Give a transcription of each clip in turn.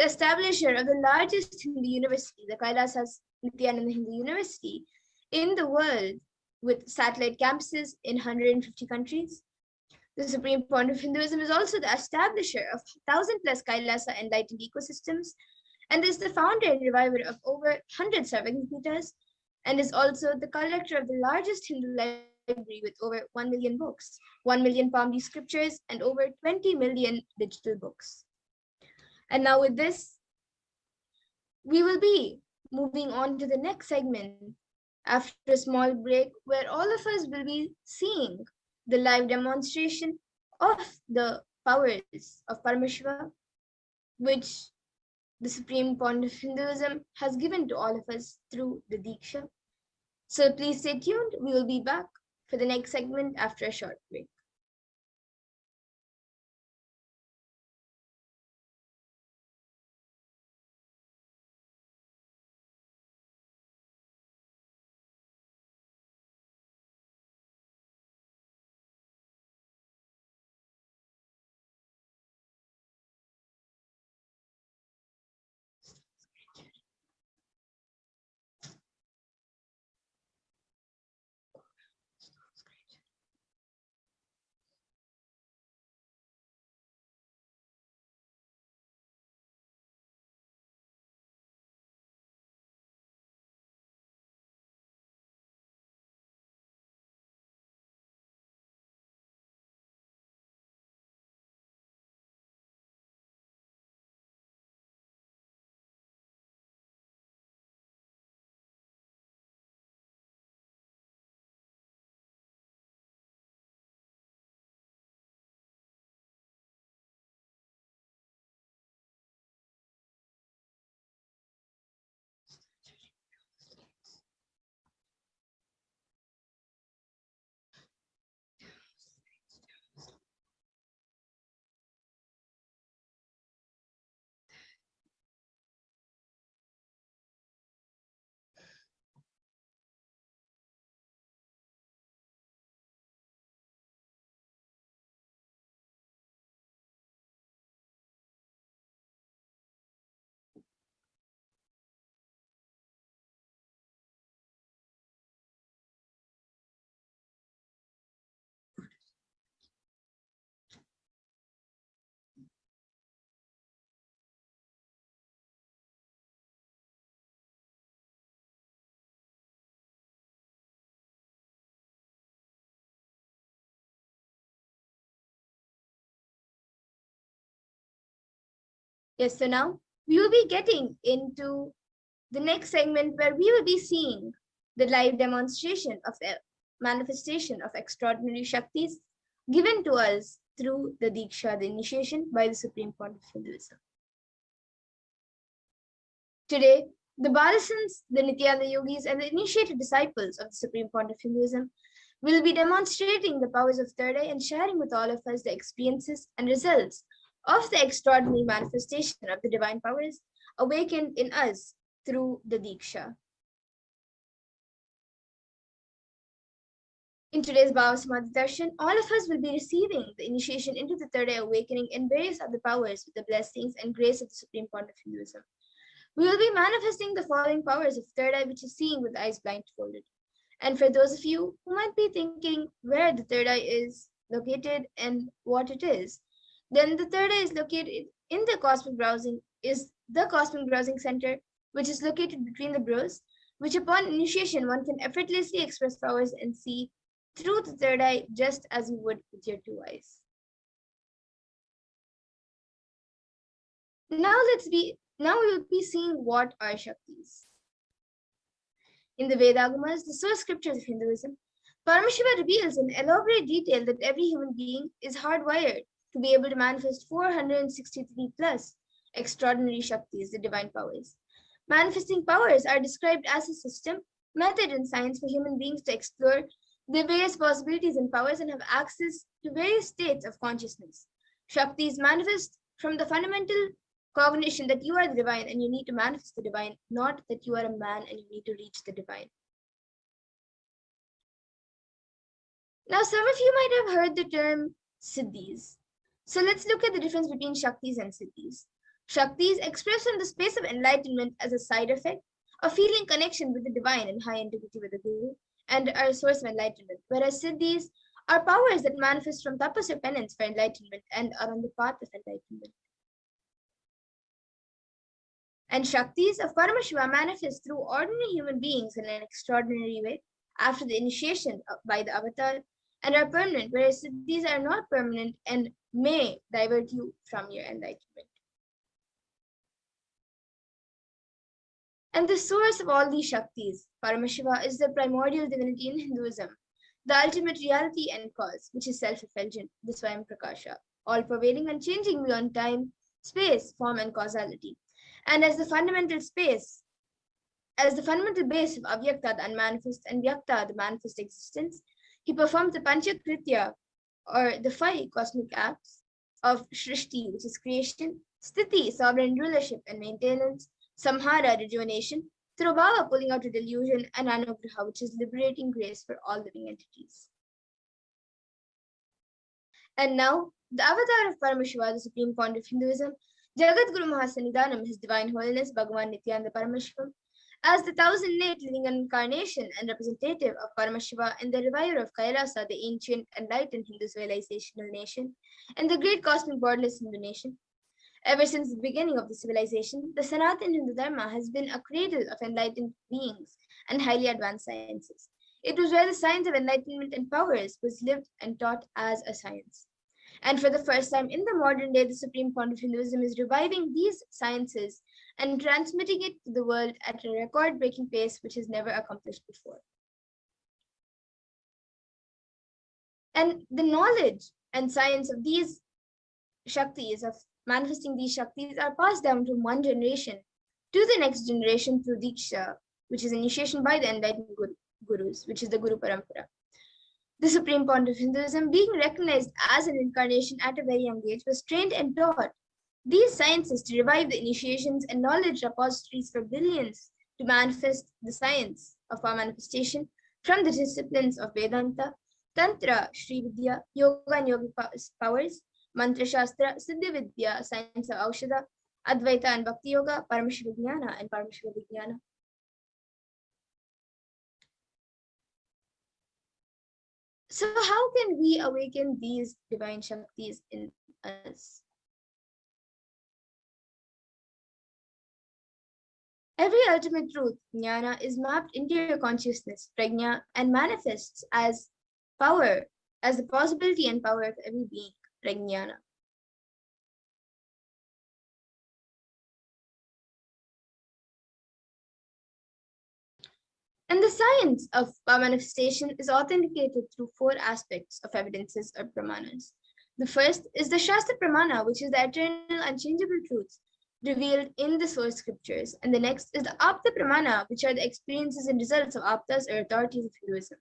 the establisher of the largest Hindu university, the Kailasas Nityananda Hindu University, in the world, with satellite campuses in 150 countries. The Supreme Point of Hinduism is also the establisher of 1,000+ Kailasa enlightened ecosystems, and is the founder and reviver of over 100 Sarvagnipitas, and is also the collector of the largest Hindu library with over 1 million books, 1 million Pali scriptures, and over 20 million digital books. And now with this, we will be moving on to the next segment after a small break, where all of us will be seeing the live demonstration of the powers of Paramashiva, which the Supreme Point of Hinduism has given to all of us through the Diksha. So please stay tuned. We will be back for the next segment after a short break. Yes, so now we will be getting into the next segment where we will be seeing the live demonstration of a manifestation of extraordinary Shaktis given to us through the Diksha, the initiation by the Supreme Point of Hinduism. Today, the Badasans, the Nityananda Yogis, and the initiated disciples of the Supreme Point of Hinduism will be demonstrating the powers of third eye and sharing with all of us the experiences and results of the extraordinary manifestation of the divine powers awakened in us through the Diksha. In today's Bhava Samadhi Darshan, all of us will be receiving the initiation into the third eye awakening and various other powers with the blessings and grace of the Supreme Point of Hinduism. We will be manifesting the following powers of third eye, which is seeing with eyes blindfolded. And for those of you who might be thinking where the third eye is located and what it is, then the third eye is located in the cosmic browsing, is the cosmic browsing center, which is located between the brows, which upon initiation one can effortlessly express powers and see through the third eye just as you would with your two eyes. Now we will be seeing what are Shaktis. In the Vedagamas, the source scriptures of Hinduism, Paramashiva reveals in elaborate detail that every human being is hardwired to be able to manifest 463 plus extraordinary Shaktis, the divine powers. Manifesting powers are described as a system, method, and science for human beings to explore the various possibilities and powers and have access to various states of consciousness. Shaktis manifest from the fundamental cognition that you are the divine and you need to manifest the divine, not that you are a man and you need to reach the divine. Now, some of you might have heard the term Siddhis. So let's look at the difference between Shaktis and Siddhis. Shaktis expressed in the space of enlightenment as a side effect of feeling connection with the divine and high integrity with the Guru and are a source of enlightenment, whereas Siddhis are powers that manifest from tapas or penance for enlightenment and are on the path of enlightenment. And Shaktis of Paramashiva manifest through ordinary human beings in an extraordinary way after the initiation by the avatar and are permanent, whereas Siddhis are not permanent and may divert you from your enlightenment. And the source of all these Shaktis, Paramashiva, is the primordial divinity in Hinduism, the ultimate reality and cause, which is self-effulgent, the Swayam Prakasha, all-pervading and changing beyond time, space, form, and causality. And as the fundamental base of Avyakta, the unmanifest, and Vyakta, the manifest existence, he performed the Panchakritya, or the 5 cosmic acts of Shrishti, which is creation, Sthiti, sovereign rulership and maintenance, Samhara, rejuvenation, through Bhava, pulling out a delusion, and Anugraha, which is liberating grace for all living entities. And now, the avatar of Paramashiva, the supreme point of Hinduism, Jagat Guru Mahasannidhanam, His Divine Holiness, Bhagavan Nityananda Paramashivam, as the 1000-nate living incarnation and representative of Paramashiva and the reviver of Kailasa, the ancient enlightened Hindu civilizational nation, and the great cosmic borderless Hindu nation. Ever since the beginning of the civilization, the Sanatana Hindu Dharma has been a cradle of enlightened beings and highly advanced sciences. It was where the science of enlightenment and powers was lived and taught as a science. And for the first time in the modern day, the supreme point of Hinduism is reviving these sciences and transmitting it to the world at a record-breaking pace which is never accomplished before. And the knowledge and science of these Shaktis, of manifesting these Shaktis, are passed down from one generation to the next generation through Diksha, which is initiation by the enlightened Gurus, which is the Guru Parampara. The supreme point of Hinduism, being recognized as an incarnation at a very young age, was trained and taught these sciences to revive the initiations and knowledge repositories for billions to manifest the science of our manifestation from the disciplines of Vedanta, Tantra, Sri Vidya, Yoga and Yogic powers, Mantra Shastra, Siddhi Vidya, science of Aushadha, Advaita and Bhakti Yoga, Paramashiva Jnana and Paramashiva Vijnana. So how can we awaken these divine Shaktis in us? Every ultimate truth, jnana, is mapped into your consciousness, prajna, and manifests as power, as the possibility and power of every being, prajnana. And the science of manifestation is authenticated through 4 aspects of evidences or pramanas. The first is the Shastra Pramana, which is the eternal, unchangeable truths revealed in the source scriptures. And the next is the Apta Pramana, which are the experiences and results of Aptas or authorities of Hinduism,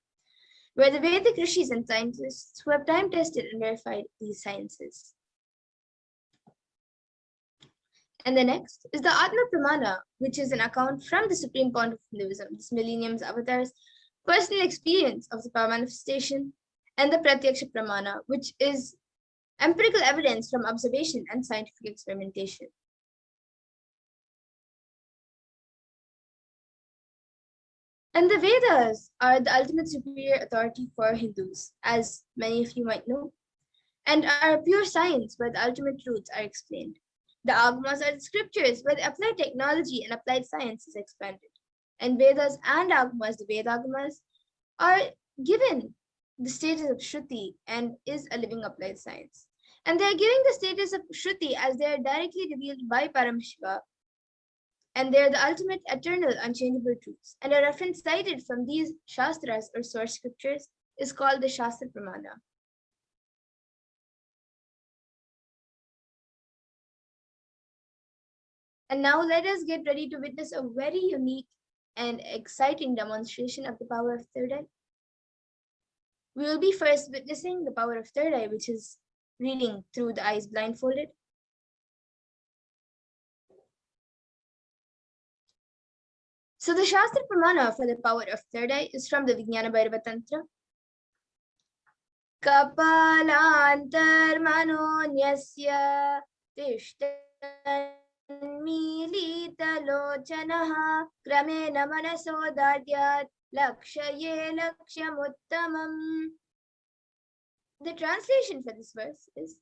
where the Vedic rishis and scientists who have time tested and verified these sciences. And the next is the Atma Pramana, which is an account from the supreme point of Hinduism, this millennium's avatar's personal experience of the power manifestation, and the Pratyaksha Pramana, which is empirical evidence from observation and scientific experimentation. And the Vedas are the ultimate superior authority for Hindus, as many of you might know, and are pure science where the ultimate truths are explained. The Agamas are the scriptures where the applied technology and applied science is expanded. And Vedas and Agamas, the Vedagamas, are given the status of Shruti and is a living applied science. And they are giving the status of Shruti as they are directly revealed by Paramashiva. And they are the ultimate, eternal, unchangeable truths. And a reference cited from these Shastras or source scriptures is called the Shastra Pramana. And now let us get ready to witness a very unique and exciting demonstration of the power of third eye. We will be first witnessing the power of third eye, which is reading through the eyes blindfolded. So the Shastra Pramana for the power of third eye is from the Vijnana Bhairava Tantra. Kapalantar manonyasya tishtan तन्मीलितलोचनः क्रमेण मनसोदार्यात् लक्ष्ये लक्ष्यमुत्तमम्. The translation for this verse is,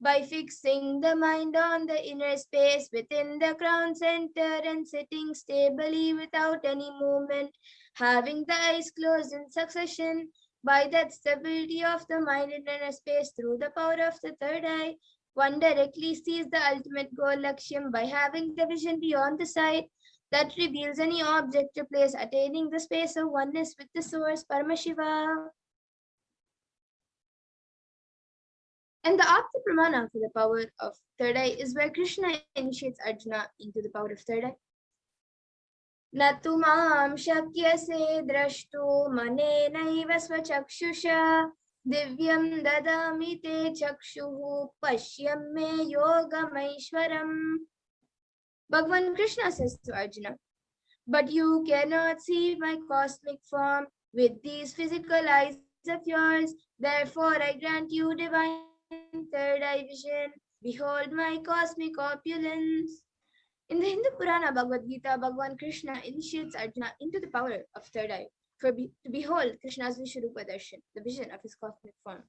by fixing the mind on the inner space within the crown center and sitting stably without any movement, having the eyes closed in succession, by that stability of the mind in inner space through the power of the third eye, one directly sees the ultimate goal Lakshyam by having the vision beyond the sight that reveals any object to place, attaining the space of oneness with the source, Paramashiva. And the Apta Pramana for the power of third eye is where Krishna initiates Arjuna into the power of third eye. Natu mam shakyase drashtu manenaiva swachakshusha divyam dadami te chakshuhu pashyam me yogamaishwaram. Bhagavan Krishna says to Arjuna, but you cannot see my cosmic form with these physical eyes of yours. Therefore, I grant you divine third eye vision. Behold my cosmic opulence. In the Hindu Purana Bhagavad Gita, Bhagavan Krishna initiates Arjuna into the power of third eye to behold Krishna's Vishwarupa Darshan, the vision of his cosmic form.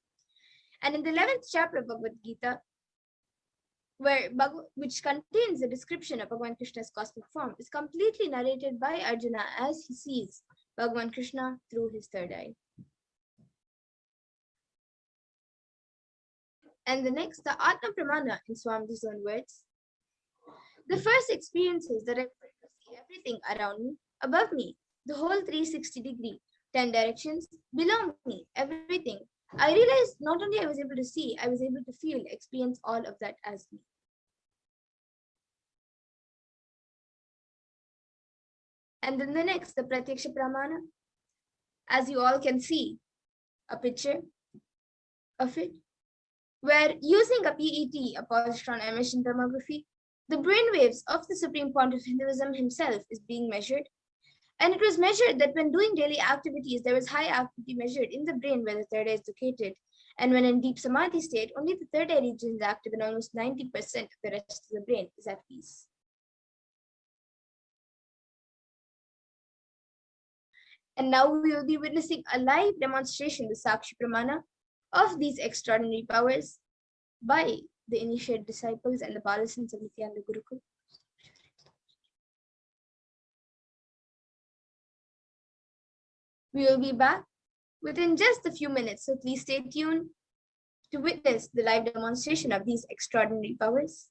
And in the 11th chapter of Bhagavad Gita, which contains a description of Bhagavan Krishna's cosmic form, is completely narrated by Arjuna as he sees Bhagavan Krishna through his third eye. And the next, the Atma Pramana in Swamiji's own words. The first experience is that I see everything around me, above me, the whole 360 degree, 10 directions, below me, everything. I realized not only I was able to see, I was able to feel, experience all of that as me. And then the next, the Pratyaksha Pramana. As you all can see, a picture of it, where using a PET, a positron emission tomography, the brainwaves of the Supreme Pontiff of Hinduism himself is being measured. And it was measured that when doing daily activities, there was high activity measured in the brain where the third eye is located. And when in deep samadhi state, only the third eye region is active and almost 90% of the rest of the brain is at peace. And now we will be witnessing a live demonstration, the Sakshi Pramana, of these extraordinary powers by the initiated disciples and the partisans of Nityananda Gurukul. We will be back within just a few minutes, so please stay tuned to witness the live demonstration of these extraordinary powers.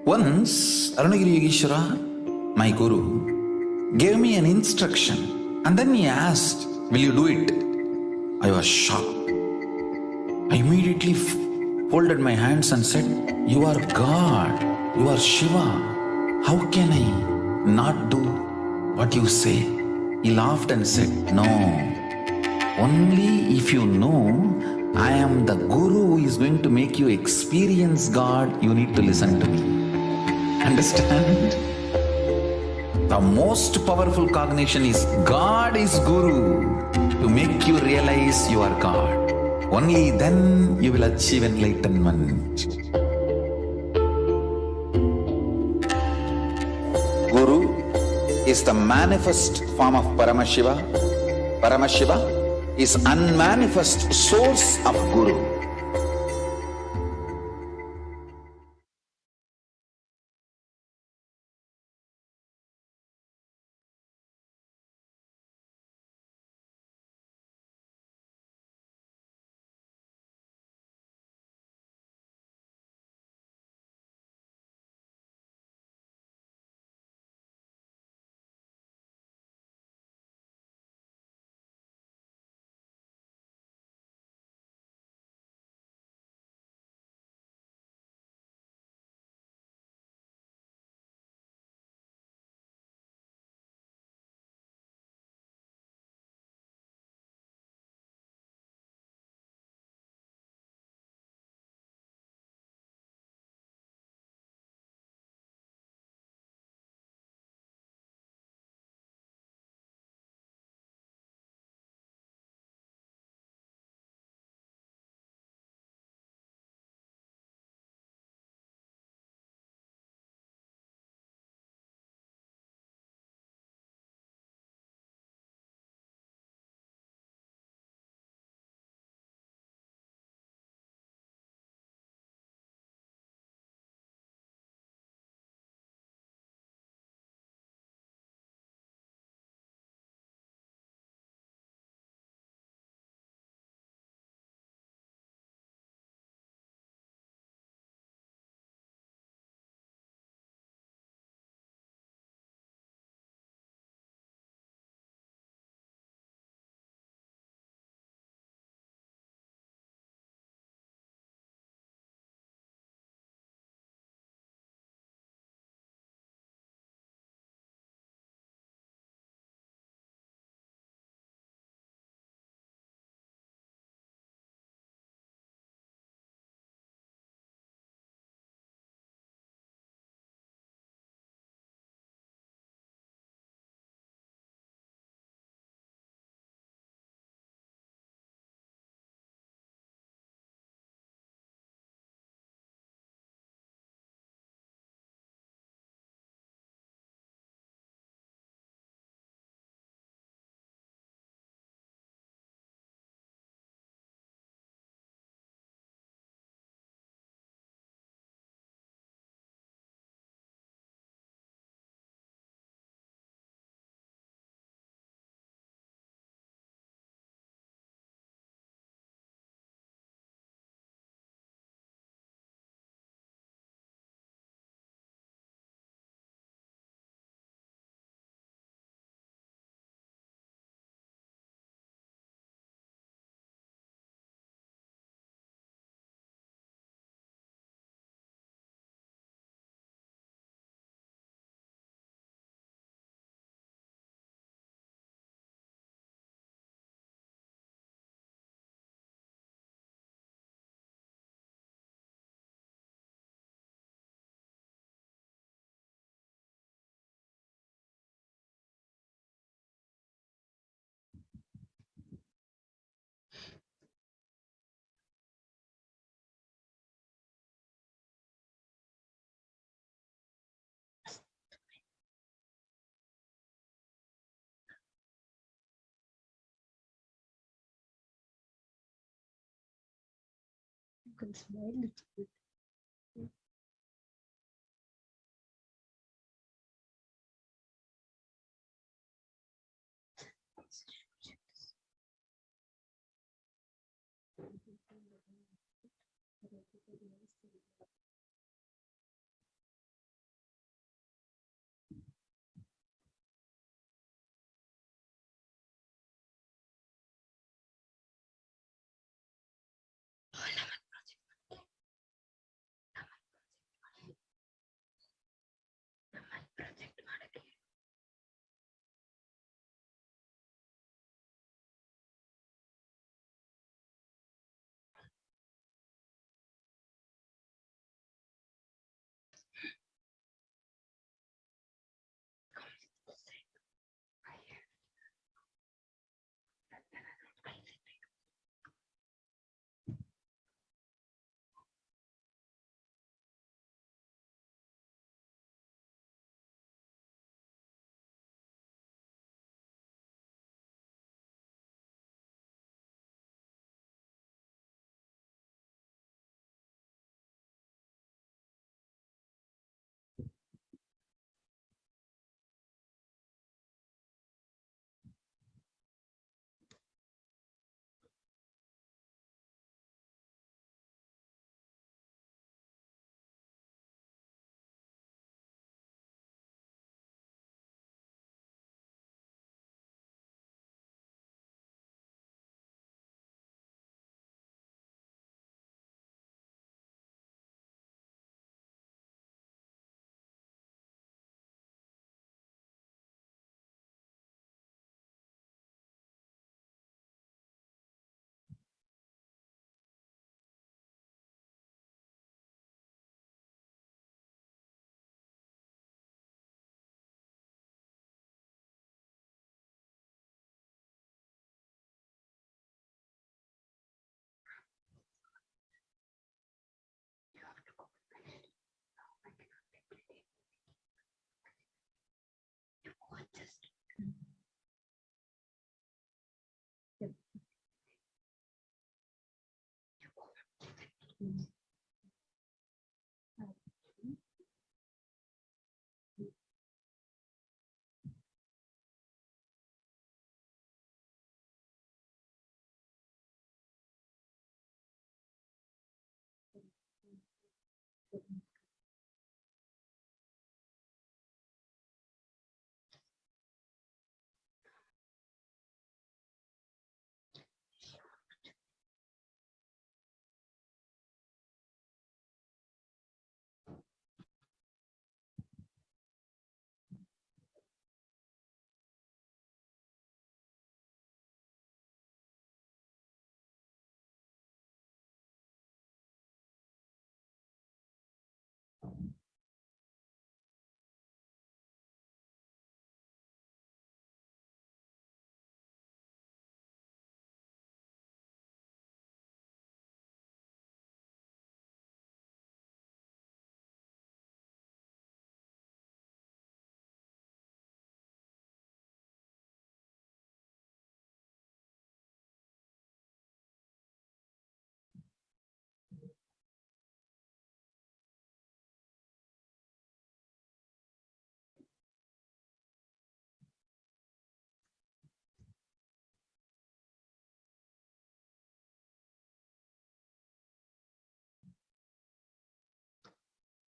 Once, Arunagiri Yogeshwara, my guru, gave me an instruction and then he asked, will you do it? I was shocked. I immediately folded my hands and said, you are God, you are Shiva. How can I not do what you say? He laughed and said, no, only if you know I am the guru who is going to make you experience God, you need to listen to me. Understand? The most powerful cognition is God is Guru to make you realize you are God. Only then you will achieve enlightenment. Guru is the manifest form of Paramashiva. Paramashiva is unmanifest source of Guru. can smile a little bit.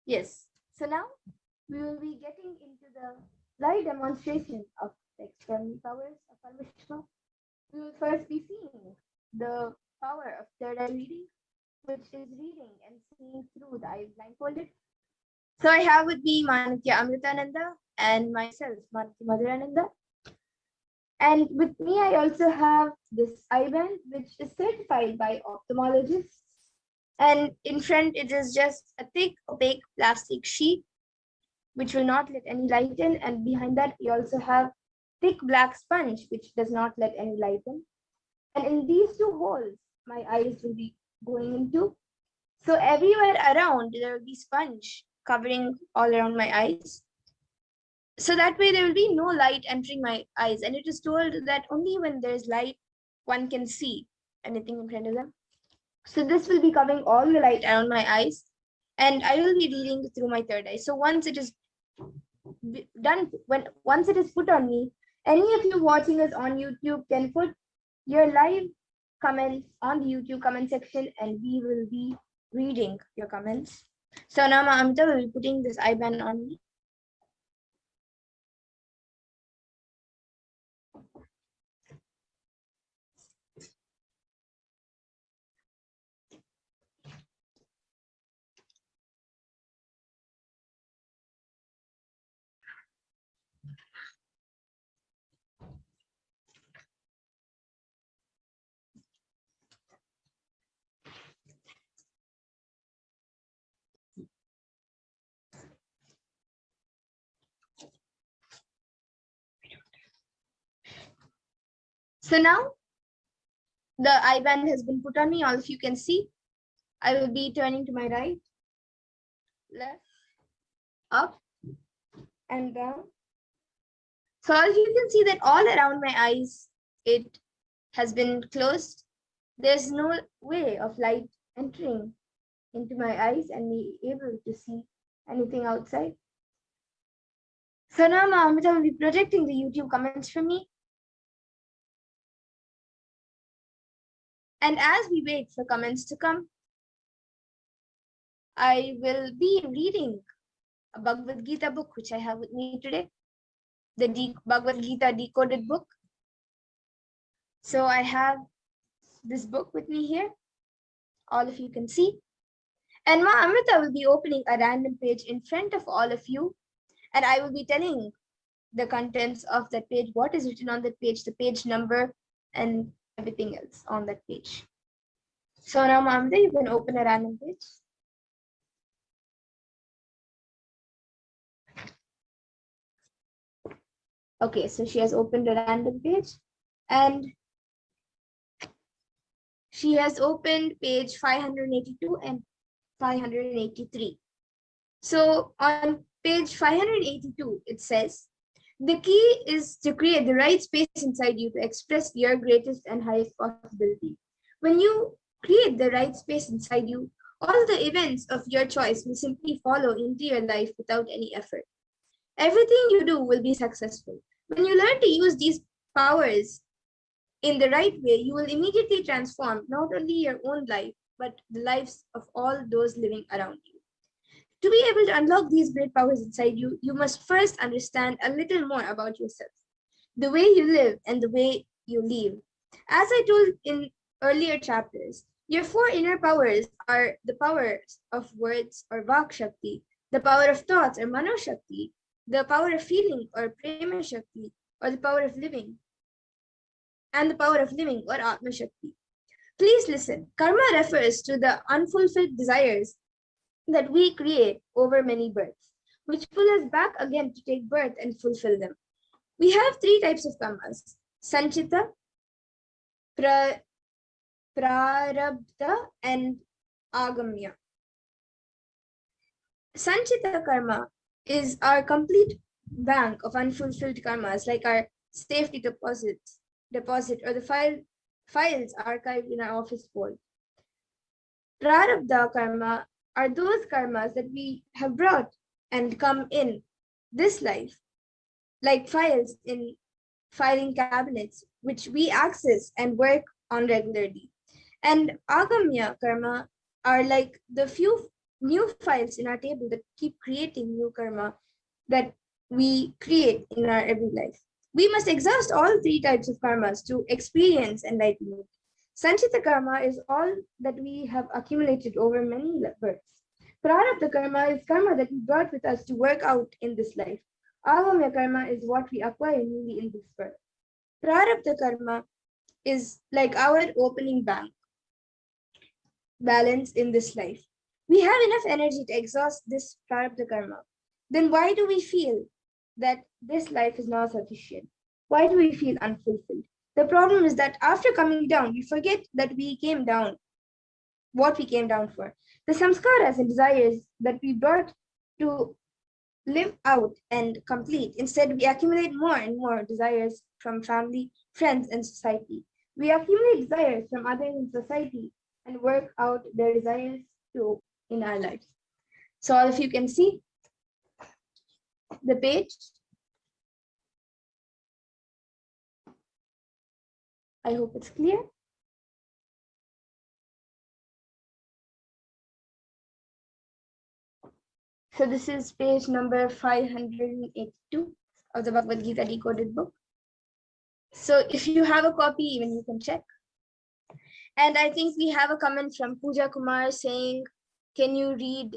Yes, so now we will be getting into the live demonstration of the external powers of Parashakti. We will first be seeing the power of third eye reading, which is reading and seeing through the eyes blindfolded. So I have with me Manitya Amritananda and myself, Manitya Madhurananda. And with me, I also have this eye band, which is certified by ophthalmologists. And in front, it is just a thick, opaque plastic sheet, which will not let any light in. And behind that, we also have thick black sponge, which does not let any light in. And in these two holes, my eyes will be going into. So everywhere around, there will be sponge covering all around my eyes. So that way, there will be no light entering my eyes. And it is told that only when there's light, one can see anything in front of them. So this will be covering all the light around my eyes, and I will be reading through my third eye. So once it is done, once it is put on me, any of you watching us on YouTube can put your live comments on the YouTube comment section, and we will be reading your comments. So now Amita will be putting this eye band on me. So now the eye band has been put on me. All of you can see. I will be turning to my right, left, up, and down. So as you can see that all around my eyes, it has been closed. There's no way of light entering into my eyes and me able to see anything outside. So now Amita will be projecting the YouTube comments for me. And as we wait for comments to come, I will be reading a Bhagavad Gita book, which I have with me today, the Bhagavad Gita decoded book. So I have this book with me here. All of you can see. And Ma Amrita will be opening a random page in front of all of you. And I will be telling the contents of that page, what is written on that page, the page number, and everything else on that page. So now, Mamda, you can open a random page. Okay, so she has opened a random page, and she has opened page 582 and 583. So on page 582, it says, the key is to create the right space inside you to express your greatest and highest possibility. When you create the right space inside you, all the events of your choice will simply follow into your life without any effort. Everything you do will be successful. When you learn to use these powers in the right way, you will immediately transform not only your own life, but the lives of all those living around you. To be able to unlock these great powers inside you, you must first understand a little more about yourself, the way you live and the way you live. As I told in earlier chapters, your four inner powers are the powers of words or Vakshakti, the power of thoughts or Manoshakti, the power of feeling or Prema Shakti, or the power of living, and the power of living or Atma Shakti. Please listen. Karma refers to the unfulfilled desires that we create over many births, which pull us back again to take birth and fulfill them. We have three types of karmas: Sanchita, Prarabdha, and Agamya. Sanchita karma is our complete bank of unfulfilled karmas, like our safety deposit, or the files archived in our office vault. Prarabdha karma are those karmas that we have brought and come in this life, like files in filing cabinets, which we access and work on regularly. And Agamya karma are like the few new files in our table that keep creating new karma that we create in our every life. We must exhaust all three types of karmas to experience enlightenment. Sanchita karma is all that we have accumulated over many births. Prarabdha karma is karma that we brought with us to work out in this life. Agamya karma is what we acquire newly in this birth. Prarabdha karma is like our opening bank balance in this life. We have enough energy to exhaust this Prarabdha karma. Then why do we feel that this life is not sufficient? Why do we feel unfulfilled? The problem is that after coming down, we forget that we came down, what we came down for. The samskaras and desires that we brought to live out and complete. Instead, we accumulate more and more desires from family, friends, and society. We accumulate desires from others in society and work out their desires in our lives. So all of you can see the page. I hope it's clear. So this is page number 582 of the Bhagavad Gita Decoded book. So if you have a copy, even you can check. And I think we have a comment from Pooja Kumar saying, can you read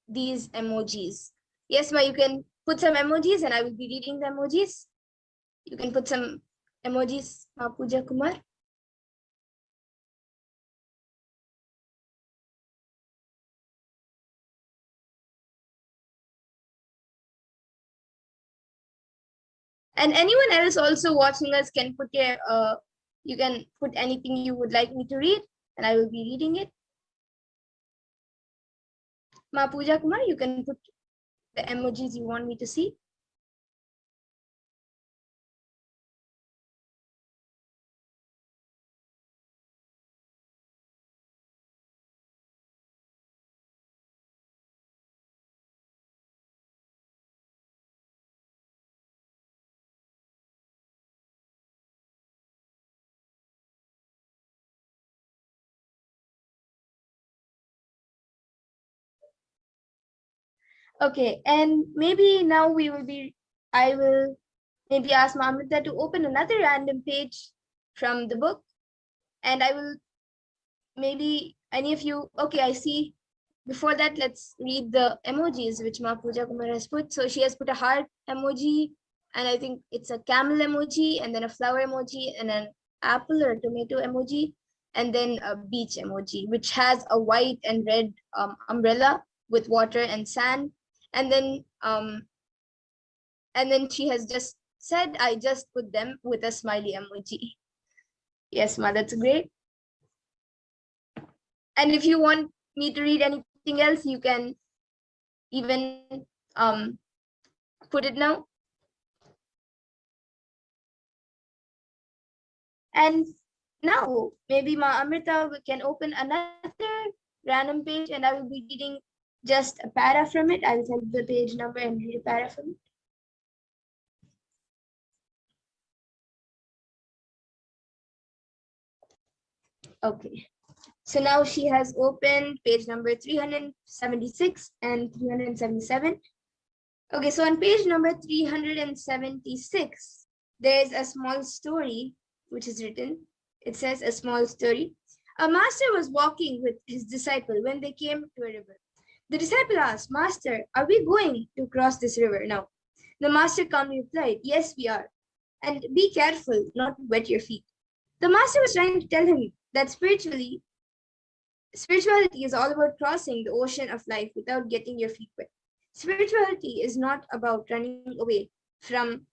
these emojis? Yes, Ma, you can put some emojis and I will be reading the emojis. You can put some emojis, Ma Pooja Kumar. And anyone else also watching us can put your, you can put anything you would like me to read and I will be reading it. Ma Pooja Kumar, you can put the emojis you want me to see. Okay, and maybe now I will maybe ask Mamita to open another random page from the book. And I will maybe any of you, okay, I see. Before that, let's read the emojis which Ma Pooja Kumar has put. So she has put a heart emoji, and I think it's a camel emoji, and then a flower emoji, and an apple or tomato emoji, and then a beach emoji, which has a white and red umbrella with water and sand. And then she has just said, I just put them with a smiley emoji. Yes, Ma, that's great. And if you want me to read anything else, you can even put it now. And now maybe Ma Amrita can open another random page and I will be reading just a para from it. I will tell you the page number and read a para from it. Okay, so now she has opened page number 376 and 377. Okay, so on page number 376, there's a small story which is written. It says, a small story. A master was walking with his disciple when they came to a river. The disciple asked, Master, are we going to cross this river now? The master calmly replied, yes, we are. And be careful not to wet your feet. The master was trying to tell him that spirituality is all about crossing the ocean of life without getting your feet wet. Spirituality is not about running away from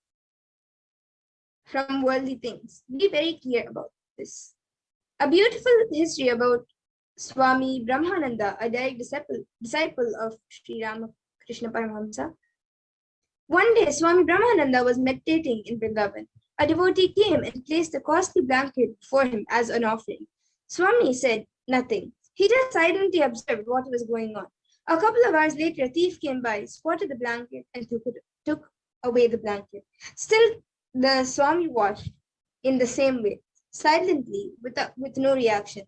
worldly things. Be very clear about this. A beautiful history about Swami Brahmananda, a direct disciple of Sri Ramakrishna Paramahamsa. One day, Swami Brahmananda was meditating in Vrindavan. A devotee came and placed a costly blanket before him as an offering. Swami said nothing. He just silently observed what was going on. A couple of hours later, a thief came by, spotted the blanket, and took away the blanket. Still, the Swami watched in the same way, silently, with no reaction.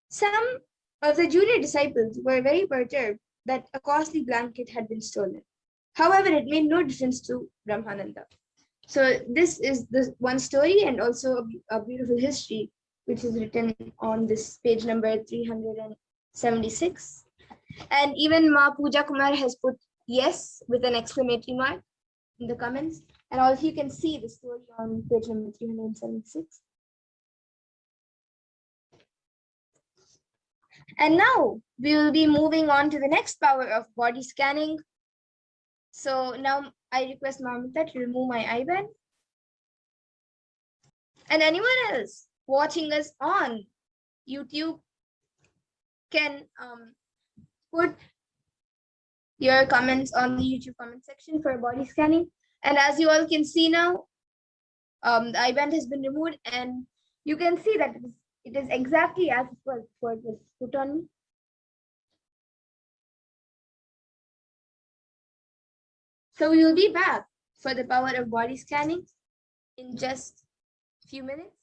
Some of the junior disciples were very perturbed that a costly blanket had been stolen. However, it made no difference to Brahmananda. So this is the one story and also a beautiful history, which is written on this page number 376. And even Ma Pooja Kumar has put yes with an exclamatory mark in the comments. And also you can see the story on page number 376. And now we will be moving on to the next power of body scanning. So now I request Mamita to remove my eyeband. And anyone else watching us on YouTube can put your comments on the YouTube comment section for body scanning. And as you all can see now, the eyeband has been removed and you can see that It is exactly as it was before it was put on me. So we will be back for the power of body scanning in just a few minutes.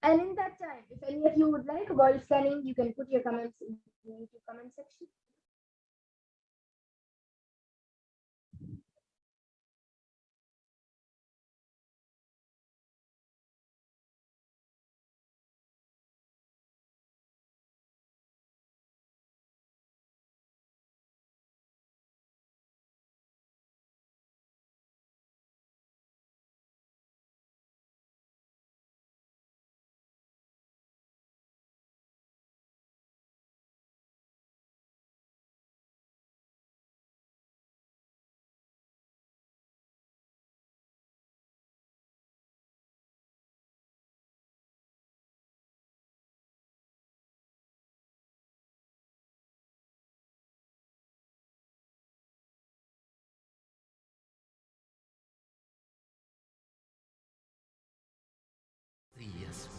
And in that time, if any of you would like a body scanning, you can put your comments in the YouTube comment section.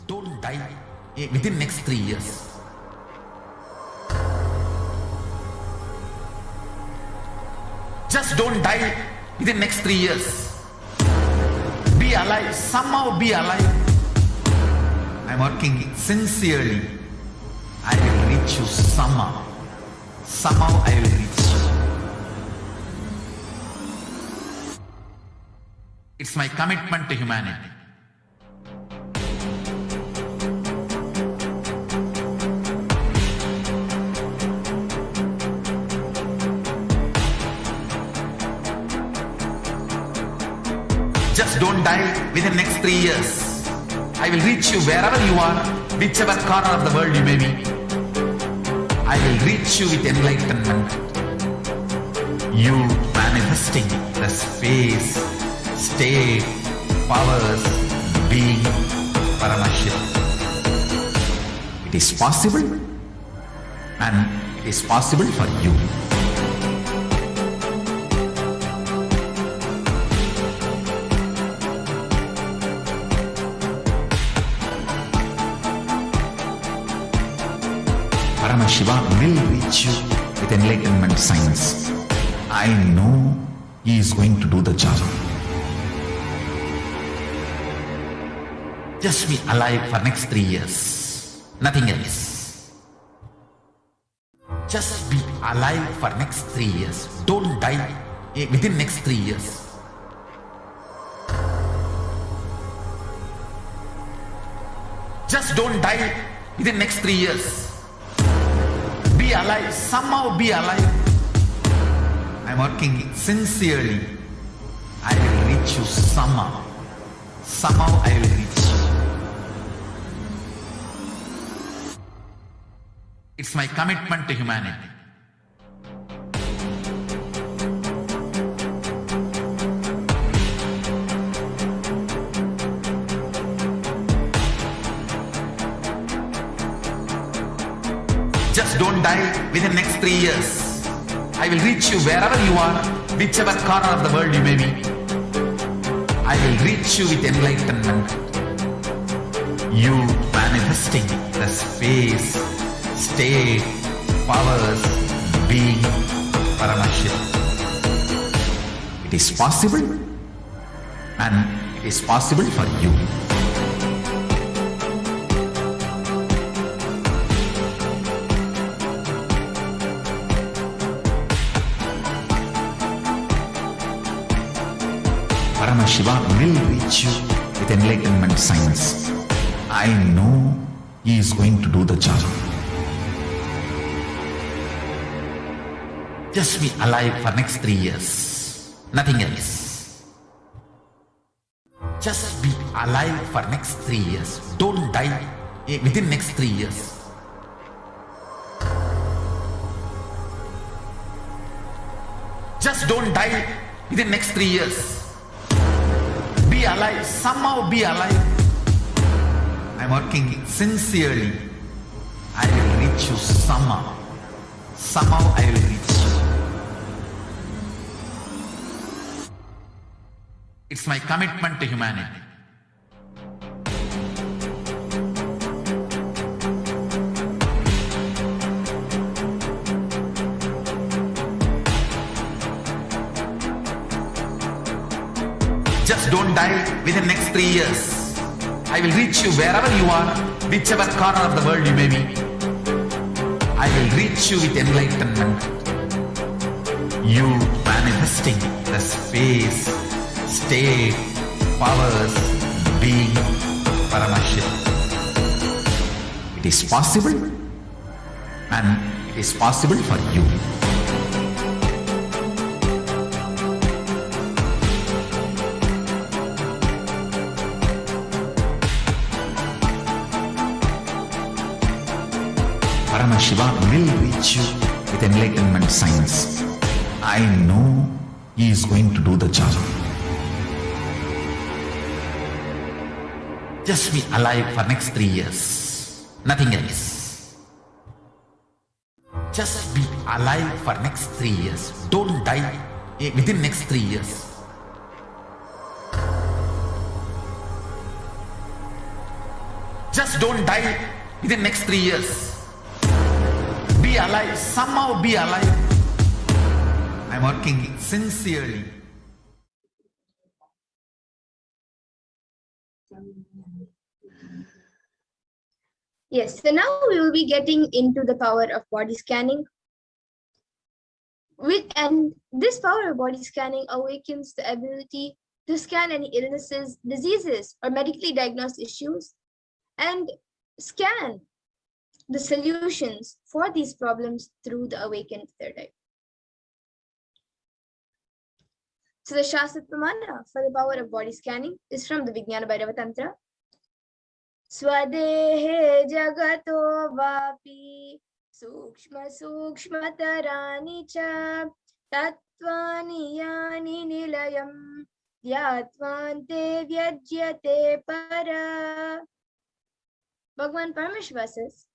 Don't die within next 3 years. Just don't die within next 3 years. Be alive, somehow be alive. I'm working sincerely. I will reach you somehow. Somehow I will reach you. It's my commitment to humanity. Just don't die within the next 3 years. I will reach you wherever you are, whichever corner of the world you may be. I will reach you with enlightenment. You manifesting the space, state, powers, being, Paramashakti. It is possible, and it is possible for you. Shiva will reach you with enlightenment science. I know he is going to do the job. Just be alive for next 3 years. Nothing else. Just be alive for next 3 years. Don't die within next 3 years. Just don't die within next 3 years. Be alive, somehow be alive. I'm working sincerely. I will reach you somehow. Somehow I will reach you. It's my commitment to humanity. Just don't die within the next 3 years. I will reach you wherever you are, whichever corner of the world you may be. I will reach you with enlightenment. You manifesting the space, state, powers, being, Paramashakti. It is possible, and it is possible for you. Shiva will reach you with enlightenment science. I know he is going to do the job. Just be alive for next 3 years. Nothing else. Just be alive for next 3 years. Don't die within next 3 years. Just don't die within next 3 years. Be alive, somehow be alive. I'm working sincerely. I will reach you somehow. Somehow I will reach you. It's my commitment to humanity. Just don't die within next 3 years. I will reach you wherever you are, whichever corner of the world you may be. I will reach you with enlightenment. You manifesting the space, state, powers, being, Paramashakti. It is possible, and it is possible for you. Paramashiva will reach you with enlightenment science. I know he is going to do the job. Just be alive for next 3 years. Nothing else. Just be alive for next 3 years. Don't die within next 3 years. Just don't die within next 3 years. Be alive, somehow be alive. I'm working sincerely. Yes, so now we will be getting into the power of body scanning. And this power of body scanning awakens the ability to scan any illnesses, diseases, or medically diagnosed issues, and scan the solutions for these problems through the awakened third eye. So the Shastra Pramana for the power of body scanning is from the Vijnana Bhairava Tantra. Swadehe jagato vapi sukshma sukshma tarani cha tattvani yani nilayam yatvante vyajyate para. Bhagavan Parameshwara says,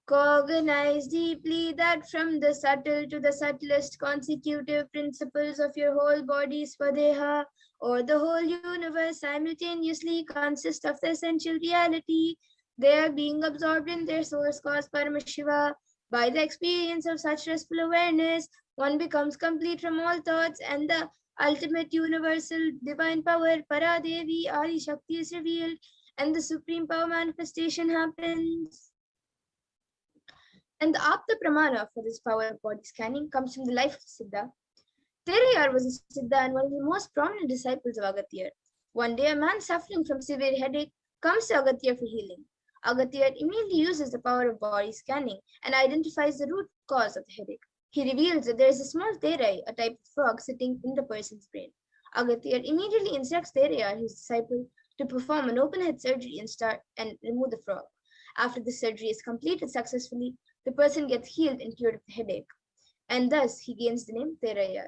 cognize deeply that from the subtle to the subtlest constitutive principles of your whole body, Swadeha, or the whole universe, simultaneously consist of the essential reality. They are being absorbed in their source cause, Paramashiva. By the experience of such restful awareness, one becomes complete from all thoughts, and the ultimate universal divine power, Paradevi, Adi Shakti, is revealed, and the supreme power manifestation happens. And the Apta Pramana for this power of body scanning comes from the life of Siddha. Terayar was a Siddha and one of the most prominent disciples of Agathir. One day, a man suffering from severe headache comes to Agathir for healing. Agathir immediately uses the power of body scanning and identifies the root cause of the headache. He reveals that there is a small Terai, a type of frog, sitting in the person's brain. Agathir immediately instructs Terayar, his disciple, to perform an open-head surgery and remove the frog. After the surgery is completed successfully, the person gets healed and cured of the headache, and thus he gains the name Terayar.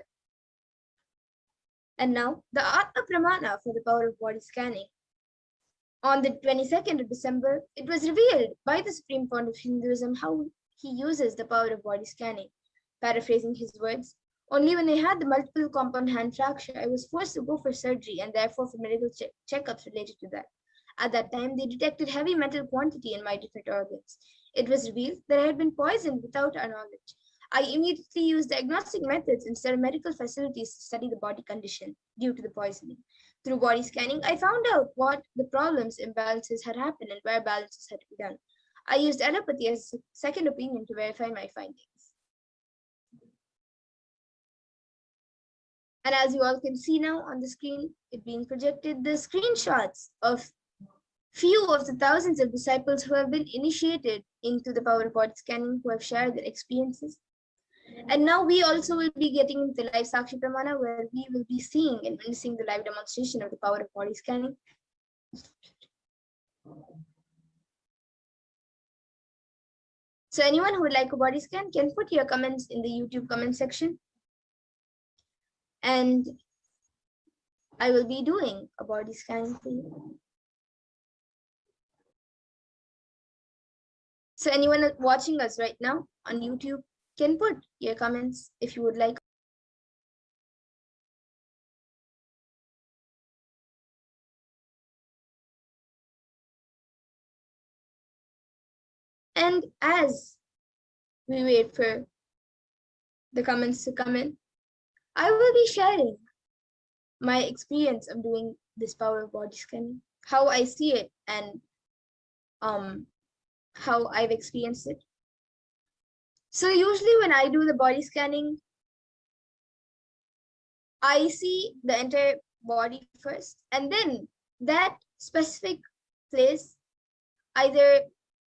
And now, the Atma Pramana for the power of body scanning. On the 22nd of December, it was revealed by the Supreme Fount of Hinduism how he uses the power of body scanning. Paraphrasing his words, only when I had the multiple compound hand fracture, I was forced to go for surgery and therefore for medical checkups related to that. At that time, they detected heavy metal quantity in my different organs. It was revealed that I had been poisoned without our knowledge. I immediately used diagnostic methods instead of medical facilities to study the body condition due to the poisoning. Through body scanning, I found out what the problems, imbalances had happened and where balances had to be done. I used allopathy as a second opinion to verify my findings. And as you all can see now on the screen, it being projected, the screenshots of few of the thousands of disciples who have been initiated into the power of body scanning, who have shared their experiences. And now we also will be getting into the live Sakshi Pramana, where we will be seeing and witnessing the live demonstration of the power of body scanning. So anyone who would like a body scan can put your comments in the YouTube comment section. And I will be doing a body scan for you. So anyone watching us right now on YouTube can put your comments if you would like. And as we wait for the comments to come in, I will be sharing my experience of doing this power of body scanning, how I see it, and how I've experienced it. So usually when I do the body scanning, I see the entire body first, and then that specific place, either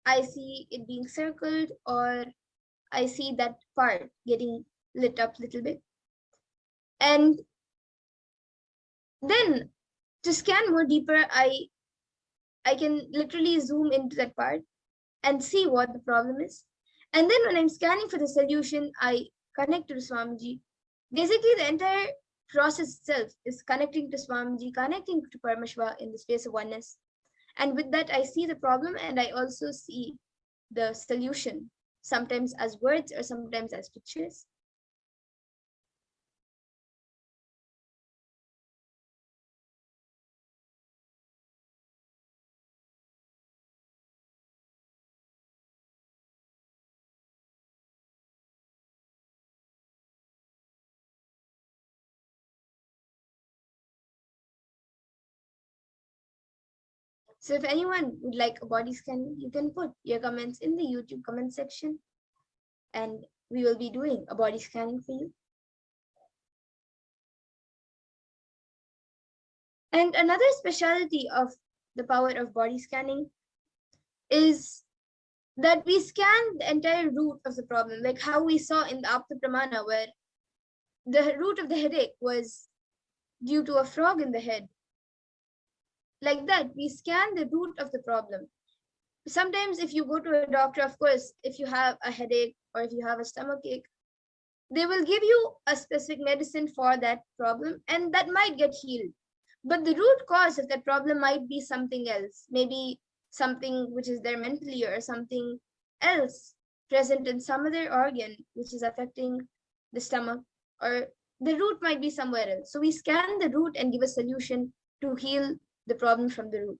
I see it being circled or I see that part getting lit up a little bit. And then to scan more deeper, I can literally zoom into that part and see what the problem is. And then when I'm scanning for the solution, I connect to Swamiji. Basically, the entire process itself is connecting to Swamiji, connecting to Paramashiva in the space of oneness. And with that, I see the problem and I also see the solution, sometimes as words or sometimes as pictures. So if anyone would like a body scan, you can put your comments in the YouTube comment section and we will be doing a body scanning for you. And another specialty of the power of body scanning is that we scan the entire root of the problem, like how we saw in the Apta Pramana, where the root of the headache was due to a frog in the head. Like that, we scan the root of the problem. Sometimes if you go to a doctor, of course, if you have a headache or if you have a stomach ache, they will give you a specific medicine for that problem and that might get healed. But the root cause of that problem might be something else, maybe something which is there mentally or something else present in some other organ which is affecting the stomach, or the root might be somewhere else. So we scan the root and give a solution to heal the problem from the root.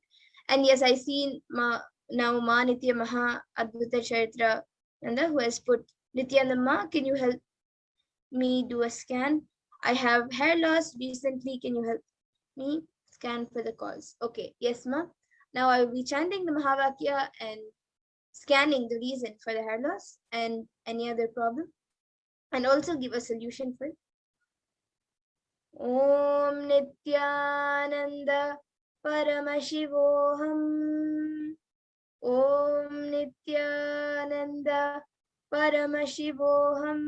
And yes, I see now Ma Nitya Maha Adbhuta Charitra Nanda, who has put, Nityananda, can you help me do a scan? I have hair loss recently, can you help me scan for the cause? Okay, yes ma. Now I will be chanting the Mahavakya and scanning the reason for the hair loss and any other problem, and also give a solution for it. Om Nityananda Paramashivoham. Om Nityananda Paramashivoham.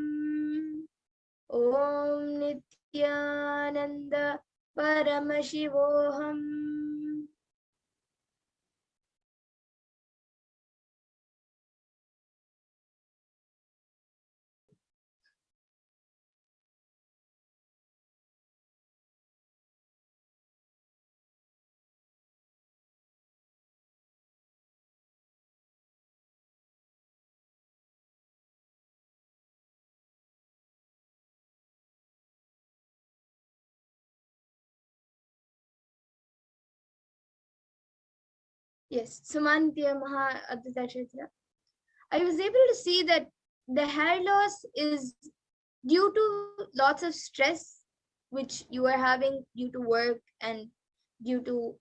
Om Nityananda Paramashivoham. Yes, Sumantya Maha Advaita Charitra. I was able to see that the hair loss is due to lots of stress which you are having due to work and due to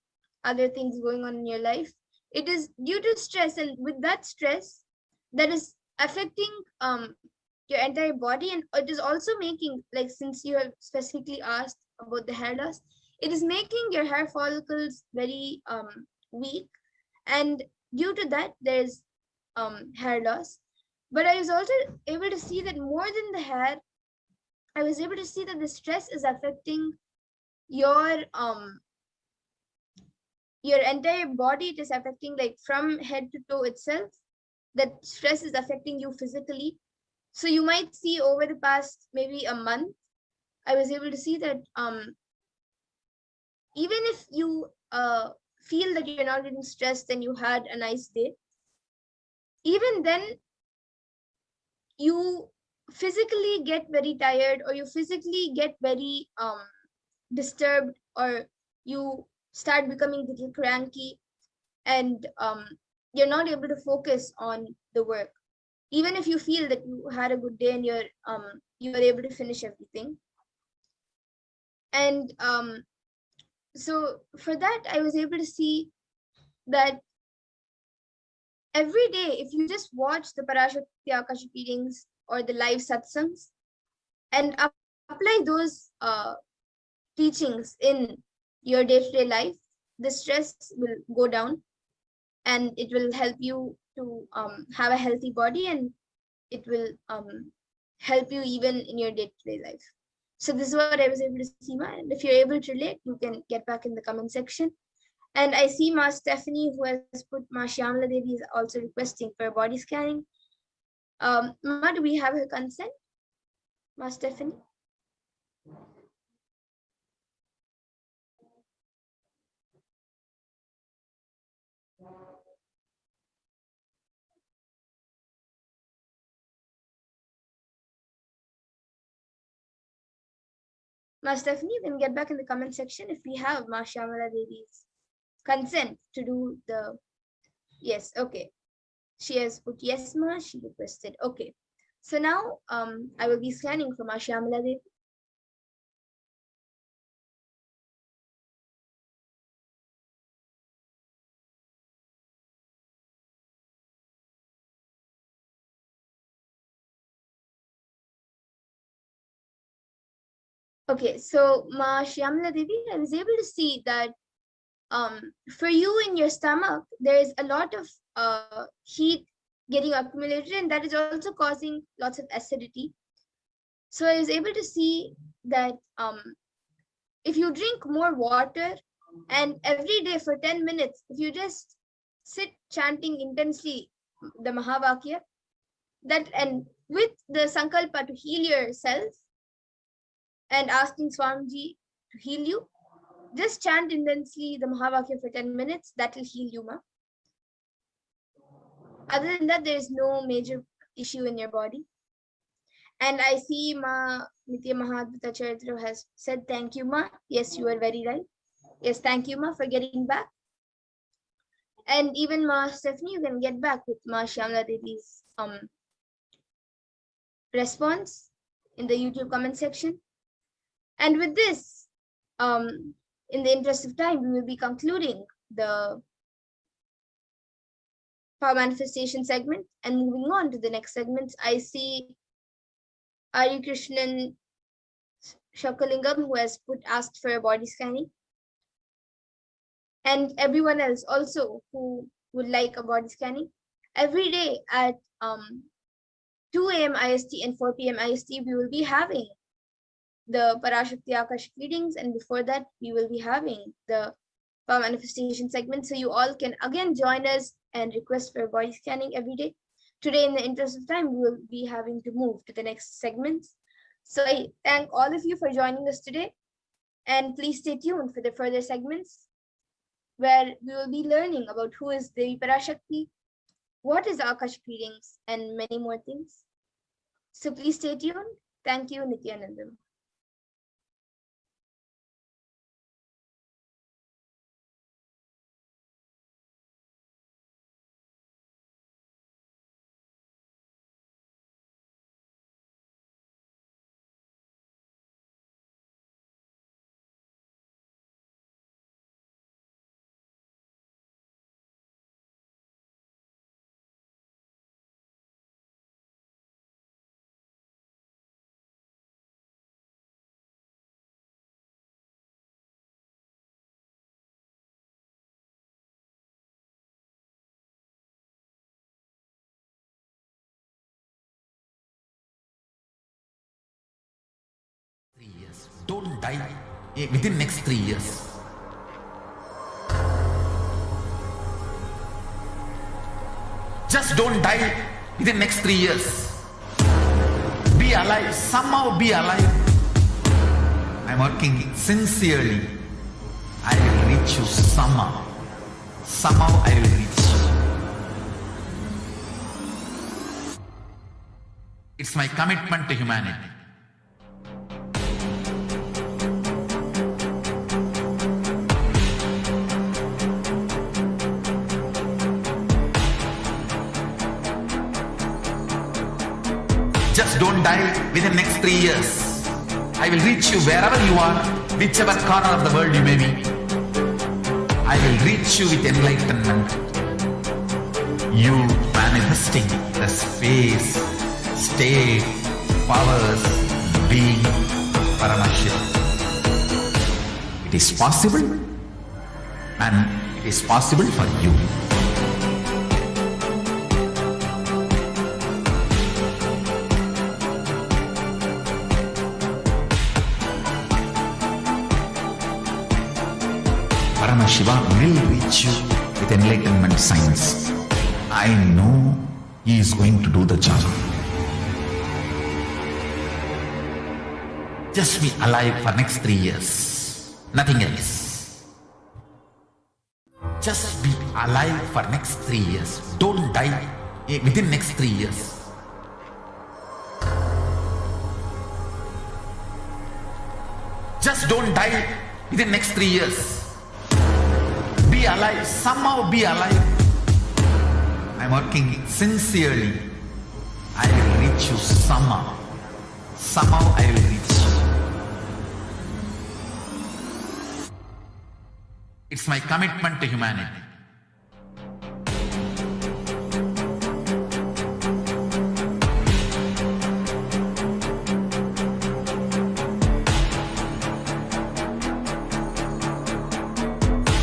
other things going on in your life. It is due to stress, and with that stress that is affecting your entire body, and it is also making, like, since you have specifically asked about the hair loss, it is making your hair follicles very weak, and due to that there's hair loss. But I was also able to see that more than the hair, I was able to see that the stress is affecting your entire body. It is affecting, like, from head to toe itself. That stress is affecting you physically. So you might see over the past maybe a month, I was able to see that even if you feel that you're not getting stressed and you had a nice day, even then you physically get very tired, or you physically get very disturbed, or you start becoming a little cranky, and you're not able to focus on the work, even if you feel that you had a good day and you're able to finish everything. And So for that, I was able to see that every day, if you just watch the PARASHAKTI Akashic readings or the live satsangs and apply those teachings in your day-to-day life, the stress will go down and it will help you to have a healthy body, and it will help you even in your day-to-day life. So this is what I was able to see, Ma. And if you're able to relate, you can get back in the comment section. And I see Ma Stephanie, who has put Ma Shyamala Devi, is also requesting for a body scanning. Ma, do we have her consent? Ma Stephanie? Ma Stephanie, you can get back in the comment section if we have Ma Shyamala Devi's consent to do the, yes, okay. She has put yes, Ma, she requested, okay. So now I will be scanning for Ma Shyamala Devi. Okay, so Ma Shyamala Devi, I was able to see that for you in your stomach, there is a lot of heat getting accumulated, and that is also causing lots of acidity. So I was able to see that if you drink more water, and every day for 10 minutes, if you just sit chanting intensely the Mahavakya, that, and with the Sankalpa to heal yourself, and asking Swamiji to heal you, just chant intensely the Mahavakya for 10 minutes, that will heal you, Ma. Other than that, there is no major issue in your body. And I see Ma Nitya Mahadvita Charitra has said, thank you, Ma. Yes, you are very right. Yes, thank you, Ma, for getting back. And even Ma Stephanie, you can get back with Ma Shyamala Devi's response in the YouTube comment section. And with this, in the interest of time, we will be concluding the power manifestation segment and moving on to the next segments. I see Ari Krishnan Shakalingam, who has asked for a body scanning, and everyone else also who would like a body scanning. Every day at 2 a.m. IST and 4 p.m. IST, we will be having the PARASHAKTI Akashic readings, and before that we will be having the power manifestation segment. So you all can again join us and request for body scanning every day. Today, in the interest of time, we will be having to move to the next segments. So I thank all of you for joining us today, and please stay tuned for the further segments where we will be learning about who is the PARASHAKTI, what is Akashic readings, and many more things. So please stay tuned. Thank you, Nityanandam. Don't die within next 3 years. Just don't die within next 3 years. Be alive, somehow be alive. I'm working sincerely. I will reach you somehow. Somehow I will reach you. It's my commitment to humanity. Just don't die within the next 3 years. I will reach you wherever you are, whichever corner of the world you may be. I will reach you with enlightenment. You manifesting the space, state, powers, being, Paramashakti. It is possible, and it is possible for you. Paramashiva will reach you with enlightenment signs. I know he is going to do the job. Just be alive for next 3 years. Nothing else. Just be alive for next 3 years. Don't die within next 3 years. Just don't die within next 3 years. Be alive, somehow be alive. I'm working sincerely. I will reach you somehow. Somehow I will reach you. It's my commitment to humanity.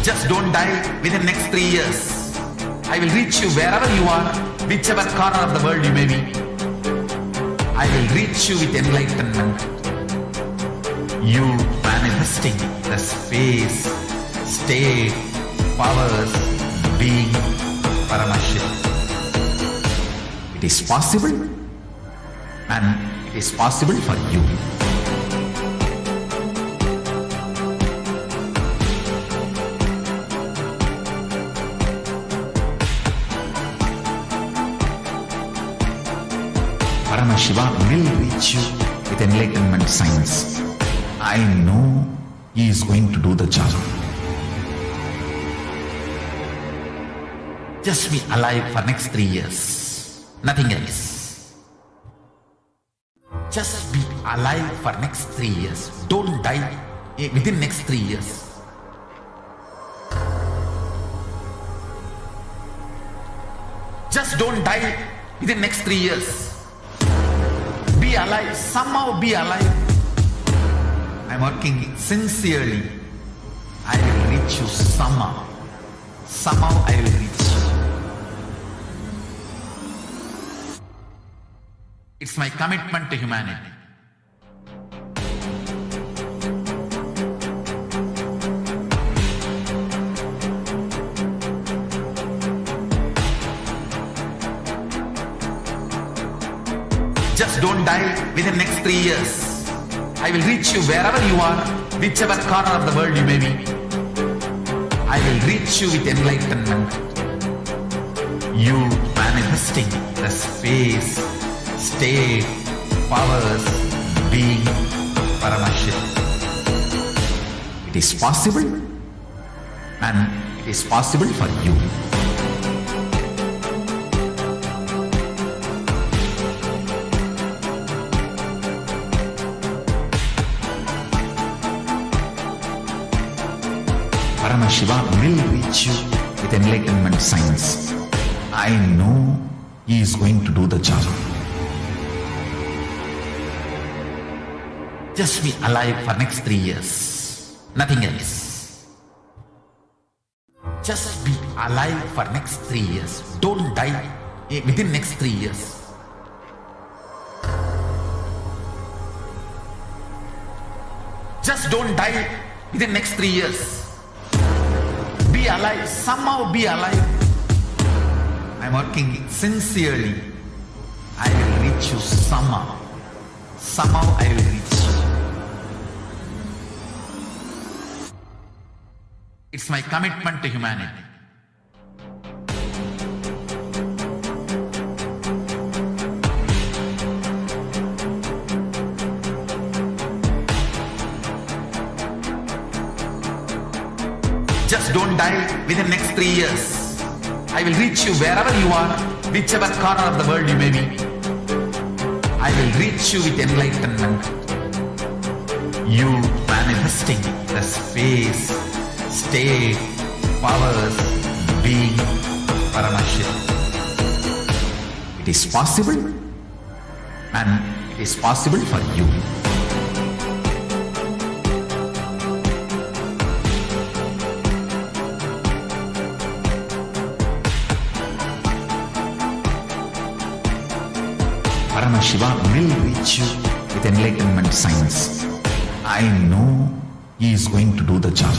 Just don't die within next 3 years. I will reach you wherever you are, whichever corner of the world you may be. I will reach you with enlightenment. You manifesting the space, state, powers, being, Paramashakti. It is possible, and it is possible for you. Paramashiva will reach you with enlightenment signs. I know he is going to do the job. Just be alive for next 3 years. Nothing else. Just be alive for next 3 years. Don't die within next 3 years. Just don't die within next 3 years. Be alive, somehow be alive. I'm working sincerely. I will reach you somehow. Somehow I will reach you. It's my commitment to humanity. Just don't die within next 3 years. I will reach you wherever you are, whichever corner of the world you may be. I will reach you with enlightenment. You manifesting the space, state, powers, being, Paramashakti. It is possible, and it is possible for you. Paramashiva will reach you with enlightenment signs. I know he is going to do the job. Just be alive for next 3 years. Nothing else. Just be alive for next 3 years. Don't die within next 3 years. Just don't die within next 3 years. Be alive, somehow be alive. I'm working sincerely. I will reach you somehow. Somehow I will reach you. It's my commitment to humanity. Just don't die within next 3 years. I will reach you wherever you are, whichever corner of the world you may be. I will reach you with enlightenment. You manifesting the space, state, powers being Paramashakti. It is possible, and it is possible for you. Paramashiva will reach you with enlightenment signs. I know he is going to do the job.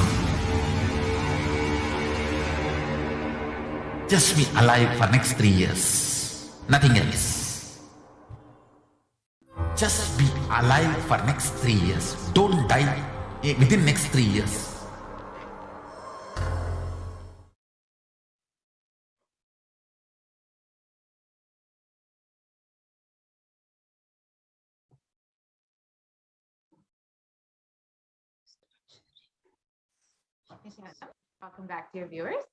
Just be alive for next 3 years. Nothing else. Just be alive for next 3 years. Don't die within next 3 years. Welcome back, dear viewers.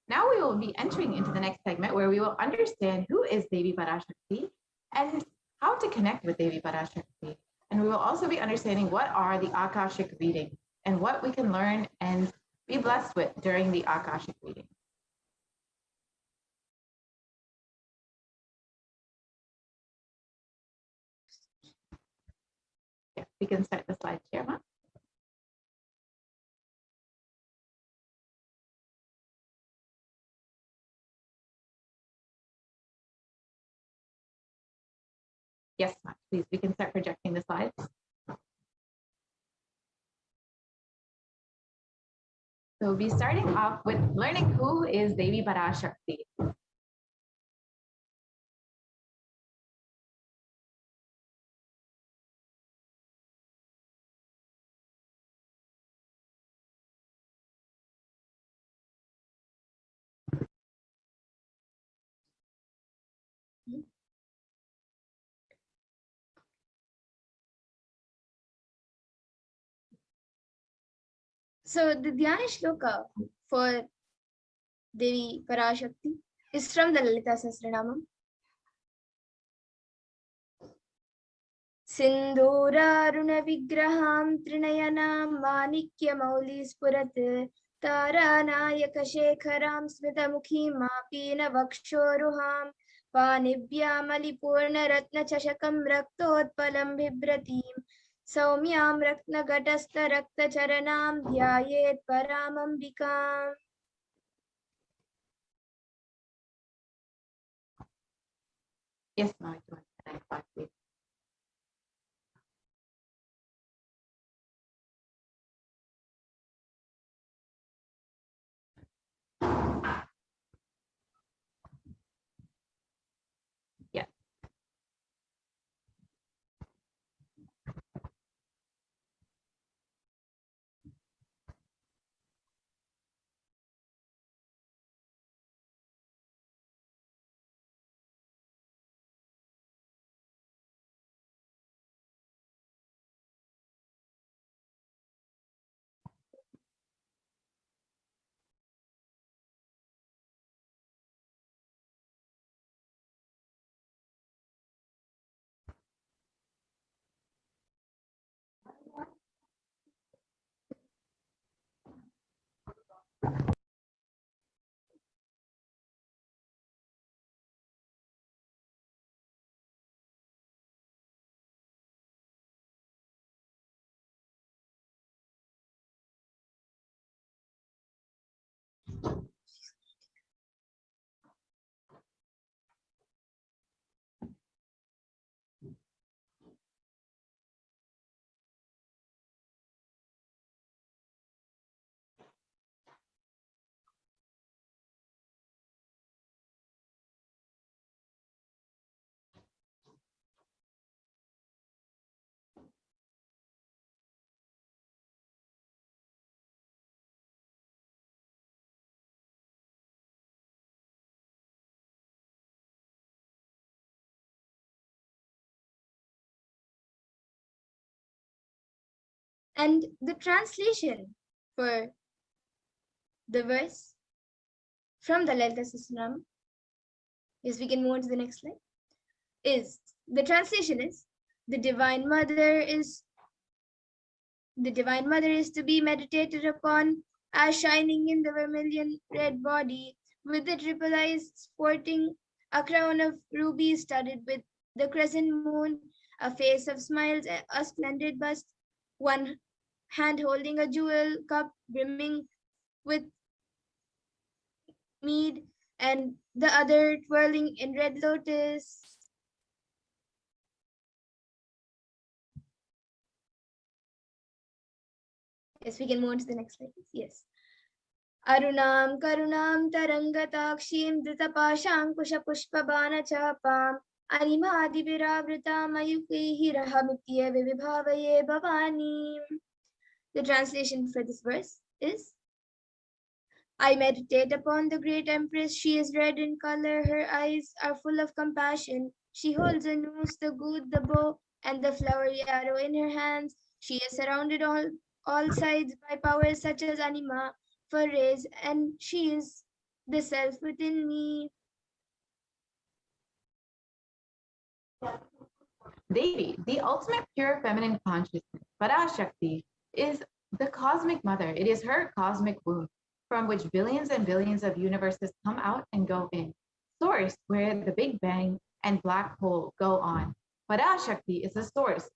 Now we will be entering into the next segment where we will understand who is Devi PARASHAKTI and how to connect with Devi PARASHAKTI. And we will also be understanding what are the Akashic readings and what we can learn and be blessed with during the Akashic reading. Yeah, we can start the slide share, Ma. Yes, Ma, please, we can start projecting the slides. So we'll be starting off with learning who is Devi PARASHAKTI. So the Dhyana Shloka for Devi PARASHAKTI is from the Lalita Sahasranamam. Sindhuraruna vigraham trinayanam manikya mauli spurat taranayaka shekharam smitamukhim mapina vakshoruham panibhyam alipurna ratna chashakam raktotpalam bhibratim Saumyam Rakna Gatasta Rakta Charanam Dhyayet Paramambikam. Yes, Ma, you want the next slide, please. Yes. And the translation for the verse from the Lalita Sahasranamam, yes, we can move on to the next slide, is, the translation is, the Divine Mother is to be meditated upon as shining in the vermilion red body, with the triple eyes sporting a crown of rubies studded with the crescent moon, a face of smiles, a splendid bust, one hand holding a jewel cup brimming with mead, and the other twirling in red lotus. Yes, we can move on to the next slide. Yes. Arunam karunam tarangatakshim dritapashankushapushpabana animadiviravrita mayuki rahamitye vivibhavaye bhavani. The translation for this verse is: I meditate upon the great empress. She is red in color. Her eyes are full of compassion. She holds a noose, the good, the bow, and the flowery arrow in her hands. She is surrounded on all sides by powers such as anima, for rays, and she is the self within me. Devi, the ultimate pure feminine consciousness, PARASHAKTI, is the cosmic mother. It is her cosmic womb, from which billions and billions of universes come out and go in. Source, where the Big Bang and black hole go on. PARASHAKTI is a source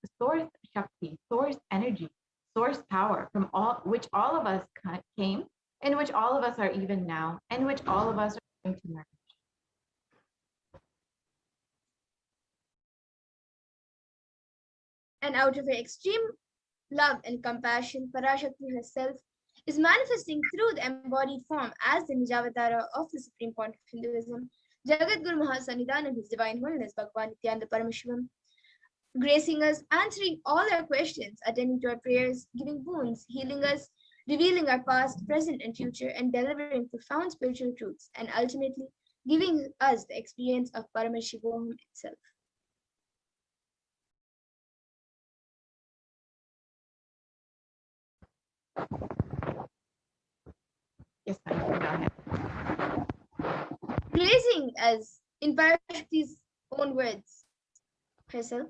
Shakti, source energy, source power, from which all of us came, in which all of us are even now, and which all of us are going to merge. And out of her extreme love and compassion, PARASHAKTI herself is manifesting through the embodied form as the Nijavatara of the Supreme Point of Hinduism, Jagat Guru Mahasannidhan and His Divine Holiness Bhagavan Nityananda Paramashivam, gracing us, answering all our questions, attending to our prayers, giving boons, healing us, revealing our past, present, and future, and delivering profound spiritual truths, and ultimately giving us the experience of Paramashivam itself. Yes, ma'am, go ahead. Blazing as, in PARASHAKTI's own words, herself,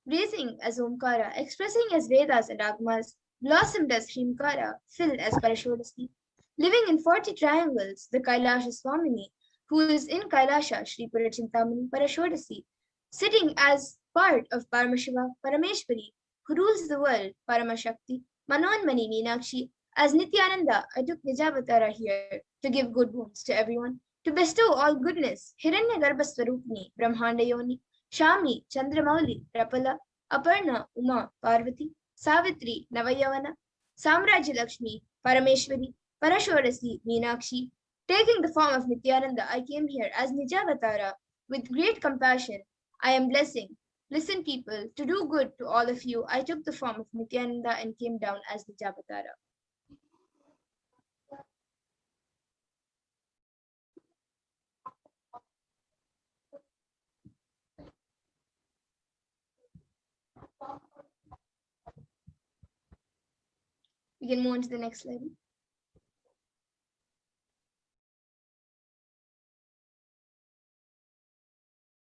blazing as Omkara, expressing as Vedas and Agmas, blossomed as Hrimkara, filled as Parashodasi, living in 40 triangles, the Kailasha Swamini, who is in Kailasha, Shri Purachintamani Parashodasi, sitting as part of Paramashiva, Parameshwari, who rules the world, Paramashakti, Manonmani Meenakshi. As Nityananda, I took Nijavatara here to give good boons to everyone, to bestow all goodness, Hiranyagarbha Swarupni, Brahmanda Yoni, Shami, Chandramauli, Rapala, Aparna, Uma, Parvati, Savitri, Navayavana, Samrajya Lakshmi, Parameshwari, Parashodasi, Meenakshi. Taking the form of Nityananda, I came here as Nijavatara with great compassion. I am blessing. Listen, people, to do good to all of you, I took the form of Nityananda and came down as Nijavatara. We can move on to the next slide.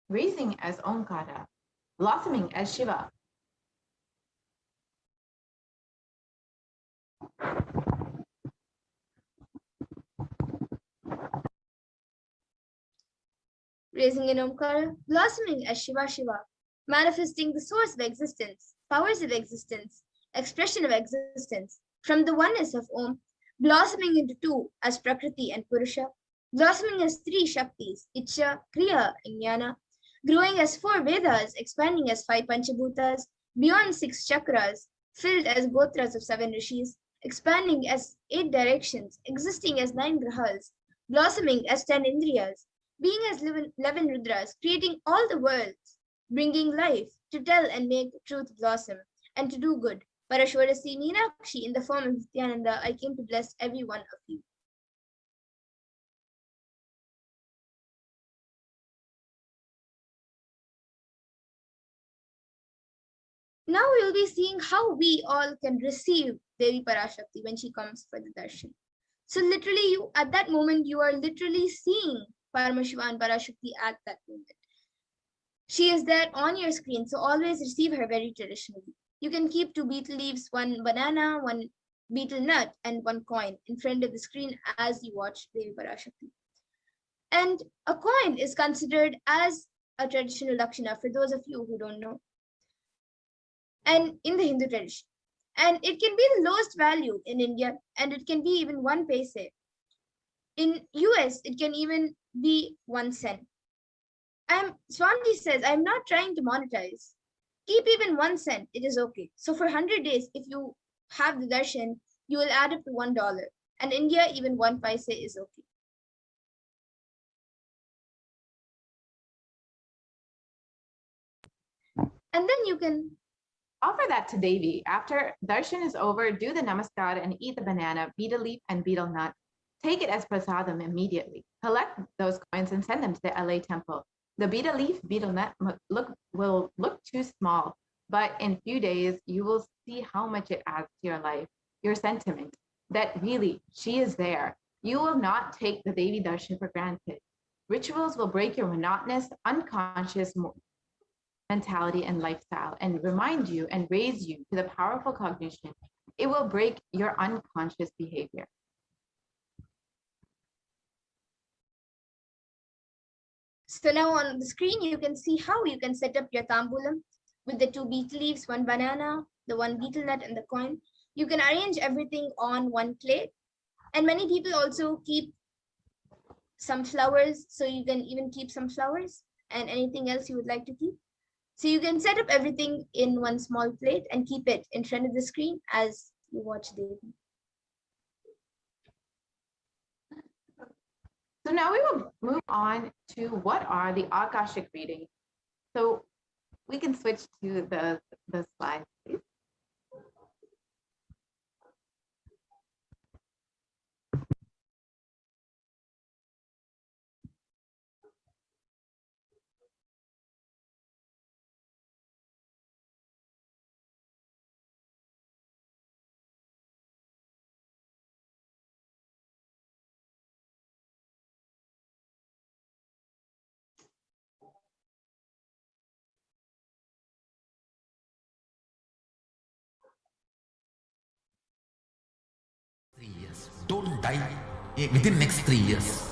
Raising as Omkara, blossoming as Shiva. Raising in Omkara, blossoming as Shiva Shiva, manifesting the source of existence, powers of existence, expression of existence, from the oneness of Om, blossoming into two as Prakriti and Purusha, blossoming as three Shaktis, Icha, Kriya, and Jnana, growing as 4 Vedas, expanding as 5 Panchabhutas, beyond 6 chakras, filled as Gotras of 7 Rishis, expanding as 8 directions, existing as 9 Grahas, blossoming as 10 Indriyas, being as 11 Rudras, creating all the worlds, bringing life to tell and make truth blossom, and to do good. Parashodasi Meenakshi, in the form of Nityananda, I came to bless every one of you. Now we will be seeing how we all can receive Devi Parashakti when she comes for the darshan. So literally, at that moment, you are literally seeing Paramashiva and Parashakti at that moment. She is there on your screen, so always receive her very traditionally. You can keep 2 betel leaves, 1 banana, 1 betel nut and 1 coin in front of the screen as you watch Devi PARASHAKTI. And a coin is considered as a traditional dakshina for those of you who don't know, and in the Hindu tradition. And it can be the lowest value in India, and it can be even 1 paise. In US, it can even be 1 cent. Swamiji says, I'm not trying to monetize. Keep even 1 cent, it is okay. So for 100 days, if you have the darshan, you will add up to $1. And India, even 1 paise is okay. And then you can offer that to Devi. After darshan is over, do the namaskar and eat the banana, betel leaf, and betel nut. Take it as prasadam immediately. Collect those coins and send them to the LA temple. The betel leaf, betel nut will look too small, but in a few days, you will see how much it adds to your life, your sentiment, that really, she is there. You will not take the Devi darshan for granted. Rituals will break your monotonous, unconscious mentality and lifestyle and remind you and raise you to the powerful cognition. It will break your unconscious behavior. So now on the screen, you can see how you can set up your tambulam with the 2 betel leaves, 1 banana, the 1 betel nut, and the coin. You can arrange everything on 1 plate. And many people also keep some flowers. So you can even keep some flowers and anything else you would like to keep. So you can set up everything in 1 small plate and keep it in front of the screen as you watch the video. So now we will move on to what are the Akashic readings. So we can switch to the slide, please. Don't die within next 3 years.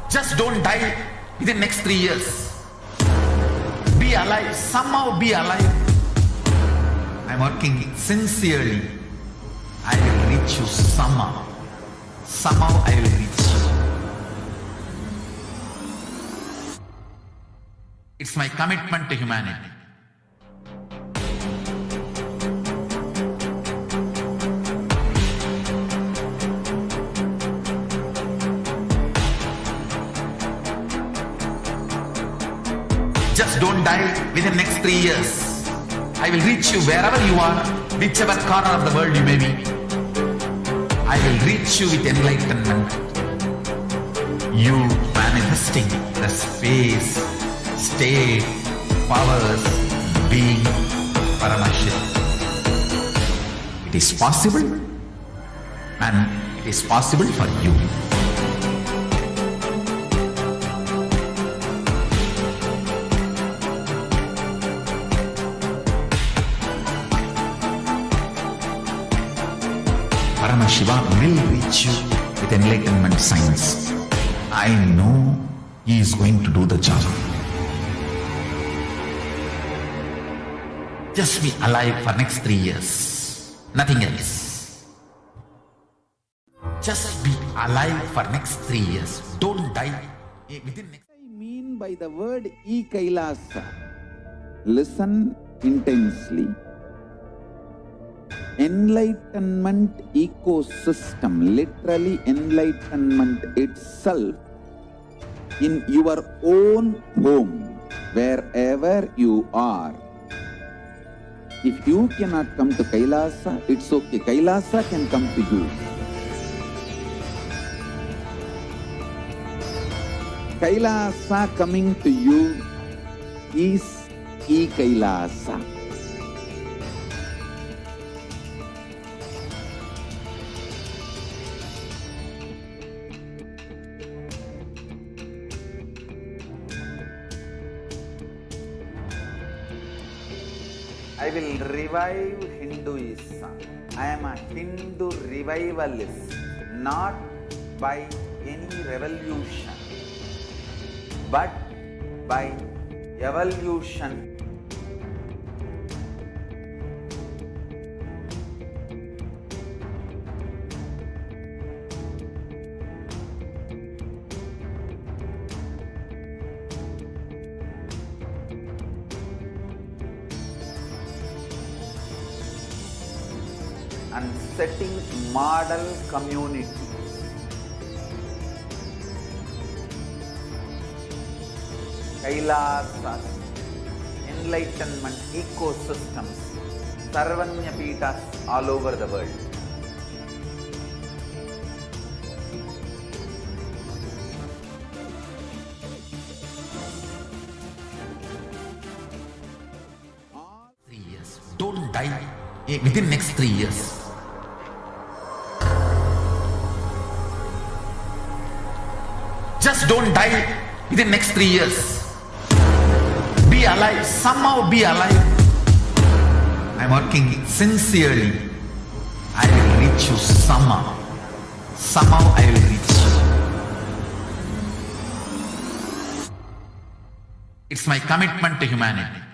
Just don't die within next 3 years. Be alive, somehow be alive. I'm working sincerely. I will reach you somehow. Somehow I will reach you. It's my commitment to humanity. Just don't die within next 3 years. I will reach you wherever you are, whichever corner of the world you may be. I will reach you with enlightenment. You manifesting the space, state, powers, being, Paramashakti. It is possible, and it is possible for you. Shiva will reach you with enlightenment science. I know he is going to do the job. Just be alive for next 3 years. Nothing else. Just be alive for next 3 years. Don't die within next. What I mean by the word e-Kailasa? Listen intensely. Enlightenment ecosystem, literally enlightenment itself, in your own home, wherever you are. If you cannot come to Kailasa, it's okay. Kailasa can come to you. Kailasa coming to you is e-Kailasa. I will revive Hinduism. I am a Hindu revivalist, not by any revolution, but by evolution. And setting model communities. Kailasas, enlightenment ecosystems, Sarvanya Pitas all over the world. Don't die within next 3 years. Just don't die within next 3 years. Be alive, somehow be alive. I'm working sincerely. I will reach you somehow. Somehow I will reach you. It's my commitment to humanity.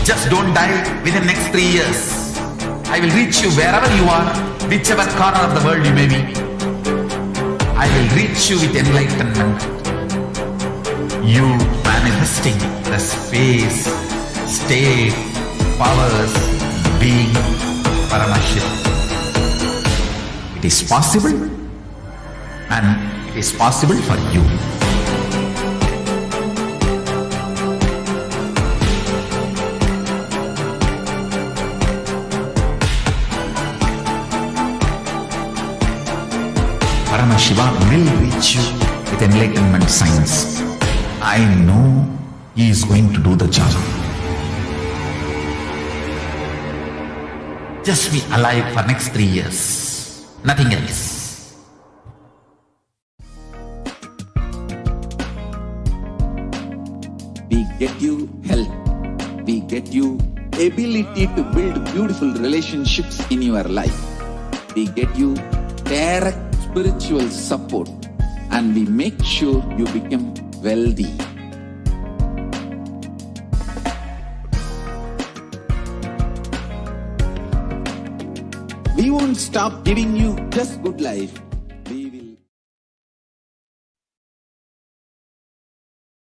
Just don't die within next 3 years. I will reach you wherever you are, whichever corner of the world you may be. I will reach you with enlightenment. You manifesting the space, state, powers, being, Paramashakti. It is possible, and it is possible for you. Shiva will reach you with enlightenment science. I know he is going to do the job. Just be alive for next 3 years. Nothing else. We get you health. We get you ability to build beautiful relationships in your life. We get you direct spiritual support, and we make sure you become wealthy. We won't stop giving you just good life. We will.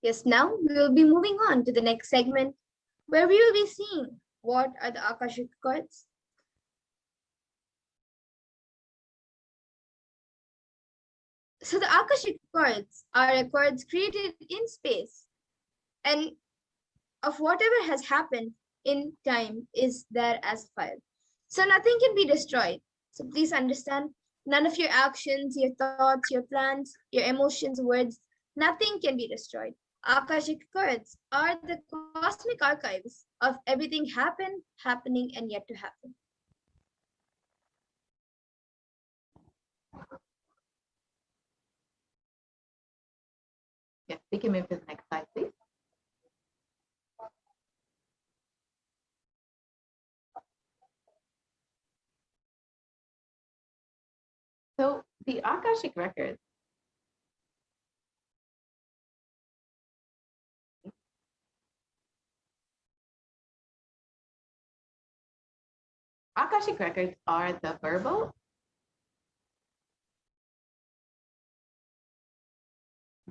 Yes, now we will be moving on to the next segment where we will be seeing what are the Akashic records. So the Akashic records are records created in space, and of whatever has happened in time is there as a file. So nothing can be destroyed. So please understand, none of your actions, your thoughts, your plans, your emotions, words, nothing can be destroyed. Akashic records are the cosmic archives of everything happened, happening, and yet to happen. Yes, we can move to the next slide, please. So the Akashic records are the verbal,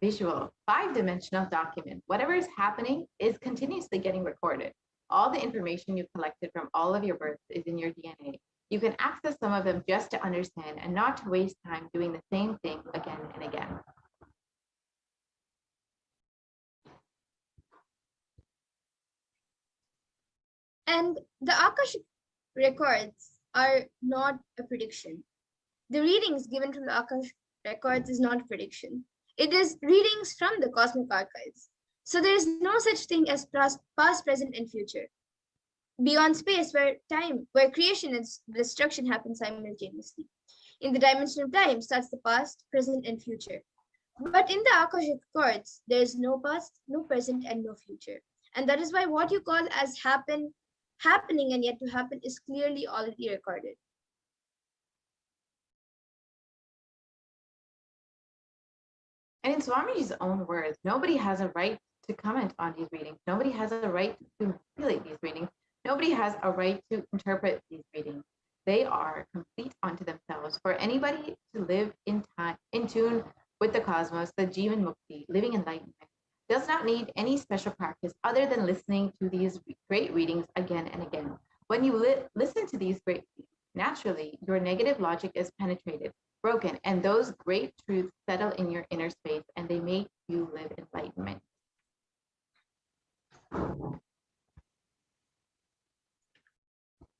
visual, 5-dimensional document. Whatever is happening is continuously getting recorded. All the information you've collected from all of your births is in your DNA. You can access some of them just to understand and not to waste time doing the same thing again and again. And the Akashic records are not a prediction. The readings given from the Akashic records is not a prediction. It is readings from the cosmic archives. So there is no such thing as past, present, and future. beyond space, where creation and destruction happen simultaneously. In the dimension of time starts the past, present, and future. But in the Akashic records, there is no past, no present, and no future. And that is why what you call as happening and yet to happen is clearly already recorded. And in Swamiji's own words, nobody has a right to comment on these readings. Nobody has a right to manipulate these readings. Nobody has a right to interpret these readings. They are complete unto themselves. For anybody to live in tune with the cosmos, the Jivan Mukti, living enlightenment, does not need any special practice other than listening to these great readings again and again. When you listen to these great readings, naturally, your negative logic is penetrated, broken, and those great truths settle in your inner space, and they make you live enlightenment.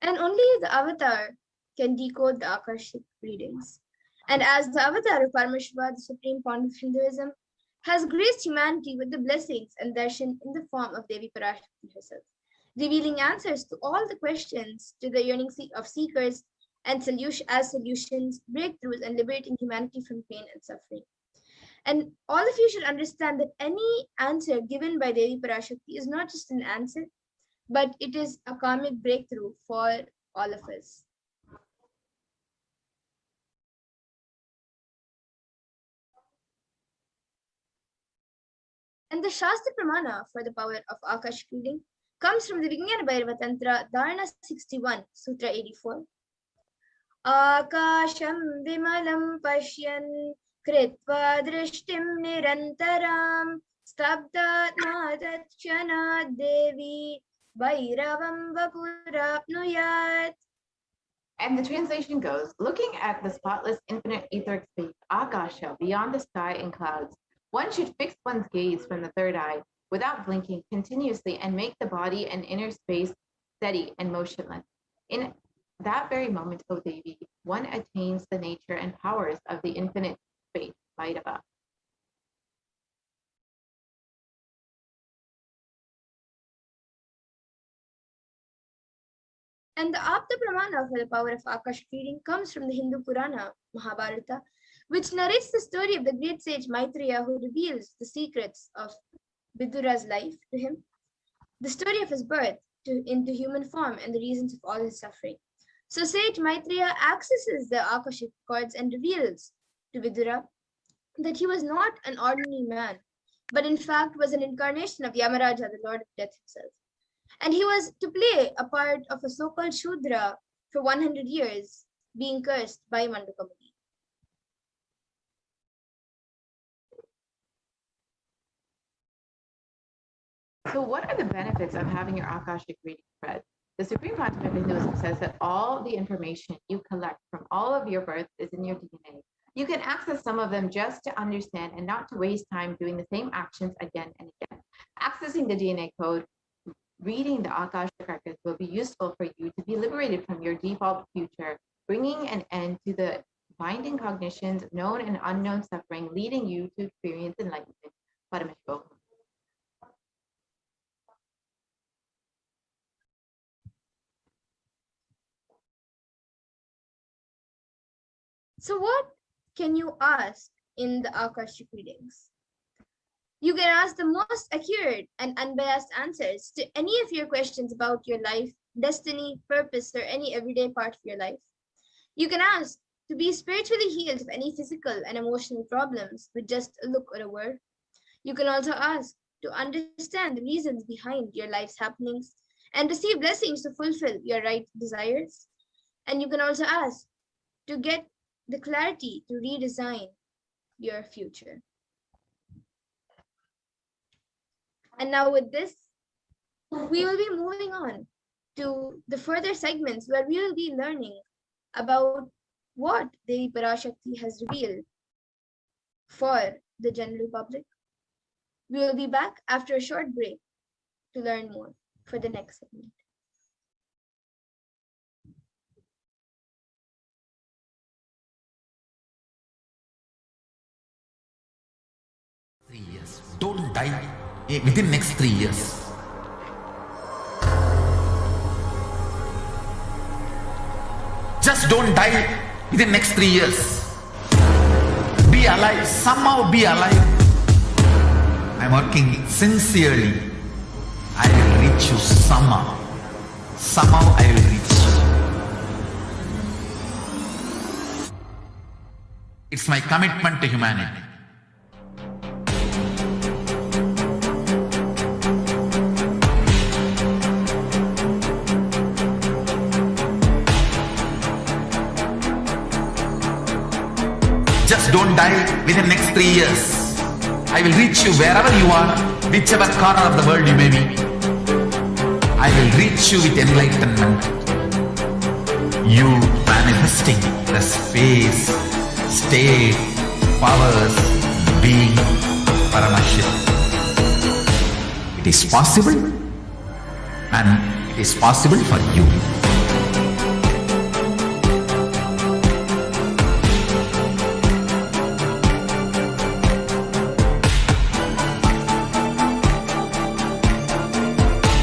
And only the avatar can decode the Akashic readings. And as the avatar of Parameshwar, the supreme point of Hinduism, has graced humanity with the blessings and darshan in the form of Devi PARASHAKTI herself, revealing answers to all the questions to the yearning of seekers and solutions, breakthroughs, and liberating humanity from pain and suffering. And all of you should understand that any answer given by Devi PARASHAKTI is not just an answer, but it is a karmic breakthrough for all of us. And the Shastra Pramana for the power of Akashic reading comes from the Vijnana Bhairava Tantra, Dharana 61, Sutra 84. Akasham vimalam pashyan kritva drishtim nirantaram stabdatma tatchanat devi vairavam vapurapnuyat. And the translation goes, looking at the spotless infinite etheric space, Akasha, beyond the sky and clouds, one should fix one's gaze from the third eye without blinking continuously and make the body and inner space steady and motionless. In that very moment, O Devi, one attains the nature and powers of the infinite space, Vairava. And the Apta Pramana for the power of Akashic reading comes from the Hindu Purana, Mahabharata, which narrates the story of the great sage Maitreya, who reveals the secrets of Vidura's life to him, the story of his birth into human form, and the reasons of all his suffering. So sage Maitreya accesses the Akashic records and reveals to Vidura that he was not an ordinary man, but in fact was an incarnation of Yamaraja, the Lord of Death himself. And he was to play a part of a so-called Shudra for 100 years, being cursed by Mandakamuni. So what are the benefits of having your Akashic reading read? The Supreme Pontiff of Hinduism says that all the information you collect from all of your births is in your DNA. You can access some of them just to understand and not to waste time doing the same actions again and again. Accessing the DNA code, reading the Akashic records will be useful for you to be liberated from your default future, bringing an end to the binding cognitions, known and unknown suffering, leading you to experience enlightenment. Parameshwar. So what can you ask in the Akashic readings? You can ask the most accurate and unbiased answers to any of your questions about your life, destiny, purpose, or any everyday part of your life. You can ask to be spiritually healed of any physical and emotional problems with just a look or a word. You can also ask to understand the reasons behind your life's happenings and receive blessings to fulfill your right desires. And you can also ask to get the clarity to redesign your future. And now with this, we will be moving on to the further segments where we will be learning about what Devi PARASHAKTI has revealed for the general public. We will be back after a short break to learn more for the next segment. Don't die within next 3 years. Just don't die within the next 3 years. Be alive, somehow be alive. I'm working sincerely. I will reach you somehow. Somehow I will reach you. It's my commitment to humanity. Just don't die within the next 3 years. I will reach you wherever you are, whichever corner of the world you may be. I will reach you with enlightenment. You manifesting the space, state, powers, being, Paramashakti. It is possible, and it is possible for you.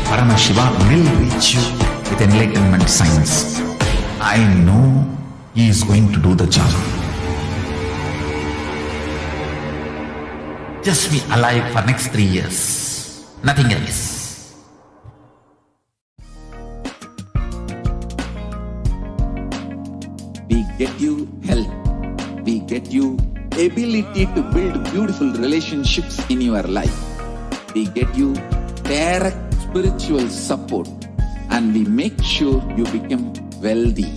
Paramashiva will reach you with enlightenment science. I know he is going to do the job. Just be alive for next 3 years. Nothing else. We get you health. We get you ability to build beautiful relationships in your life. We get you direct spiritual support, and we make sure you become wealthy.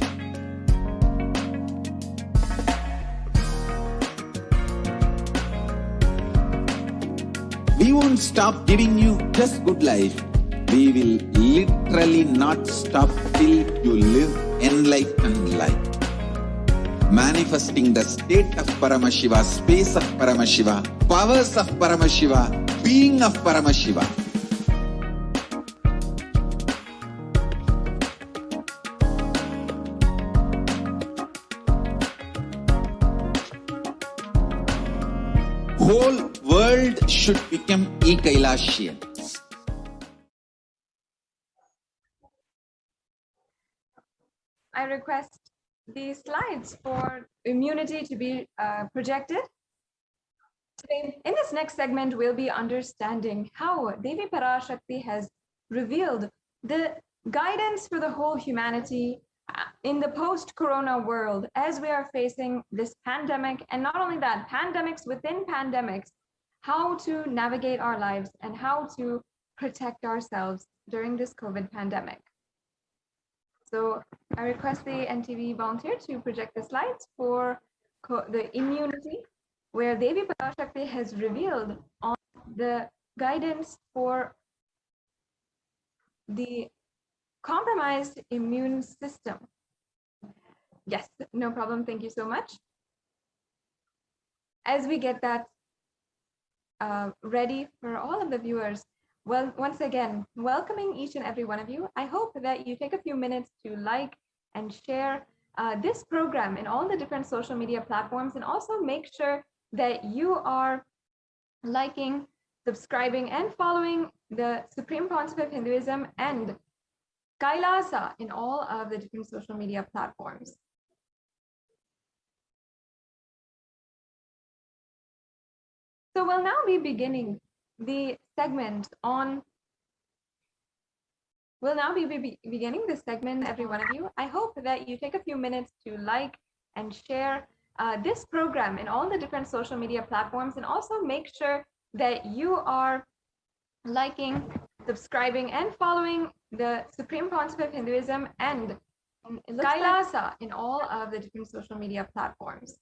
We won't stop giving you just good life. We will literally not stop till you live enlightened life. Manifesting the state of Paramashiva, space of Paramashiva, powers of Paramashiva, being of Paramashiva. Whole world should become e-Kailashians. I request the slides for immunity to be projected. Today, in this next segment, we'll be understanding how Devi PARASHAKTI has revealed the guidance for the whole humanity in the post-corona world as we are facing this pandemic, and not only that, pandemics within pandemics, how to navigate our lives and how to protect ourselves during this COVID pandemic. So I request the NTV volunteer to project the slides for the immunity, where Devi PARASHAKTI has revealed on the guidance for the compromised immune system. Yes, no problem. Thank you so much. As we get that ready for all of the viewers, well, once again, welcoming each and every one of you. I hope that you take a few minutes to like and share this program in all the different social media platforms, and also make sure that you are liking, subscribing, and following the Supreme Pontiff of Hinduism and Kailasa in all of the different social media platforms. So we'll now be beginning the segment on, every one of you. I hope that you take a few minutes to like and share this program in all the different social media platforms, and also make sure that you are liking, subscribing, and following the Supreme Pontiff of Hinduism and Kailasa in all of the different social media platforms.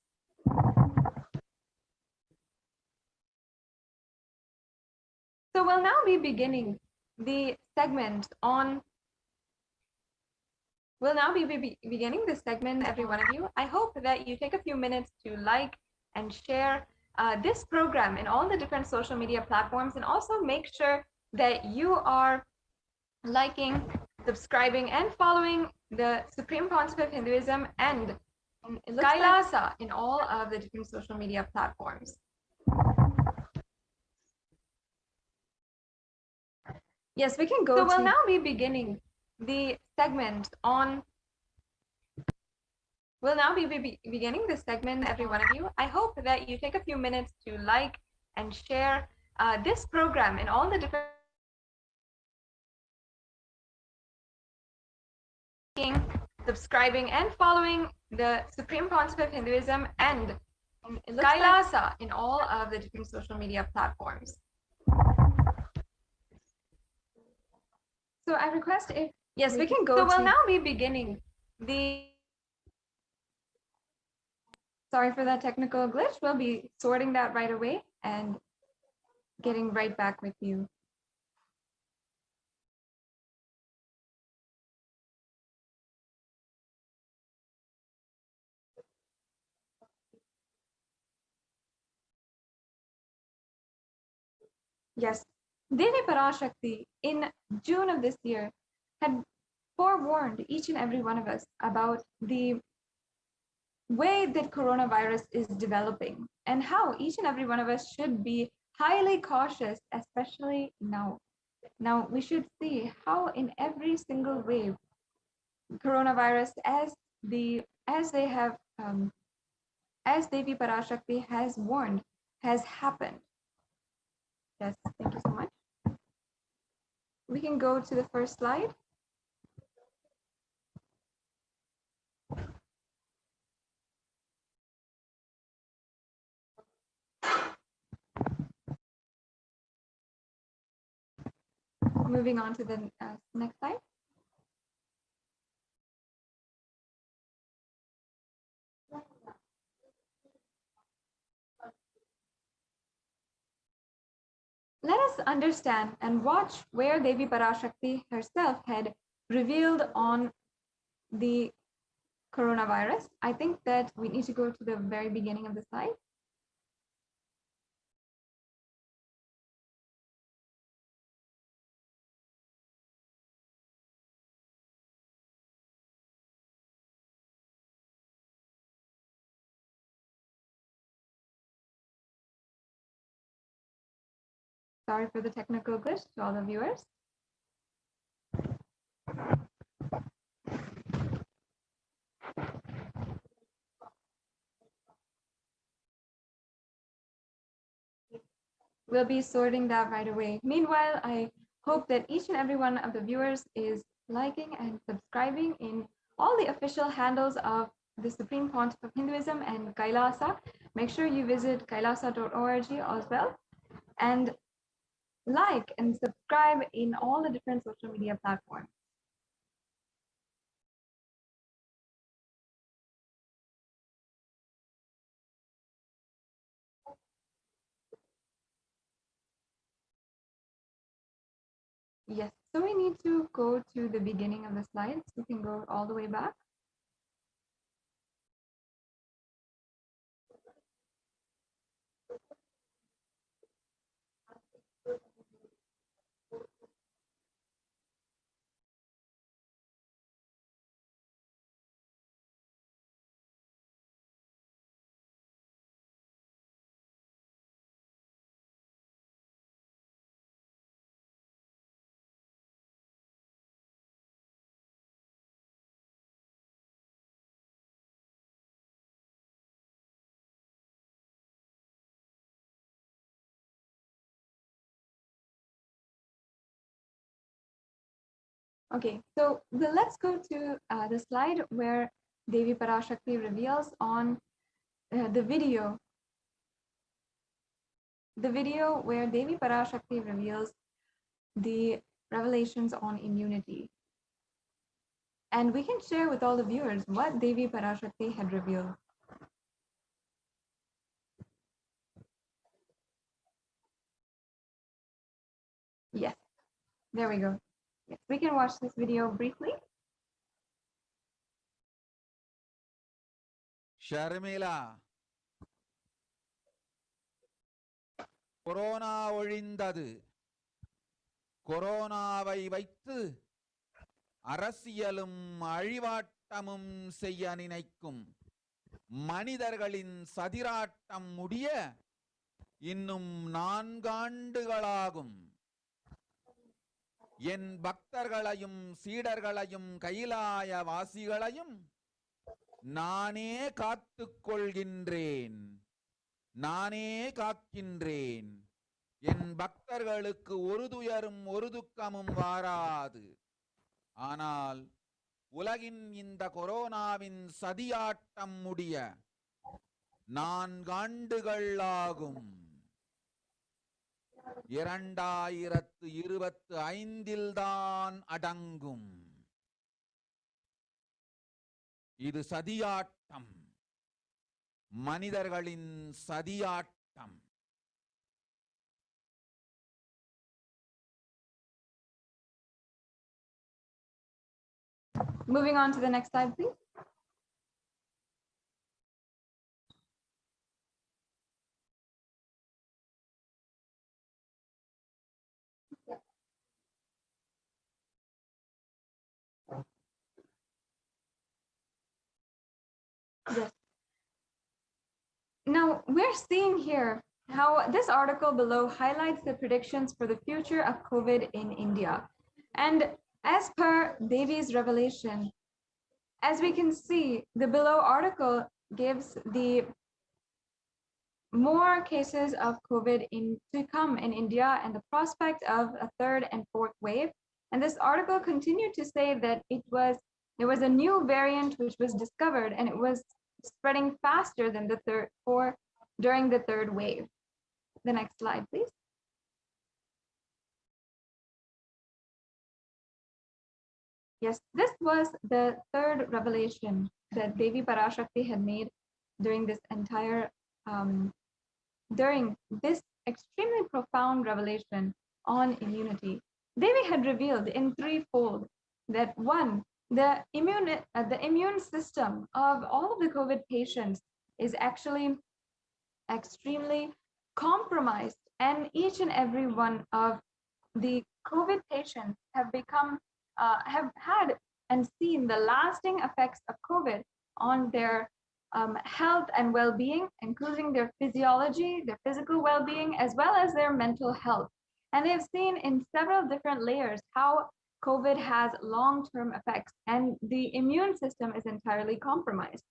So we'll now be beginning the segment on, every one of you. I hope that you take a few minutes to like and share this program in all the different social media platforms, and also make sure that you are liking, subscribing, and following the Supreme Pontiff of Hinduism and Kailasa in all of the different social media platforms. Yes, we can go. So we'll now be beginning the segment on, We'll now be beginning this segment, every one of you. I hope that you take a few minutes to like and share this program in all the different subscribing and following the Supreme Pontiff of Hinduism and Kailasa in all of the different social media platforms. So I request if yes, we can go. So we'll now be beginning the. Sorry for that technical glitch. We'll be sorting that right away and getting right back with you. Yes, Devi PARASHAKTI in June of this year had forewarned each and every one of us about the way that coronavirus is developing and how each and every one of us should be highly cautious, especially now. Now we should see how in every single wave, coronavirus as Devi PARASHAKTI has warned, has happened. Yes, thank you so much. We can go to the first slide. Moving on to the next slide. Let us understand and watch where Devi PARASHAKTI herself had revealed on the coronavirus. I think that we need to go to the very beginning of the slide. Sorry for the technical glitch to all the viewers. We'll be sorting that right away. Meanwhile, I hope that each and every one of the viewers is liking and subscribing in all the official handles of the Supreme Pontiff of Hinduism and Kailasa. Make sure you visit kailasa.org as well. And like and subscribe in all the different social media platforms. Yes, so we need to go to the beginning of the slides. We can go all the way back. Okay, so let's go to the slide where Devi PARASHAKTI reveals on the video where Devi PARASHAKTI reveals the revelations on immunity. And we can share with all the viewers what Devi PARASHAKTI had revealed. Yes, there we go. Yes, we can watch this video briefly. Sharmila, corona ஒழிந்தது. கொரோனாவை வைத்து அரசியலும் அழிவாட்டமும் செய்ய நினைக்கும் மனிதர்களின் சதிராட்டம் முடிய இன்னும் 4 ஆண்டுகளாகும். என் பக்தர்களையும் சீடர்களையும் கைலாய வாசிகளையும் நானே காத்துக்கொள்கின்றேன், நானே காக்கின்றேன். என் பக்தர்களுக்கு ஒரு துயரும் ஒரு துக்கமும் வாராது. ஆனால் உலகின் இந்த கொரோனாவின் சதியாட்டம் முடிய 4 ஆண்டுகள் ஆகும். 2025 தான் அடங்கும். இது சதியாட்டம், மனிதர்களின் சதியாட்டம். Moving on to the next slide, please. Yes. Now we're seeing here how this article below highlights the predictions for the future of COVID in India. And as per Devi's revelation, as we can see, the below article gives the more cases of COVID to come in India and the prospect of a 3rd and 4th wave. And this article continued to say that there was a new variant which was discovered, and it was spreading faster than during the 3rd wave. The next slide, please. Yes, this was the 3rd revelation that Devi PARASHAKTI had made during this entire, during this extremely profound revelation on immunity. Devi had revealed in 3-fold that 1, the immune system of all of the COVID patients is actually extremely compromised, and each and every one of the COVID patients have had and seen the lasting effects of COVID on their health and well-being, including their physiology, their physical well-being, as well as their mental health. And they've seen in several different layers how COVID has long-term effects and the immune system is entirely compromised.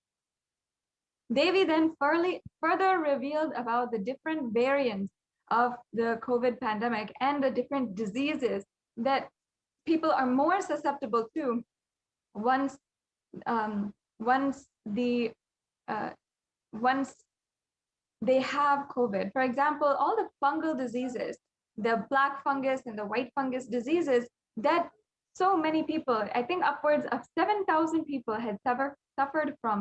Devi then further revealed about the different variants of the COVID pandemic and the different diseases that people are more susceptible to once they have COVID. For example, all the fungal diseases, the black fungus and the white fungus diseases that so many people, I think upwards of 7,000 people had suffered from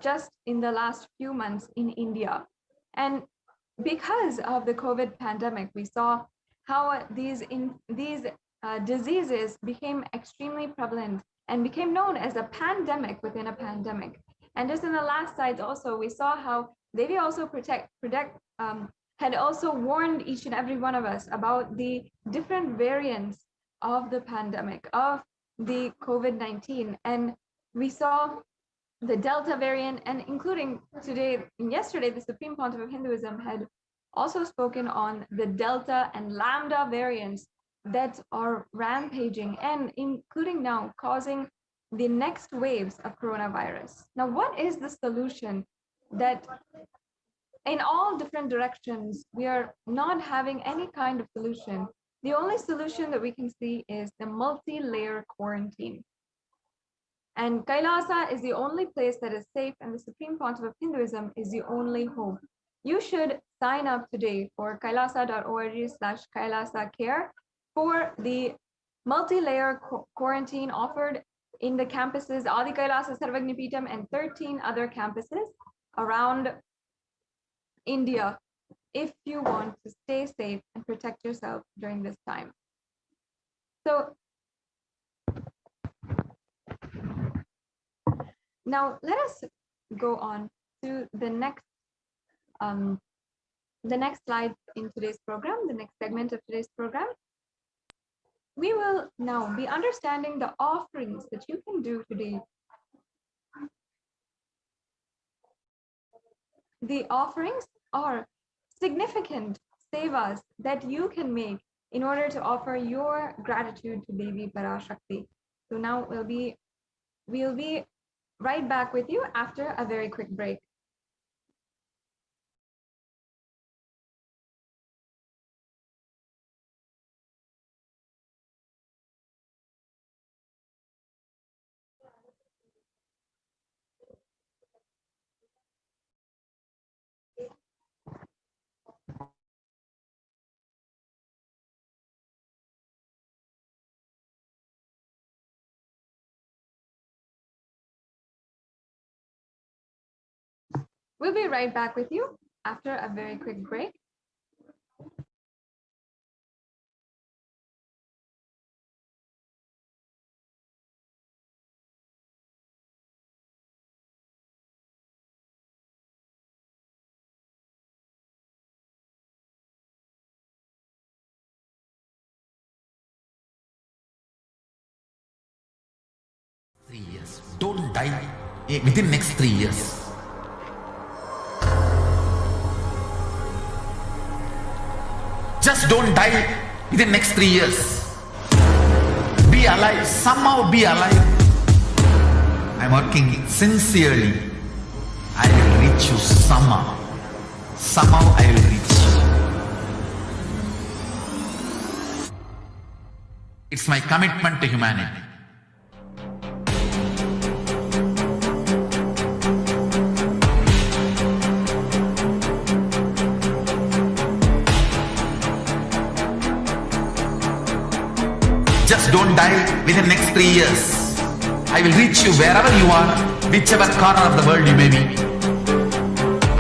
just in the last few months in India. And because of the COVID pandemic, we saw how these diseases became extremely prevalent and became known as a pandemic within a pandemic. And just in the last slides also, we saw how Devi also had also warned each and every one of us about the different variants of the pandemic, of the COVID-19. And we saw the Delta variant, and including yesterday, the Supreme Pontiff of Hinduism had also spoken on the Delta and Lambda variants that are rampaging and including now causing the next waves of coronavirus. Now, what is the solution that in all different directions, we are not having any kind of solution? The only solution that we can see is the multi-layer quarantine. And Kailasa is the only place that is safe, and the Supreme Pontiff of Hinduism is the only hope. You should sign up today for kailasa.org/Kailasa Care for the multi-layer quarantine offered in the campuses Adi Kailasa Sarvagnipitam and 13 other campuses around India, if you want to stay safe and protect yourself during this time. So now let us go on to the next slide in today's program, the next segment of today's program. We will now be understanding the offerings that you can do today. The offerings are significant sevas that you can make in order to offer your gratitude to Devi PARASHAKTI. So now we'll be right back with you after a very quick break. We'll be right back with you after a very quick break. Don't die within next 3 years. Just don't die within next 3 years. Be alive, somehow be alive. I'm working sincerely. I will reach you somehow. Somehow I will reach you. It's my commitment to humanity. Just don't die within the next 3 years. I will reach you wherever you are, whichever corner of the world you may be.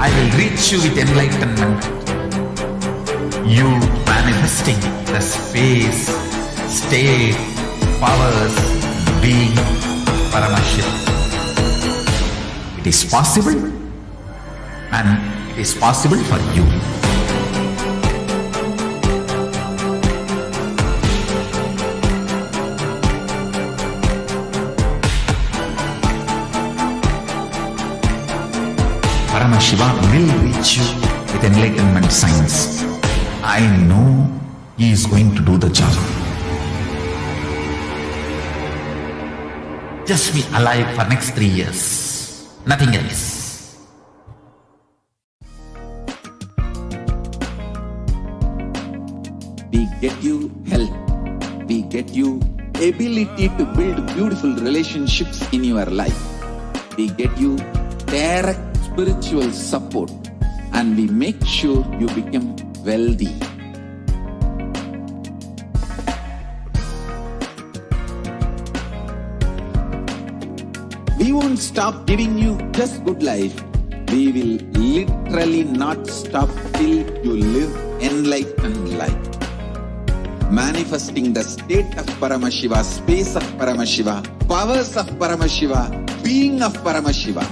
I will reach you with enlightenment. You manifesting the space, state, powers, being, Paramashiva. It is possible, and it is possible for you. Paramashiva will reach you with enlightenment science. I know he is going to do the job. Just be alive for next 3 years. Nothing else. We get you health. We get you ability to build beautiful relationships in your life. We get you direct spiritual support, and we make sure you become wealthy. We won't stop giving you just good life. We will literally not stop till you live enlightened life. Manifesting the state of Paramashiva, space of Paramashiva, powers of Paramashiva, being of Paramashiva.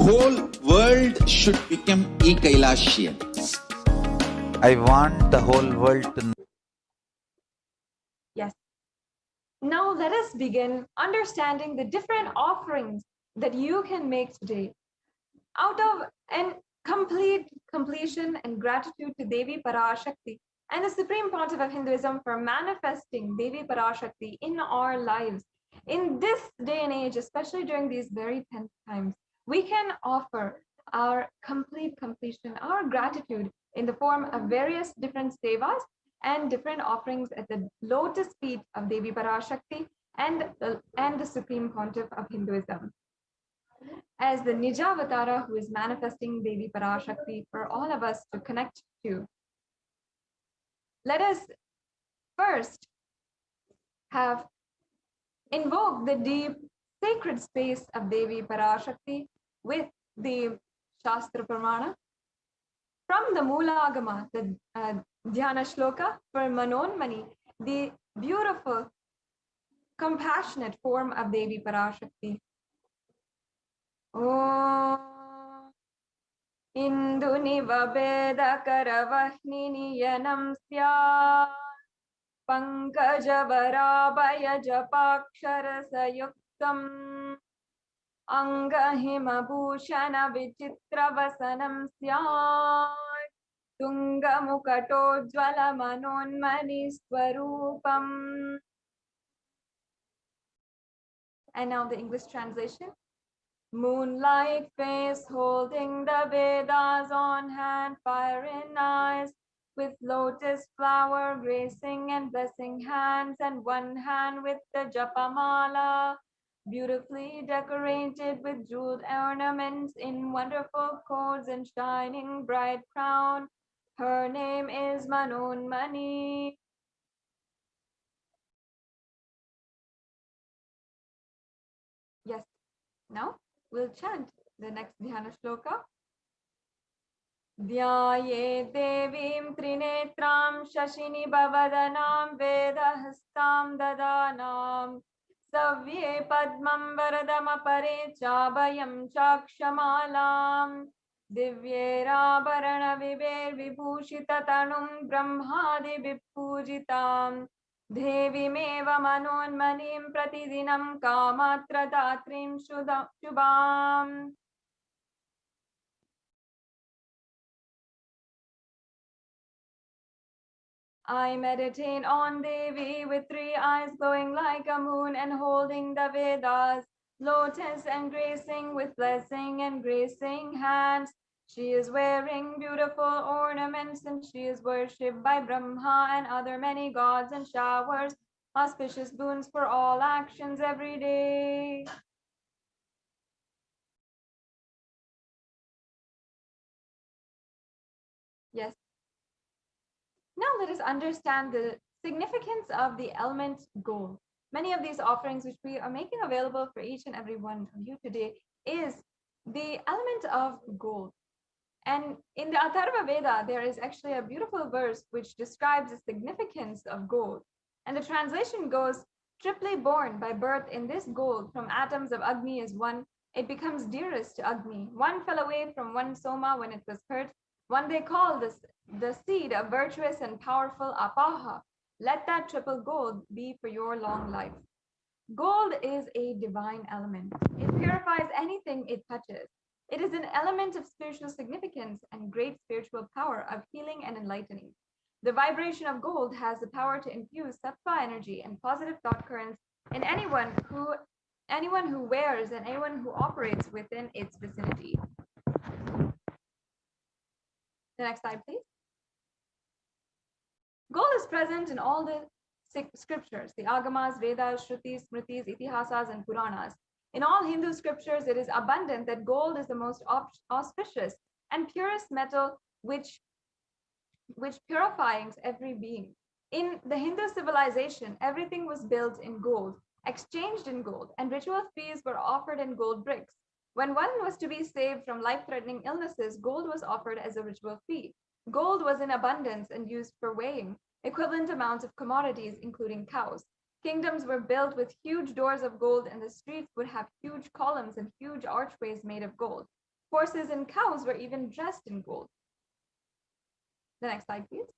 Whole world should become e-Kailashian. I want the whole world to know. Yes. Now let us begin understanding the different offerings that you can make today. Out of an completion and gratitude to Devi PARASHAKTI and the Supreme Pontiff of Hinduism for manifesting Devi PARASHAKTI in our lives. In this day and age, especially during these very tense times, we can offer our completion, our gratitude in the form of various different sevas and different offerings at the lotus feet of Devi PARASHAKTI and the Supreme Pontiff of Hinduism. As the Nijavatara who is manifesting Devi PARASHAKTI for all of us to connect to. Let us first have invoked the deep sacred space of Devi PARASHAKTI with the Shastra Pramana. From the Moolagama, the Dhyana Shloka for Manonmani, the beautiful, compassionate form of Devi PARASHAKTI. Om Induniva Veda Karavahni Yanam Sya Pankajavara Bhaya Japakshara Sayuktam Angahimabhushana vichitravasanam syat Tungamukatojjvala manonmani swarupam. And now the English translation. Moonlight face holding the Vedas on hand, fire in eyes, with lotus flower gracing and blessing hands, and one hand with the Japamala, beautifully decorated with jeweled ornaments in wonderful cords and shining bright crown. Her name is Manonmani. Yes, now we'll chant the next Dhyana Shloka. Dhyaye devim trinetram shashini bhavadanam vedahastam dadanam savye padmam varadamapare chabhayam chakshamalam divyerabarana viber vibhushitatanum brahmadi vippujitam devimeva manonmanim pratidinam kamatra datrim shubham. I meditate on Devi with 3 eyes glowing like a moon and holding the Vedas, lotus and gracing with blessing and gracing hands. She is wearing beautiful ornaments and she is worshipped by Brahma and other many gods and showers auspicious boons for all actions every day. Yes. Now let us understand the significance of the element gold. Many of these offerings which we are making available for each and every one of you today is the element of gold. And in the Atharva Veda, there is actually a beautiful verse which describes the significance of gold. And the translation goes, triply born by birth in this gold from atoms of Agni is one, it becomes dearest to Agni. One fell away from one Soma when it was hurt. One they call the seed of virtuous and powerful Apaha. Let that triple gold be for your long life. Gold is a divine element. It purifies anything it touches. It is an element of spiritual significance and great spiritual power of healing and enlightening. The vibration of gold has the power to infuse sattva energy and positive thought currents in anyone who wears and anyone who operates within its vicinity. The next slide, please. Gold is present in all the scriptures, the Agamas, Vedas, Shrutis, Smritis, Itihasas, and Puranas. In all Hindu scriptures, it is abundant that gold is the most auspicious and purest metal which purifies every being. In the Hindu civilization, everything was built in gold, exchanged in gold, and ritual fees were offered in gold bricks. When one was to be saved from life-threatening illnesses, gold was offered as a ritual fee. Gold was in abundance and used for weighing equivalent amounts of commodities, including cows. Kingdoms were built with huge doors of gold, and the streets would have huge columns and huge archways made of gold. Horses and cows were even dressed in gold. The next slide, please.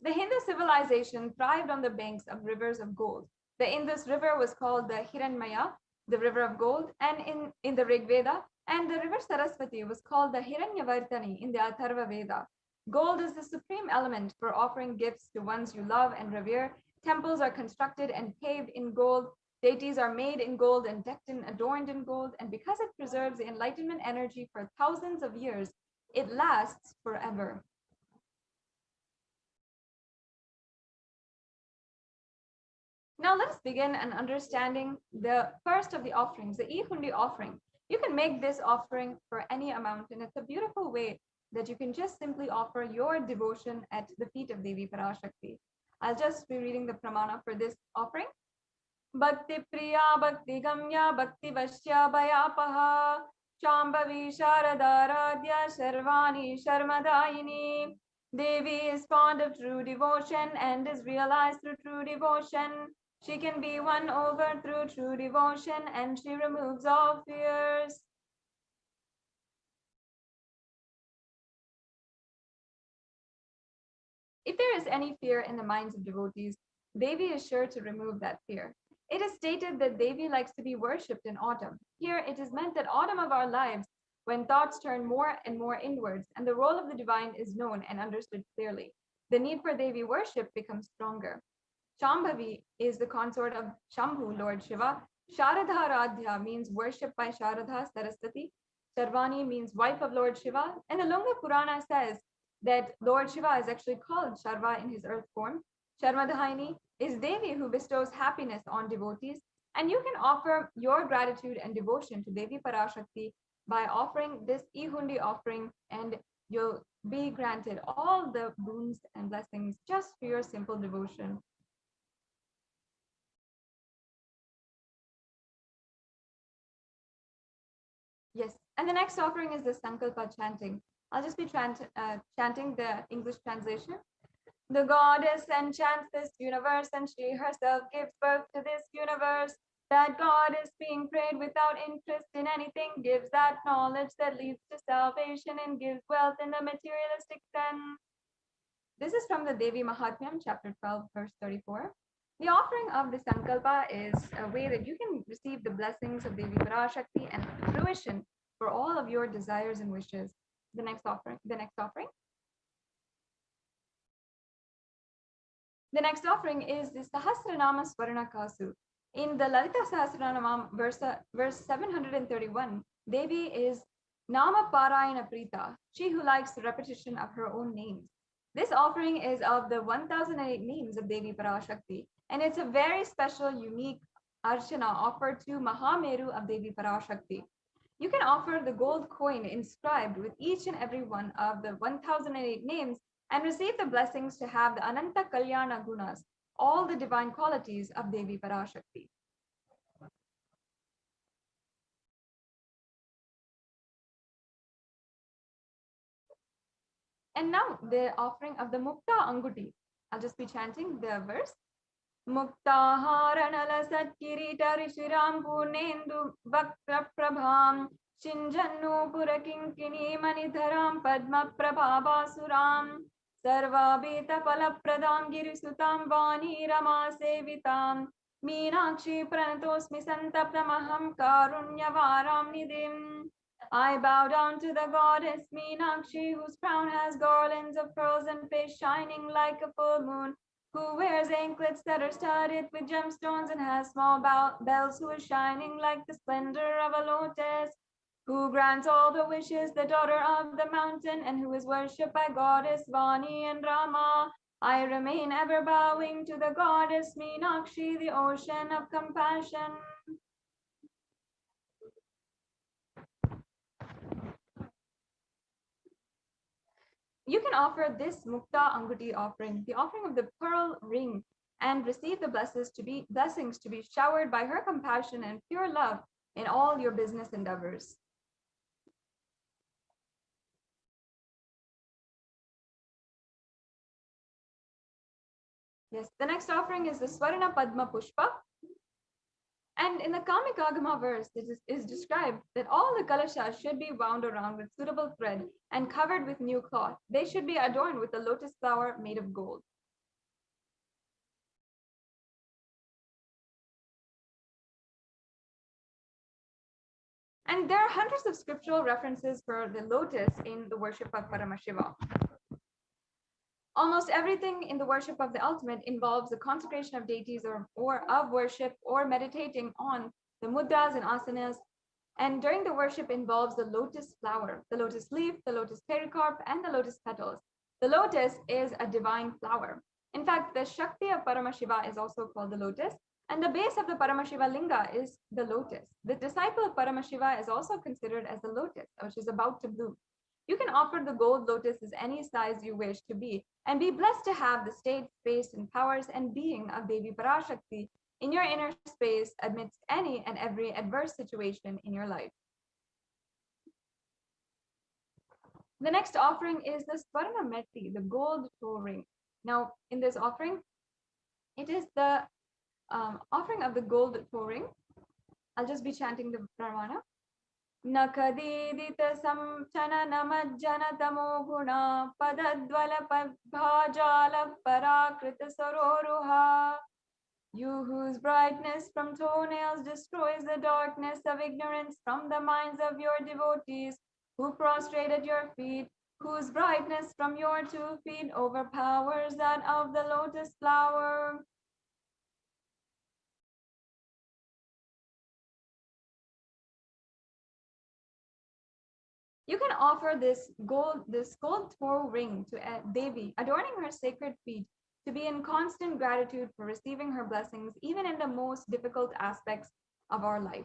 The Hindu civilization thrived on the banks of rivers of gold. The Indus River was called the Hiranmaya, the river of gold, and in the Rig Veda, and the river Saraswati was called the Hiranyavartani in the Atharva Veda. Gold is the supreme element for offering gifts to ones you love and revere. Temples are constructed and paved in gold. Deities are made in gold and decked and adorned in gold. And because it preserves the enlightenment energy for thousands of years, it lasts forever. Now let us begin an understanding the first of the offerings, the Ihundi offering. You can make this offering for any amount, and it's a beautiful way that you can just simply offer your devotion at the feet of Devi PARASHAKTI. I'll just be reading the pramana for this offering. Bhakti Priya Bhakti Gamya Bhakti Vashya Bhayapaha Shambhavi Sharadaradhya Sharvani Sharmadayini. Devi is fond of true devotion and is realized through true devotion. She can be won over through true devotion, and she removes all fears. If there is any fear in the minds of devotees, Devi is sure to remove that fear. It is stated that Devi likes to be worshipped in autumn. Here it is meant that autumn of our lives, when thoughts turn more and more inwards and the role of the divine is known and understood clearly, the need for Devi worship becomes stronger. Shambhavi is the consort of Shambhu, Lord Shiva. Sharadha Radhya means worship by Sharadha Saraswati. Sharvani means wife of Lord Shiva. And the Lunga Purana says that Lord Shiva is actually called Sharva in his earth form. Sharmadhaini is Devi who bestows happiness on devotees. And you can offer your gratitude and devotion to Devi PARASHAKTI by offering this Ihundi offering, and you'll be granted all the boons and blessings just for your simple devotion. Yes, and the next offering is the Sankalpa chanting. I'll just be chanting the English translation. The goddess enchants this universe, and she herself gives birth to this universe. That God is being prayed without interest in anything, gives that knowledge that leads to salvation and gives wealth in the materialistic sense. This is from the Devi Mahatmyam, chapter 12, verse 34. The offering of the Sankalpa is a way that you can receive the blessings of Devi PARASHAKTI and fruition for all of your desires and wishes. The next offering. The next offering is the Sahasranama Swarnakasu. In the Lalita Sahasranamam, verse 731, Devi is Nama Parayana Prita, she who likes the repetition of her own names. This offering is of the 1008 names of Devi PARASHAKTI, and it's a very special, unique archana offered to Mahameru of Devi PARASHAKTI. You can offer the gold coin inscribed with each and every one of the 1008 names and receive the blessings to have the Ananta Kalyana Gunas, all the divine qualities of Devi PARASHAKTI. And now the offering of the Mukta Anguti. I'll just be chanting the verse. Mukta Haranala Satkirita Rishiram Purnendu Bhakta Prabham Shinjannu Purakinkini Manidharam Padma Prabhavasuram Sarvabhita Palapradam Girisutam Vani Rama Sevitam Meenakshi Pranatosmi Santapnamaham Karunyavaram Nidim. I bow down to the goddess Meenakshi, whose crown has garlands of pearls and face shining like a full moon, who wears anklets that are studded with gemstones and has small bells, who is shining like the splendor of a lotus, who grants all the wishes, the daughter of the mountain, and who is worshipped by goddess Vani and Rama. I remain ever bowing to the goddess Meenakshi, the ocean of compassion. You can offer this Mukta Anguti offering, the offering of the pearl ring, and receive the blessings to be showered by her compassion and pure love in all your business endeavors. Yes, the next offering is the Swarna Padma Pushpa. And in the Kamikagama verse, it is described that all the kalashas should be wound around with suitable thread and covered with new cloth. They should be adorned with a lotus flower made of gold. And there are hundreds of scriptural references for the lotus in the worship of Paramashiva. Almost everything in the worship of the ultimate involves the consecration of deities or of worship or meditating on the mudras and asanas. And during the worship involves the lotus flower, the lotus leaf, the lotus pericarp, and the lotus petals. The lotus is a divine flower. In fact, the Shakti of Paramashiva is also called the lotus, and the base of the Paramashiva linga is the lotus. The disciple of Paramashiva is also considered as the lotus, which is about to bloom. You can offer the gold lotuses any size you wish to be, and be blessed to have the state, space, and powers and being of Devi PARASHAKTI in your inner space amidst any and every adverse situation in your life. The next offering is the Swarna Meti, the gold toe ring. Now, in this offering, it is the offering of the gold toe ring. I'll just be chanting the Pramana. Nakadidita samchana namajjana tamo guna padadvala bhajala parakrita saroruha You whose brightness from toenails destroys the darkness of ignorance from the minds of your devotees who prostrate at your feet, whose brightness from your 2 feet overpowers that of the lotus flower. You can offer this gold toe ring to Devi, adorning her sacred feet, to be in constant gratitude for receiving her blessings, even in the most difficult aspects of our life.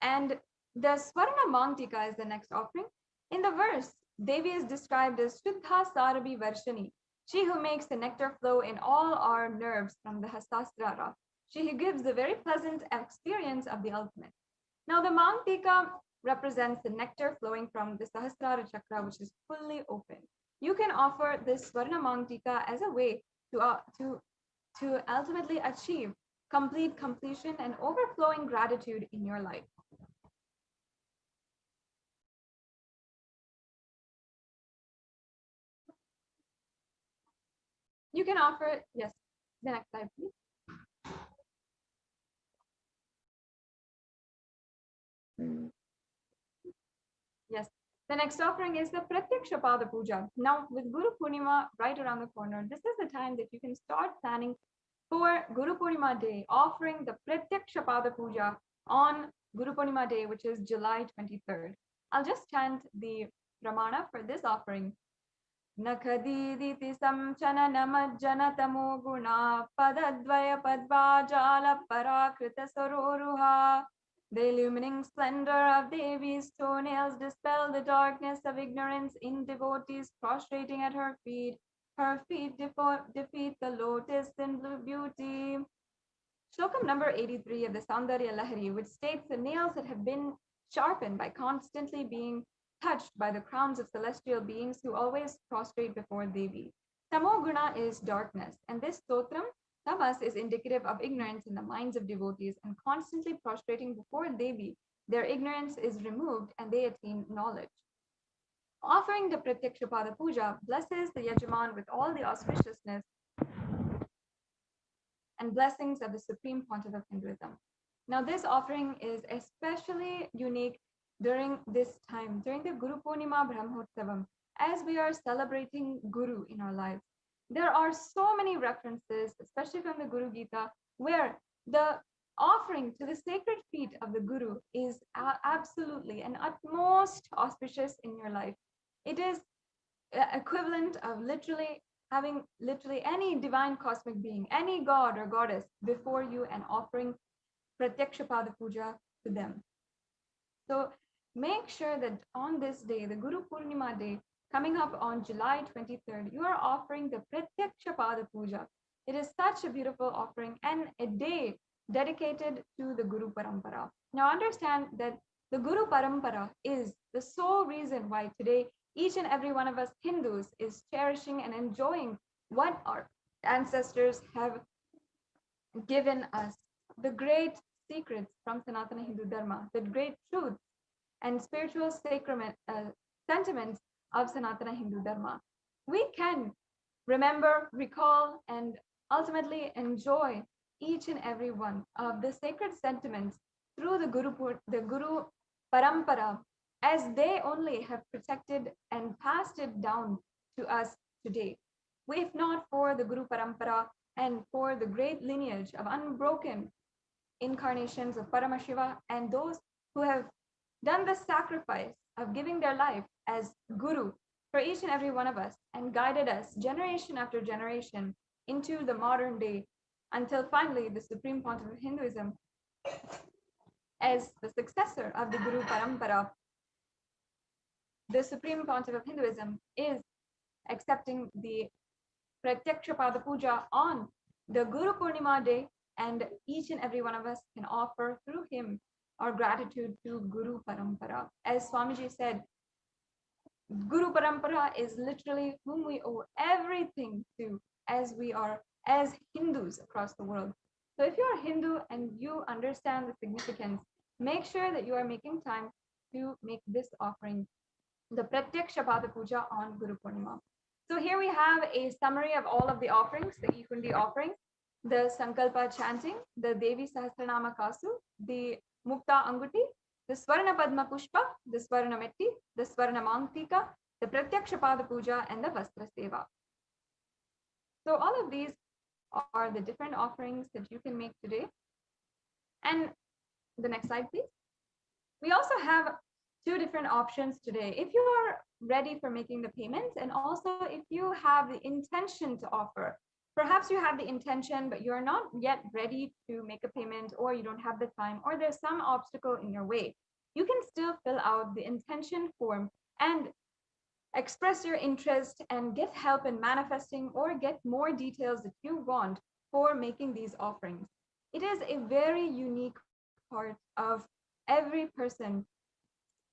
And the Swarna Mangtika is the next offering. In the verse, Devi is described as Shuddha Sarabhi Varshani, she who makes the nectar flow in all our nerves from the Hastasrara. She who gives the very pleasant experience of the ultimate. Now the Mangtika represents the nectar flowing from the Sahasrara chakra, which is fully open. You can offer this Swarna Mangtika as a way to ultimately achieve complete completion and overflowing gratitude in your life. You can offer, yes, the next slide, please. Yes, the next offering is the Pratyaksha Pada Puja. Now, with Guru Purnima right around the corner, this is the time that you can start planning for Guru Purnima Day, offering the Pratyaksha Pada Puja on Guru Purnima Day, which is July 23rd. I'll just chant the Pramana for this offering. Nakadiditi samchana namajjanatamo guna padadvaya padvajala parakrita saroruha. The illumining splendor of Devi's toenails dispel the darkness of ignorance in devotees prostrating at her feet. Her feet defeat the lotus in blue beauty. Shlokam number 83 of the Saundarya Lahari, which states the nails that have been sharpened by constantly being touched by the crowns of celestial beings who always prostrate before Devi. Tamoguna is darkness, and this stotram, tamas, is indicative of ignorance in the minds of devotees, and constantly prostrating before Devi, their ignorance is removed and they attain knowledge. Offering the Pratyaksha Pada Puja blesses the Yajaman with all the auspiciousness and blessings of the Supreme Pontiff of Hinduism. Now, this offering is especially unique during this time, during the Guru Purnima Brahmotsavam, as we are celebrating Guru in our lives. There are so many references, especially from the Guru Gita, where the offering to the sacred feet of the Guru is absolutely and utmost auspicious in your life. It is equivalent of literally having any divine cosmic being, any god or goddess before you and offering Pratyaksha Pada Puja to them. So make sure that on this day, the Guru Purnima Day, coming up on July 23rd, you are offering the Pratyaksha Pada Puja. It is such a beautiful offering and a day dedicated to the Guru Parampara. Now understand that the Guru Parampara is the sole reason why today each and every one of us Hindus is cherishing and enjoying what our ancestors have given us, the great secrets from Sanatana Hindu Dharma, the great truths and spiritual sentiments of Sanatana Hindu Dharma. We can remember, recall, and ultimately enjoy each and every one of the sacred sentiments through the Guru Parampara, as they only have protected and passed it down to us today. If not for the Guru Parampara and for the great lineage of unbroken incarnations of Paramashiva and those who have done the sacrifice of giving their life as Guru for each and every one of us and guided us generation after generation into the modern day until finally the Supreme Pontiff of Hinduism, as the successor of the Guru Parampara, the Supreme Pontiff of Hinduism is accepting the Pratyaksha Pada Puja on the Guru Purnima Day, and each and every one of us can offer through him our gratitude to Guru Parampara. As Swamiji said, Guru Parampara is literally whom we owe everything to, as we are as Hindus across the world. So if you're a Hindu and you understand the significance, make sure that you are making time to make this offering the Pratyakshapada Puja on Guru Purnima. So here we have a summary of all of the offerings, the Ikundi offerings, the Sankalpa chanting, the Devi Sahasranama Kasu, the Mukta Anguti, the Swarna Padma Pushpa, the Swarna Metti, the Swarna Mangtika, the Pratyakshapada Puja, and the Vastra Seva. So all of these are the different offerings that you can make today. And the next slide, please. We also have two different options today. If you are ready for making the payments, and also if you have the intention to offer, perhaps you have the intention, but you're not yet ready to make a payment, or you don't have the time, or there's some obstacle in your way, you can still fill out the intention form and express your interest and get help in manifesting, or get more details that you want for making these offerings. It is a very unique part of every person's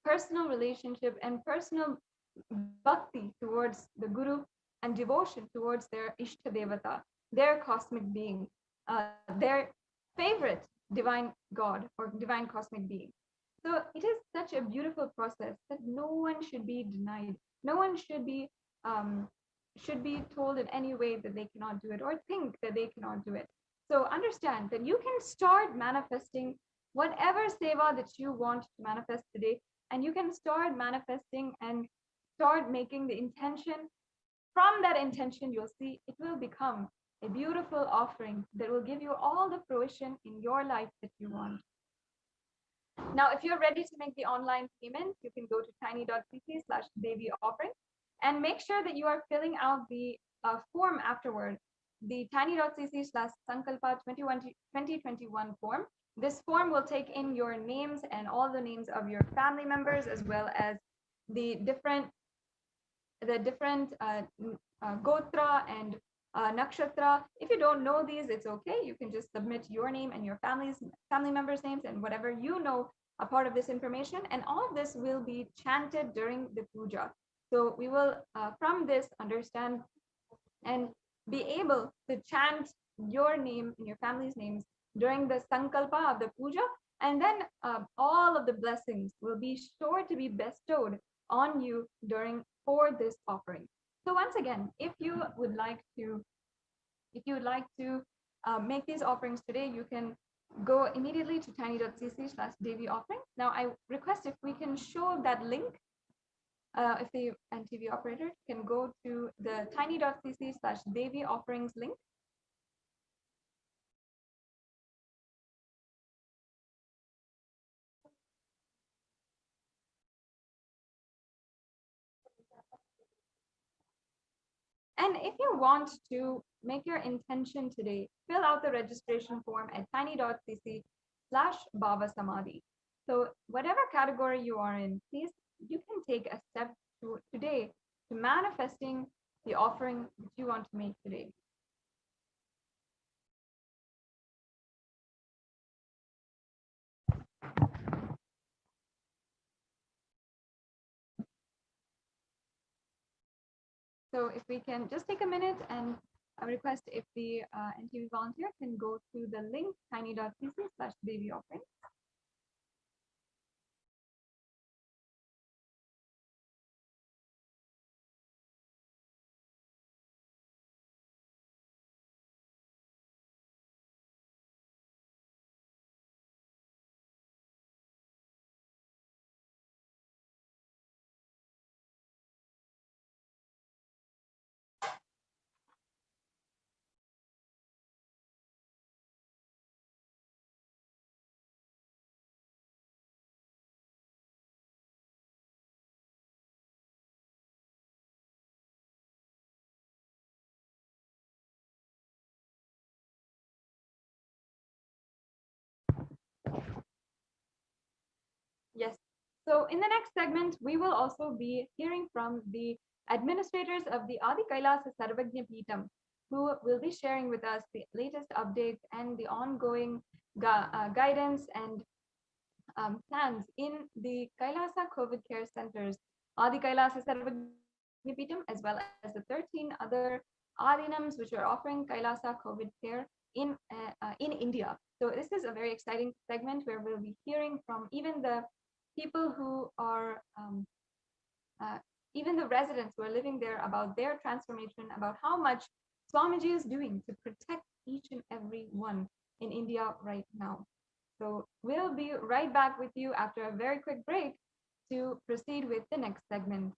personal relationship and personal bhakti towards the Guru, and devotion towards their Ishta Devata, their cosmic being, their favorite divine God or divine cosmic being. So it is such a beautiful process that no one should be denied. No one should be told in any way that they cannot do it, or think that they cannot do it. So understand that you can start manifesting whatever seva that you want to manifest today, and you can start manifesting and start making the intention. From that intention, you'll see it will become a beautiful offering that will give you all the fruition in your life that you want. Now, if you're ready to make the online payment, you can go to tiny.cc/Devi offering, and make sure that you are filling out the form afterward, the tiny.cc/Sankalpa 2021 form. This form will take in your names and all the names of your family members, as well as the different gotra and nakshatra. If you don't know these, it's okay. You can just submit your name and your family members' names and whatever you know a part of this information. And all of this will be chanted during the puja. So we will, from this, understand and be able to chant your name and your family's names during the sankalpa of the puja. And then all of the blessings will be sure to be bestowed on you for this offering. So once again, if you would like to make these offerings today, you can go immediately to tiny.cc/Devi offering. Now I request if we can show that link, if the NTV operator can go to the tiny.cc/Devi offerings link. And if you want to make your intention today, fill out the registration form at tiny.cc/Bhava Samadhi. So whatever category you are in, please, you can take a step today to manifesting the offering that you want to make today. So if we can just take a minute, and I request if the NTV volunteer can go to the link tiny.cc/Devi offering. Yes. So in the next segment, we will also be hearing from the administrators of the Adi Kailasa Sarvagnya Peetham, who will be sharing with us the latest updates and the ongoing guidance and plans in the Kailasa COVID care centers, Adi Kailasa Sarvagnya Peetham, as well as the 13 other Adinams which are offering Kailasa COVID care in India. So this is a very exciting segment where we'll be hearing from even the people who are even the residents who are living there about their transformation, about how much Swamiji is doing to protect each and every one in India right now. So we'll be right back with you after a very quick break to proceed with the next segment.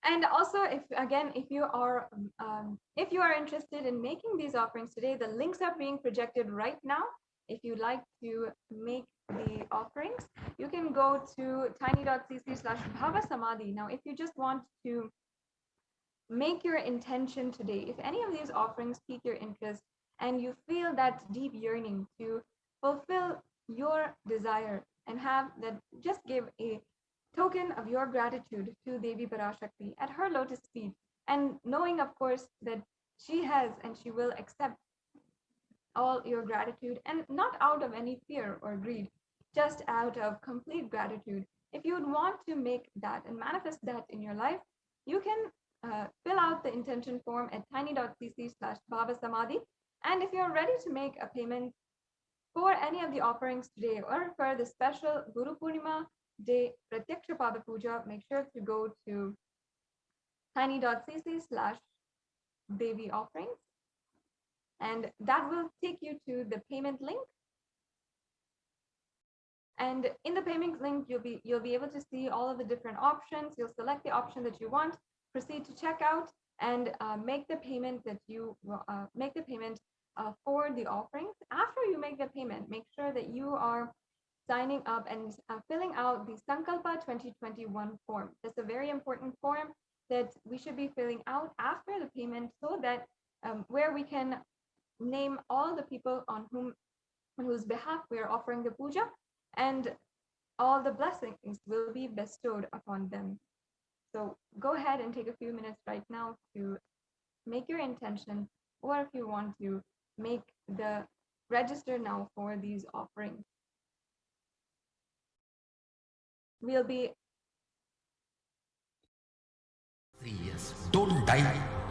And also, if you are interested in making these offerings today, the links are being projected right now. If you'd like to make the offerings, you can go to tiny.cc/bhavasamadhi. Now, if you just want to make your intention today, if any of these offerings pique your interest and you feel that deep yearning to fulfill your desire and have that, just give a token of your gratitude to Devi PARASHAKTI at her lotus feet, and knowing, of course, that she has and she will accept all your gratitude, and not out of any fear or greed, just out of complete gratitude. If you would want to make that and manifest that in your life, you can fill out the intention form at tiny.cc/bhavasamadhi. And if you're ready to make a payment for any of the offerings today or for the special Guru Purnima Day Pratyaksha Pada Puja, make sure to go to tiny.cc/Devi offerings, and that will take you to the payment link. And in the payment link, you'll be able to see all of the different options. You'll select the option that you want, proceed to checkout, and make the payment that you for the offerings. After you make the payment, make sure that you are signing up and filling out the Sankalpa 2021 form. That's a very important form that we should be filling out after the payment, so that where we can name all the people on whose behalf we are offering the puja, and all the blessings will be bestowed upon them. So go ahead and take a few minutes right now to make your intention, or if you want to make the register now for these offerings. We'll be 3 years. Don't die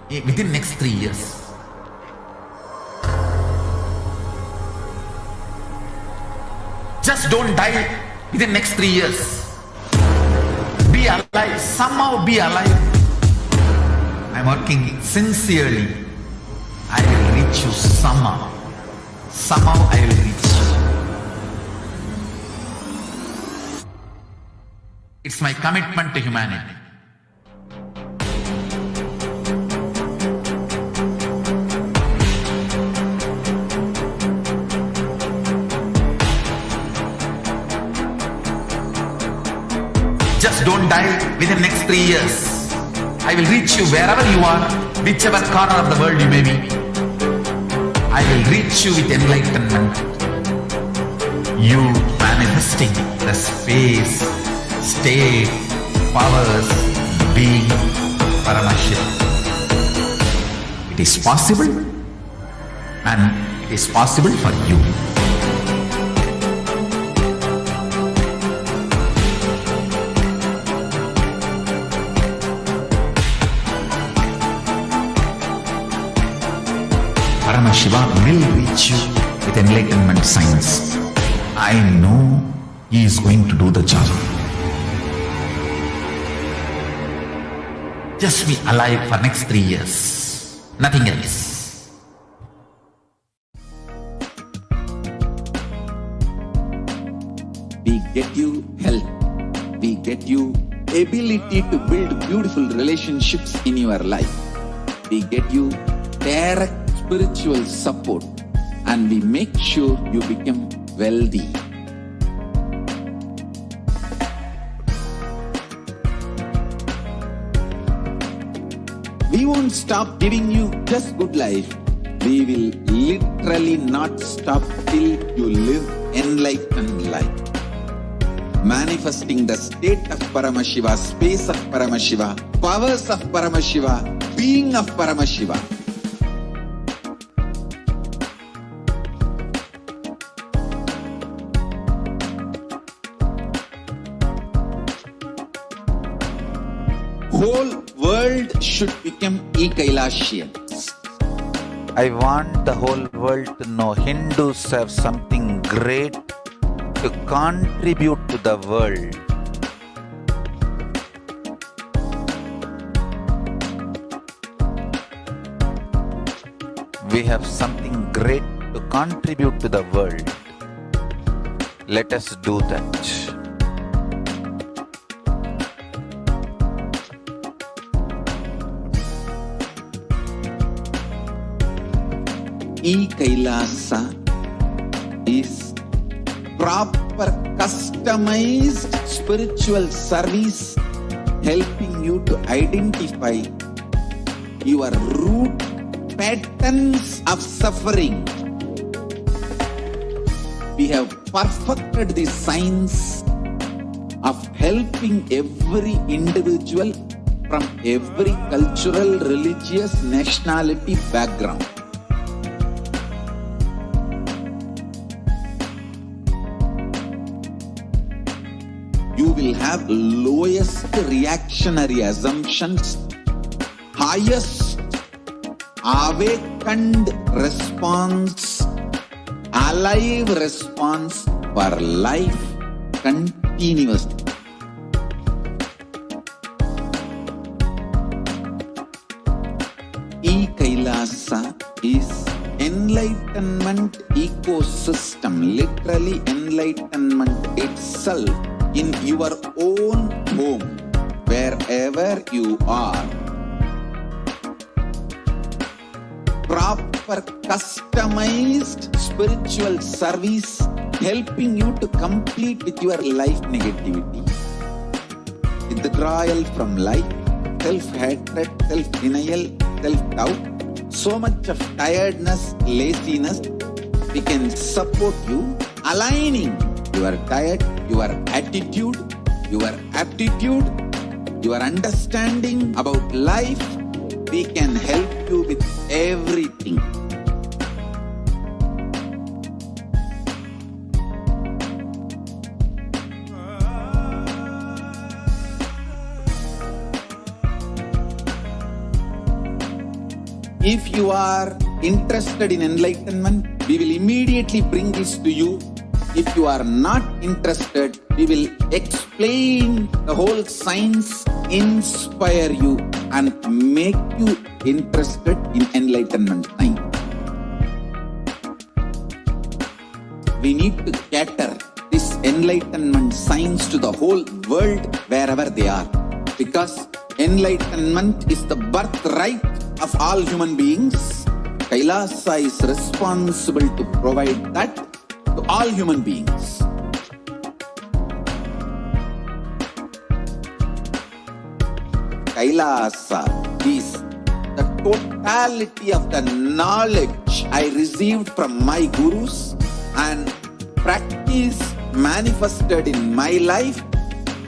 within next 3 years. Just don't die within next 3 years. Be alive. Somehow be alive. I'm working sincerely. I will reach you somehow. Somehow I will reach you. It's my commitment to humanity. Just don't die within next 3 years. I will reach you wherever you are, whichever corner of the world you may be. I will reach you with enlightenment. You manifesting the space, state, powers, being, Paramashya. It is possible, and it is possible for you. Paramashiva will reach you with enlightenment science. I know he is going to do the job. Just be alive for next 3 years. Nothing else. We get you health. We get you ability to build beautiful relationships in your life. We get you direct spiritual support, and we make sure you become wealthy. We won't stop giving you just good life. We will literally not stop till you live enlightened life. Manifesting the state of Paramashiva, space of Paramashiva, powers of Paramashiva, being of Paramashiva. Whole world should become e-Kailashians. I want the whole world to know Hindus have something great to contribute to the world. We have something great to contribute to the world. Let us do that. E-Kailasa is proper customized spiritual service helping you to identify your root patterns of suffering. We have perfected the science of helping every individual from every cultural, religious, nationality background. You will have lowest reactionary assumptions, highest awakened response, alive response for life continuously. E-Kailasa is enlightenment ecosystem, literally enlightenment itself in your own home, wherever you are. Proper customized spiritual service helping you to complete with your life negativity, withdrawal from life, self-hatred, self-denial, self-doubt, so much of tiredness, laziness. We can support you aligning your diet, your attitude, your aptitude, your understanding about life. We can help you with everything. If you are interested in enlightenment, we will immediately bring this to you. If you are not interested, we will explain the whole science, inspire you and make you interested in enlightenment time. We need to cater this enlightenment science to the whole world wherever they are, because enlightenment is the birthright of all human beings. Kailasa is responsible to provide that to all human beings. Kailasa is the totality of the knowledge I received from my gurus and practice manifested in my life,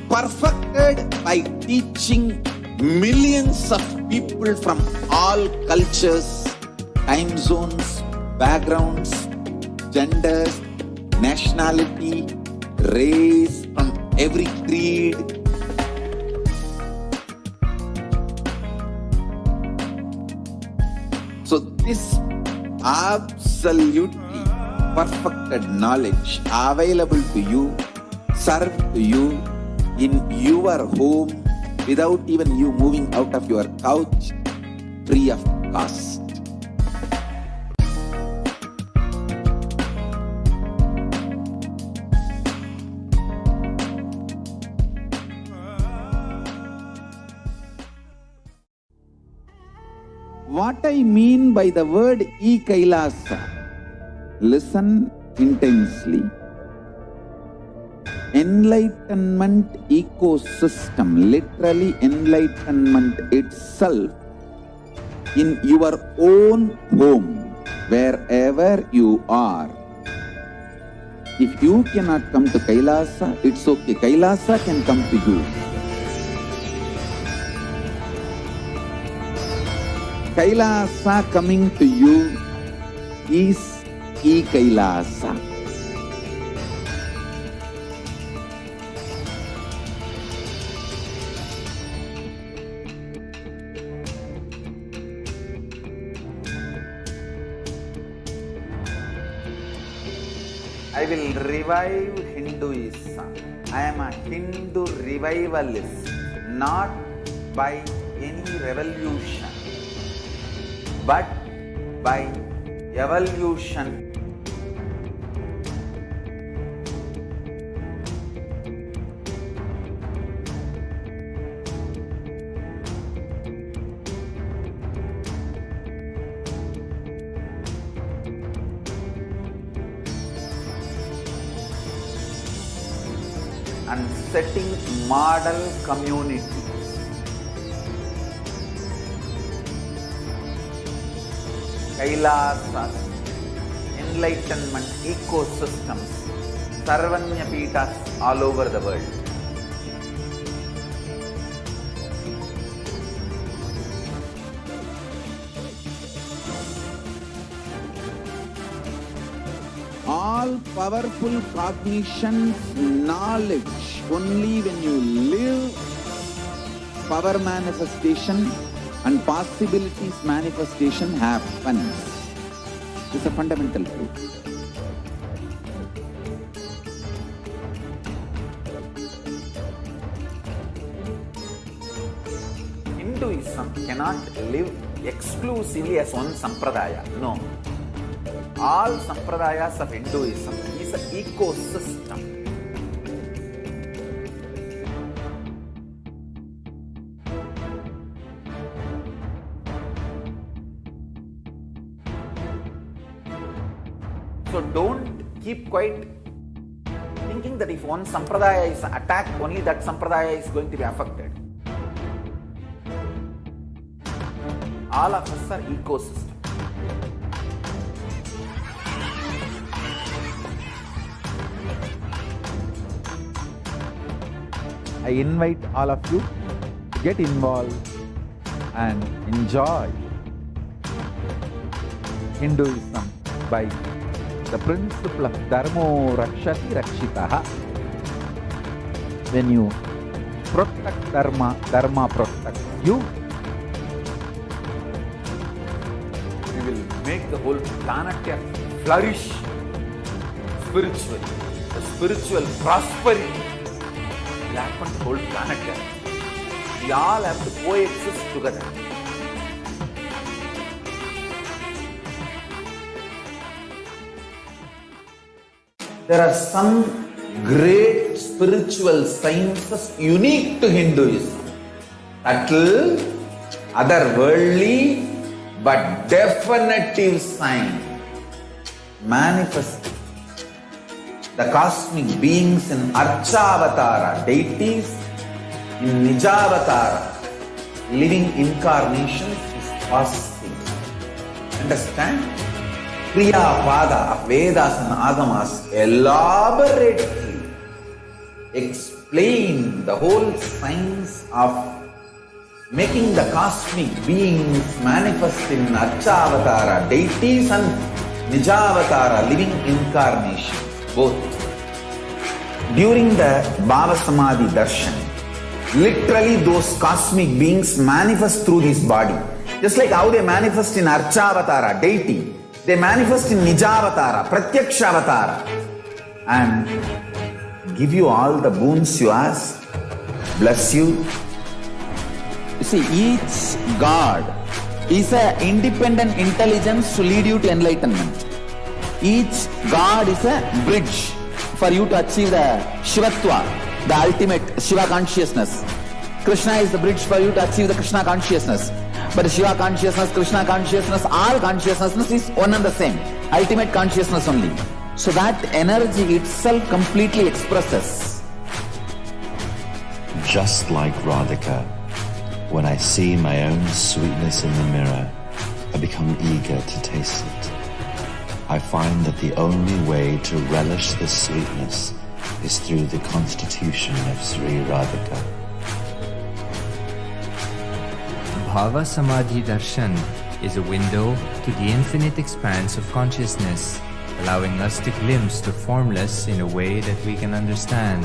perfected by teaching millions of people from all cultures, time zones, backgrounds, genders, nationality, race, from every creed. So this absolutely perfected knowledge available to you, served to you in your home without even you moving out of your couch, free of cost. What I mean by the word e-Kailasa, listen intensely. Enlightenment ecosystem, literally enlightenment itself, in your own home, wherever you are. If you cannot come to Kailasa, it's okay. Kailasa can come to you. Kailasa coming to you is E-Kailasa. I will revive Hinduism. I am a Hindu revivalist, not by any revolution, but by evolution. And setting model communities. Kailasas, enlightenment ecosystems, Sarvanya Pitas all over the world. All powerful cognition, knowledge, only when you live, power manifestation and possibilities manifestation happens. This is a fundamental truth. Hinduism cannot live exclusively as one sampradaya. No. All sampradayas of Hinduism is an ecosystem. So don't keep quiet thinking that if one sampradaya is attacked, only that sampradaya is going to be affected. All of us are ecosystems. I invite all of you to get involved and enjoy Hinduism by the principle of Dharmo Rakshati Rakshitaha. When you protect Dharma, Dharma protects you. We will make the whole planet flourish spiritually. The spiritual prosperity will happen to the whole planet Earth. We all have to coexist together. There are some great spiritual sciences unique to Hinduism. Subtle, otherworldly, but definitive sign. Manifesting the cosmic beings in Archavatara, deities in Nijavatara, living incarnations is possible. Understand? Kriya Pada of Vedas and Agamas elaborately explain the whole science of making the cosmic beings manifest in Archavatara, deities and Nijavatara, living incarnations, both. During the Bhava Samadhi Darshan, literally those cosmic beings manifest through this body. Just like how they manifest in Archavatara, deity, they manifest in Nijavatara, Pratyakshavatara, and give you all the boons you ask, bless you. You see, each God is an independent intelligence to lead you to enlightenment. Each God is a bridge for you to achieve the Shivatva, the ultimate Shiva consciousness. Krishna is the bridge for you to achieve the Krishna consciousness. But Shiva consciousness, Krishna consciousness, all consciousness is one and the same. Ultimate consciousness only. So that energy itself completely expresses. Just like Radhika, when I see my own sweetness in the mirror, I become eager to taste it. I find that the only way to relish the sweetness is through the constitution of Sri Radhika. Bhava Samadhi Darshan is a window to the infinite expanse of consciousness, allowing us to glimpse the formless in a way that we can understand.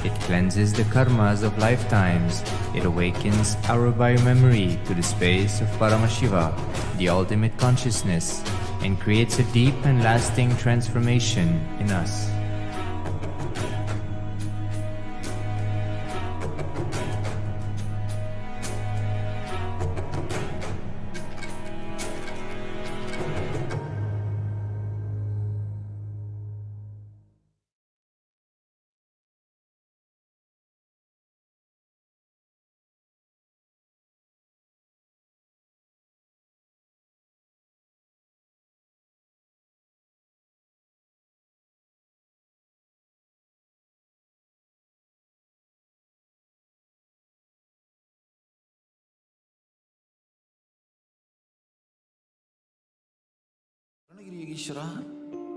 It cleanses the karmas of lifetimes. It awakens our biomemory to the space of Paramashiva, the ultimate consciousness, and creates a deep and lasting transformation in us.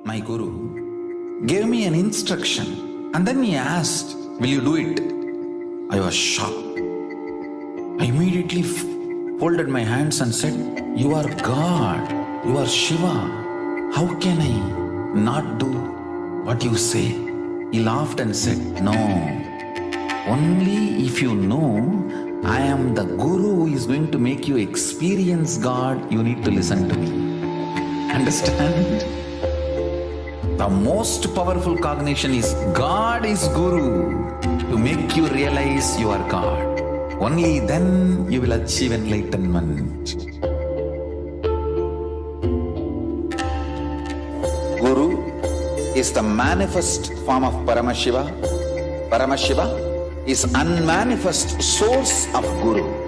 My Guru, gave me an instruction and then he asked, will you do it? I was shocked. I immediately folded my hands and said, you are God, you are Shiva. How can I not do what you say? He laughed and said, no, only if you know I am the Guru who is going to make you experience God, you need to listen to me. Understand? The most powerful cognition is God is Guru to make you realize you are God. Only then you will achieve enlightenment. Guru is the manifest form of Paramashiva. Paramashiva is unmanifest source of Guru.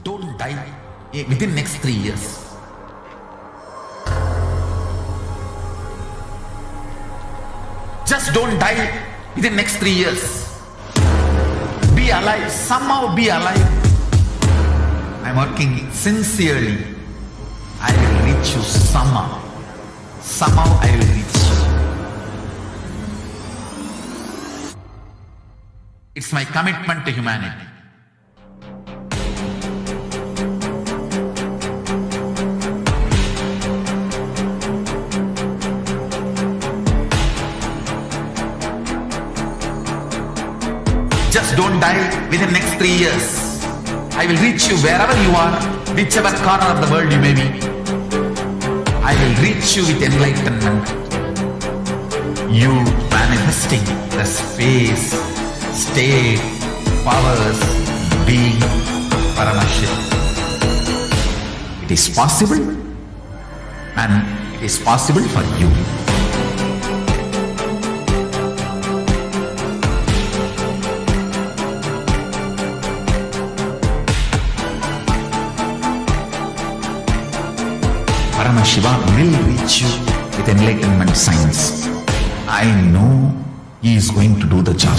Don't die within next 3 years. Just don't die within next 3 years. Be alive, somehow be alive. I'm working sincerely. I will reach you somehow. somehow I will reach you. It's my commitment to humanity. Just don't die within the next 3 years. I will reach you wherever you are, whichever corner of the world you may be. I will reach you with enlightenment. You manifesting the space, state, powers, being, Paramashakti. It is possible, and it is possible for you. Paramashiva will reach you with enlightenment signs. I know he is going to do the job.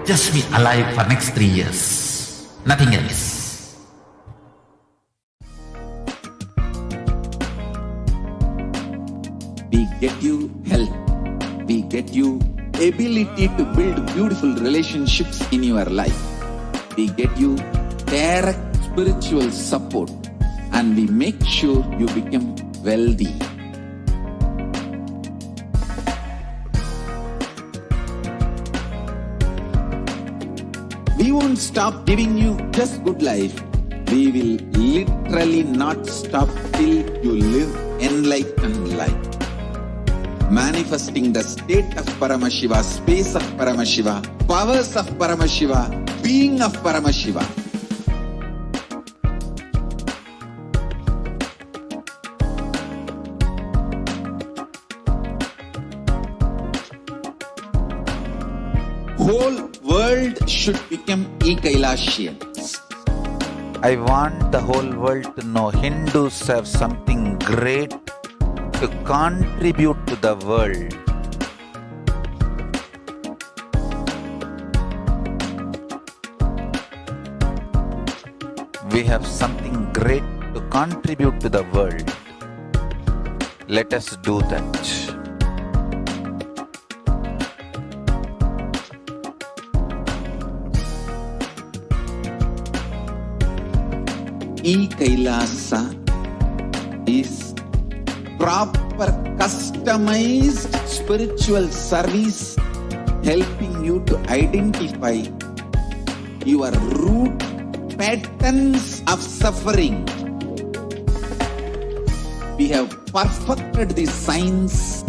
Just be alive for next 3 years. Nothing else. We get you health. We get you ability to build beautiful relationships in your life. We get you direct spiritual support, and we make sure you become wealthy. We won't stop giving you just good life. We will literally not stop till you live enlightened life. Manifesting the state of Paramashiva, space of Paramashiva, powers of Paramashiva, being of Paramashiva. Whole world should become e-Kailashians. I want the whole world to know Hindus have something great to contribute to the world. We have something great to contribute to the world. Let us do that. E-Kailasa is proper customized spiritual service helping you to identify your root patterns of suffering. We have perfected the science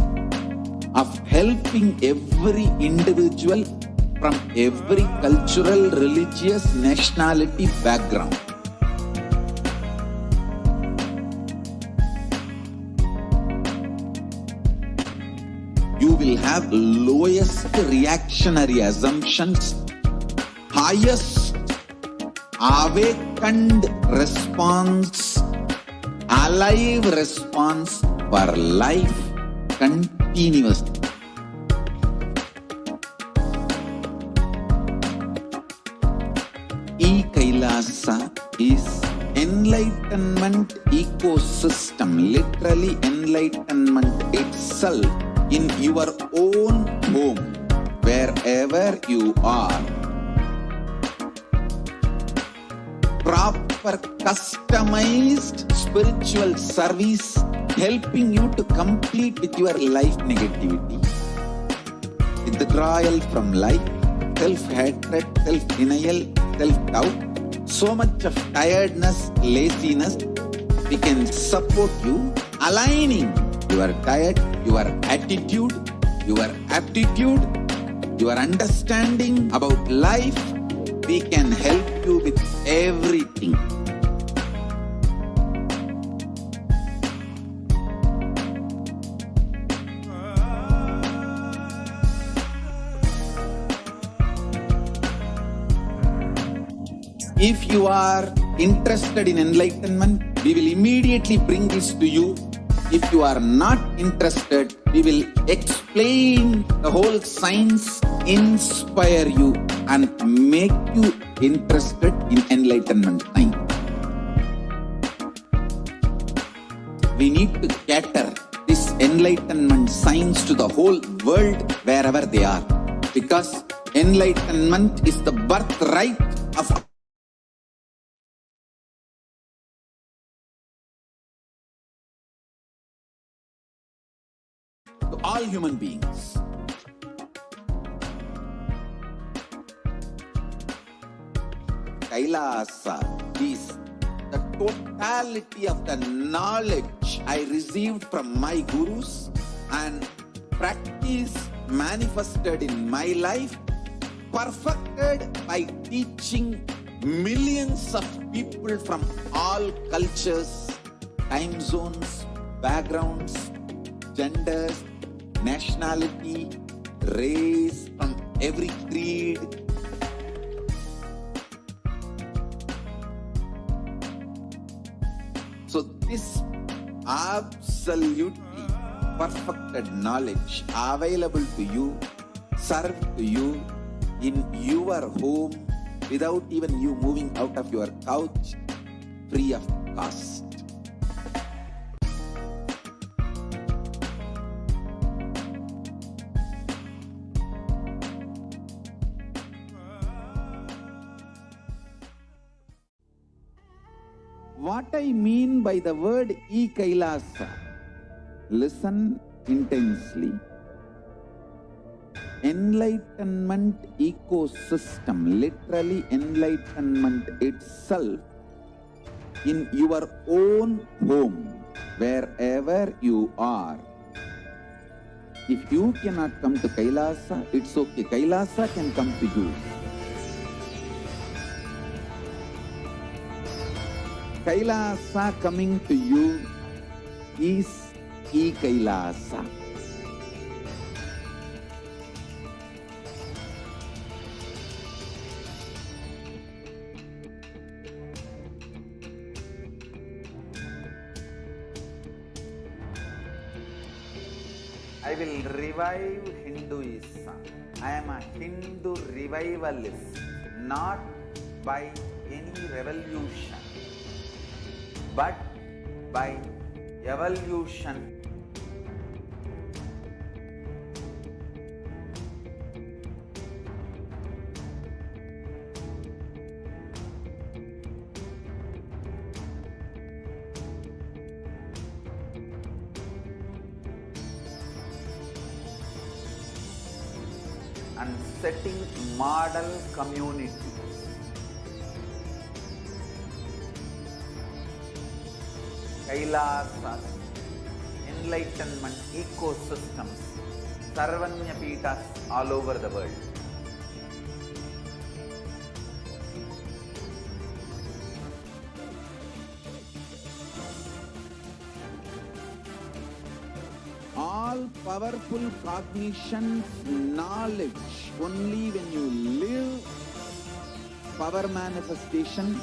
of helping every individual from every cultural, religious, nationality background. You will have lowest reactionary assumptions, highest awakened response, alive response for life continuously. E-Kailasa is enlightenment ecosystem, literally enlightenment itself in your own home, wherever you are. Proper customized spiritual service helping you to complete with your life negativity, withdrawal from life, self-hatred, self-denial, self-doubt, so much of tiredness, laziness. We can support you aligning your diet, your attitude, your aptitude, your understanding about life. We can help you with everything. If you are interested in enlightenment, we will immediately bring this to you. If you are not interested, we will explain the whole science, inspire you, and make you interested in enlightenment time. we need to cater this enlightenment science to the whole world wherever they are. Because enlightenment is the birthright of to all human beings. Kailasa is the totality of the knowledge I received from my gurus and practice manifested in my life, perfected by teaching millions of people from all cultures, time zones, backgrounds, genders, nationality, race, from every creed. So this absolutely perfected knowledge available to you, served to you in your home without even you moving out of your couch, free of cost. What I mean by the word E-Kailasa, listen intensely. Enlightenment ecosystem, literally enlightenment itself, in your own home, wherever you are. If you cannot come to Kailasa, it's okay. Kailasa can come to you. Kailasa coming to you is E-Kailasa. I will revive Hinduism. I am a Hindu revivalist, not by any revolution, but by evolution. And setting model communities. Kailasas, enlightenment ecosystems, Sarvanya Pitas all over the world. All powerful cognition, knowledge, only when you live, power manifestation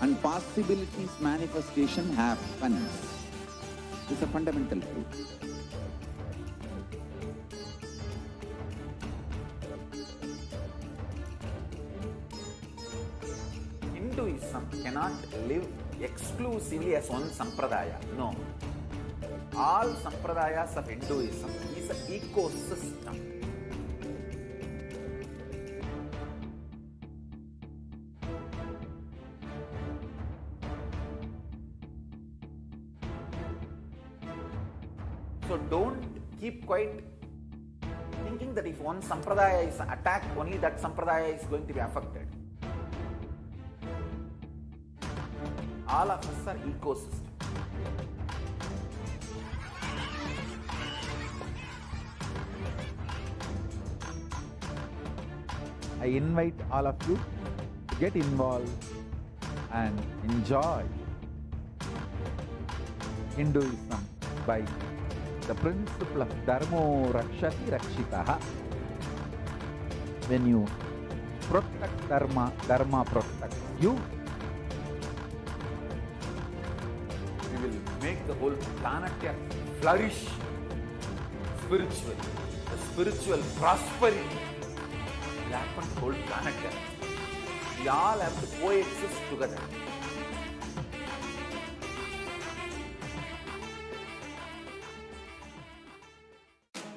and possibilities manifestation happens. It's a fundamental truth. Hinduism cannot live exclusively as one sampradaya. No. All sampradayas of Hinduism is an ecosystem. So don't keep quiet thinking that if one sampradaya is attacked, only that sampradaya is going to be affected. All of us are ecosystems. I invite all of you to get involved and enjoy Hinduism by the principle of Dharmo Rakshati Rakshitaha. When you protect Dharma, Dharma protects you. We will make the whole planet flourish spiritually, the spiritual prosperity. Happen to whole planet Earth. We all have to coexist together.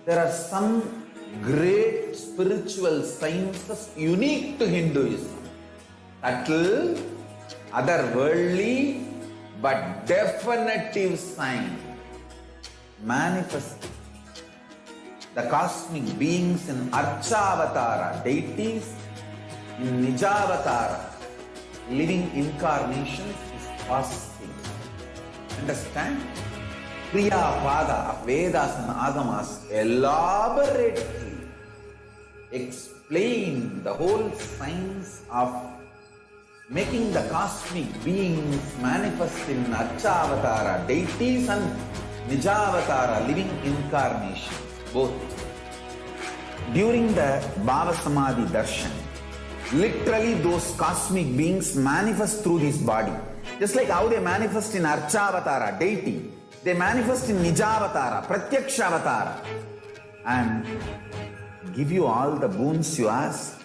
there are some great spiritual sciences unique to Hinduism. Subtle, otherworldly, but definitive sign. Manifesting the cosmic beings in Archavatara, deities in Nijavatara, living incarnations is possible. Understand? Kriya Pada of Vedas and Agamas elaborately explain the whole science of making the cosmic beings manifest in Archavatara, deities and Nijavatara, living incarnations, both. During the Bhava Samadhi Darshan, literally those cosmic beings manifest through this body. Just like how they manifest in Archavatara, deity, they manifest in Nijavatara, Pratyakshavatara, and give you all the boons you ask,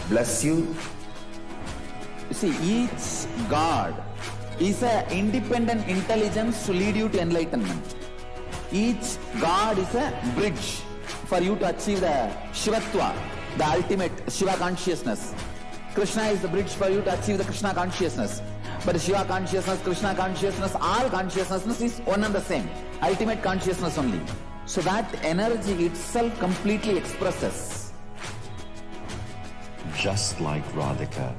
bless you. You see, each God is an independent intelligence to lead you to enlightenment. Each God is a bridge for you to achieve the Shivatva, the ultimate Shiva consciousness. Krishna is the bridge for you to achieve the Krishna consciousness. But Shiva consciousness, Krishna consciousness, all consciousness is one and the same. Ultimate consciousness only. So that energy itself completely expresses. Just like Radhika,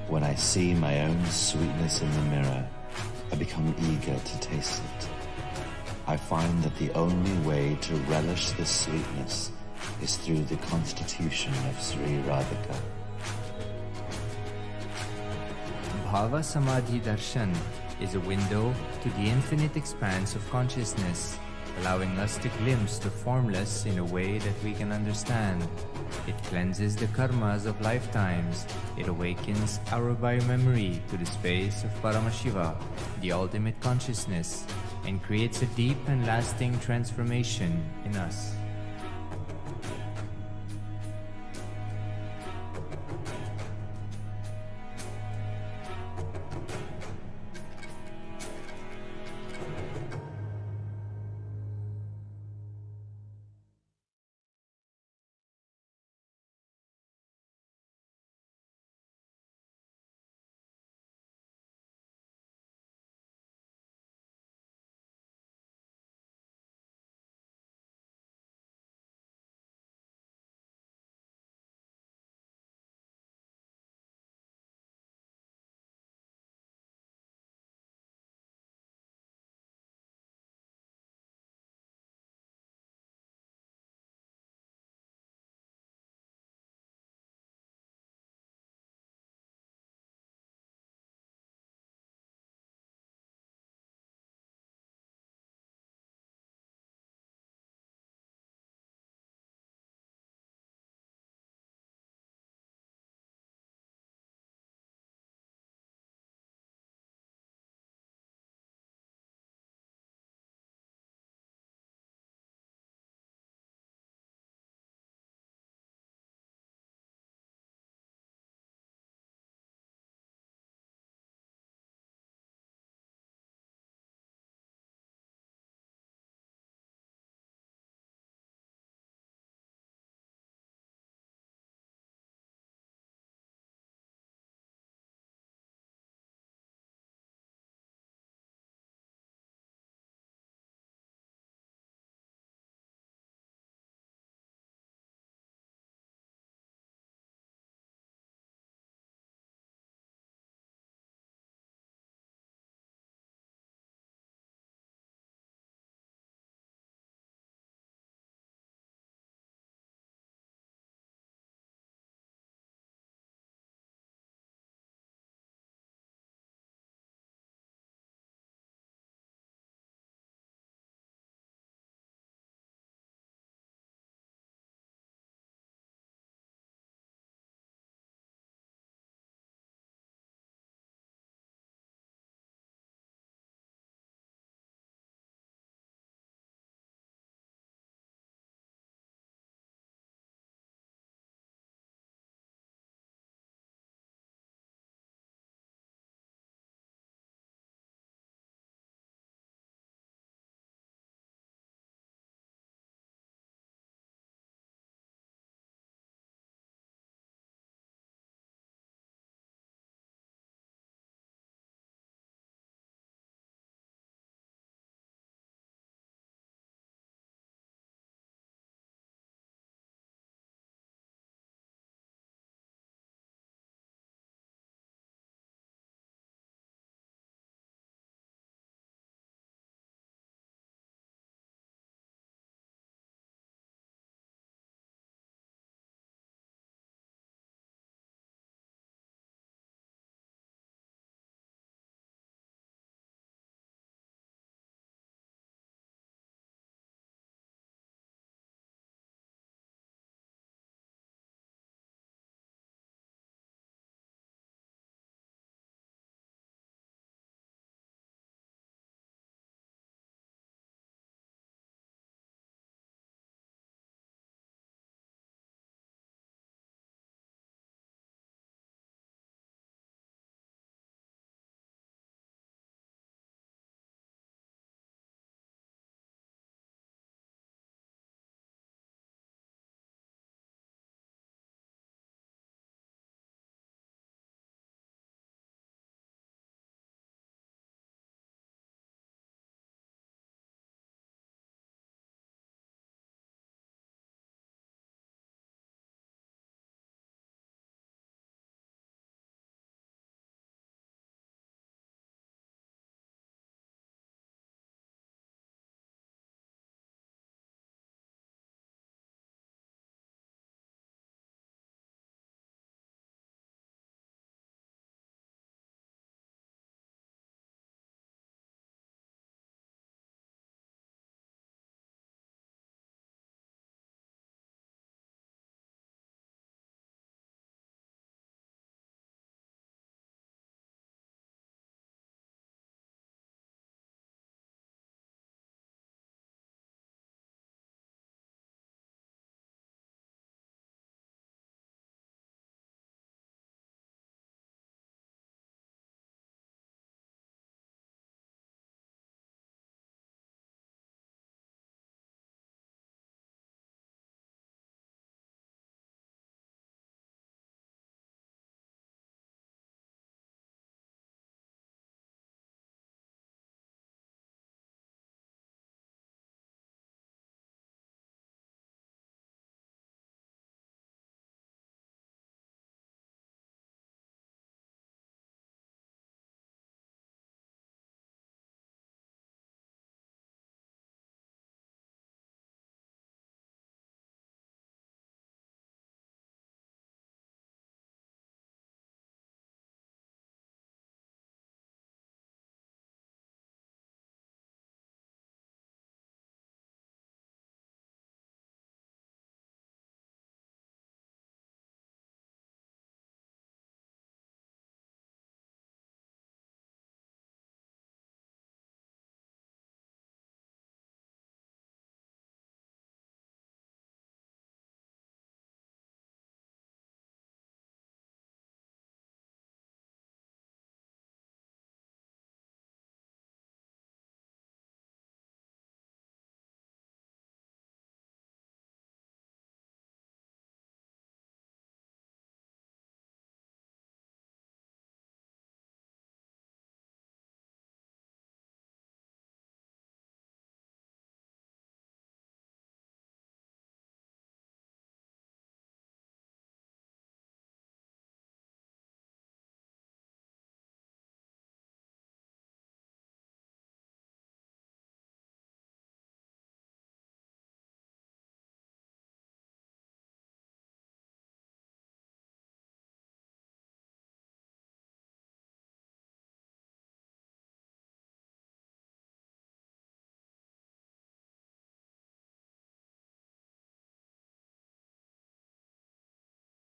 when I see my own sweetness in the mirror, I become eager to taste it. I find that the only way to relish this sweetness is through the constitution of Sri Radhika. Bhava Samadhi Darshan is a window to the infinite expanse of consciousness, allowing us to glimpse the formless in a way that we can understand. It cleanses the karmas of lifetimes. It awakens our biomemory to the space of Paramashiva, the ultimate consciousness, and creates a deep and lasting transformation in us.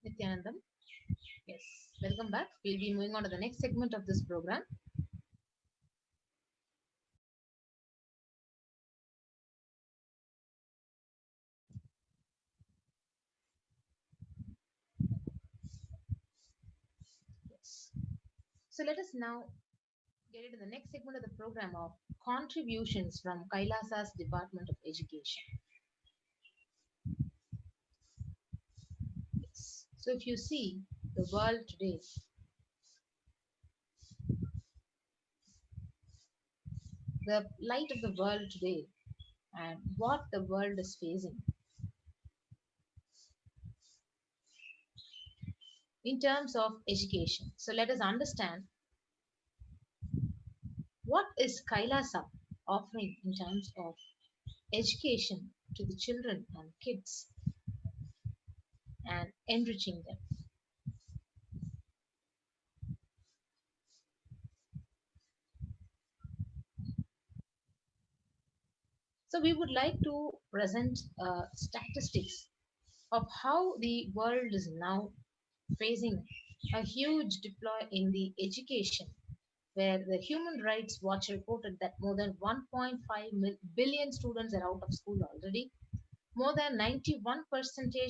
Nityanandam. Yes, welcome back. We'll be moving on to the next segment of this program. Yes. So let us now get into the next segment of the program of contributions from Kailasa's Department of Education. Yes. So if you see the world today, the light of the world today and what the world is facing in terms of education. So let us understand what is Kailasa offering in terms of education to the children and kids and enriching them. So we would like to present statistics of how the world is now facing a huge deploy in the education, where the Human Rights Watch reported that more than 1.5 billion students are out of school already. More than 91%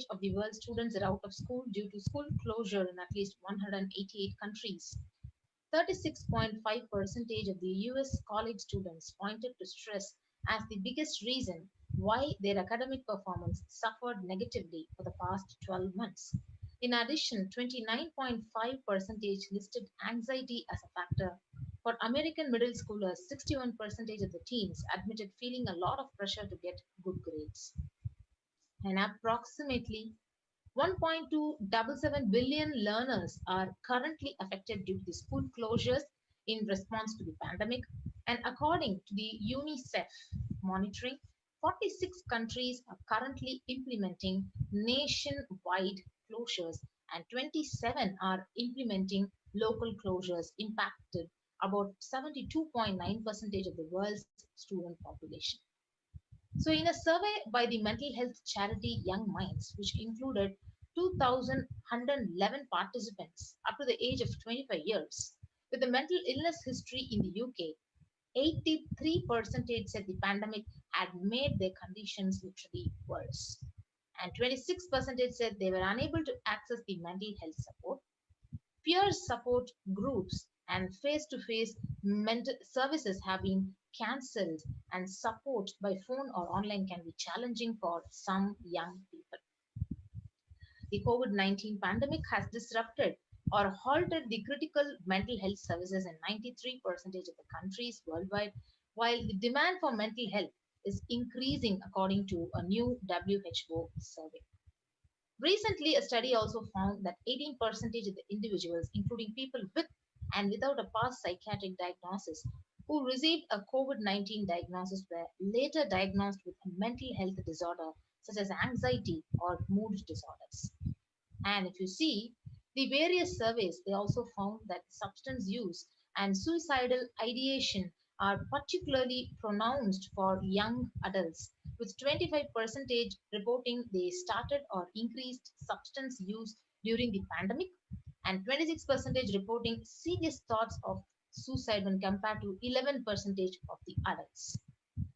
of the world's students are out of school due to school closure in at least 188 countries. 36.5% of the US college students pointed to stress as the biggest reason why their academic performance suffered negatively for the past 12 months. In addition, 29.5% listed anxiety as a factor. For American middle schoolers, 61% of the teens admitted feeling a lot of pressure to get good grades. And approximately 1.277 billion learners are currently affected due to the school closures in response to the pandemic. And according to the UNICEF monitoring, 46 countries are currently implementing nationwide closures and 27 are implementing local closures, impacted about 72.9% of the world's student population. So in a survey by the mental health charity Young Minds, which included 2,111 participants up to the age of 25 years with a mental illness history in the UK, 83% said the pandemic had made their conditions literally worse. And 26% said they were unable to access the mental health support. Peer support groups and face-to-face mental services have been cancelled, and support by phone or online can be challenging for some young people. The COVID-19 pandemic has disrupted or halted the critical mental health services in 93% of the countries worldwide, while the demand for mental health is increasing according to a new WHO survey. Recently, a study also found that 18% of the individuals, including people with and without a past psychiatric diagnosis, who received a COVID-19 diagnosis were later diagnosed with a mental health disorder such as anxiety or mood disorders. And if you see the various surveys, they also found that substance use and suicidal ideation are particularly pronounced for young adults, with 25% reporting they started or increased substance use during the pandemic and 26% reporting serious thoughts of suicide when compared to 11% of the adults.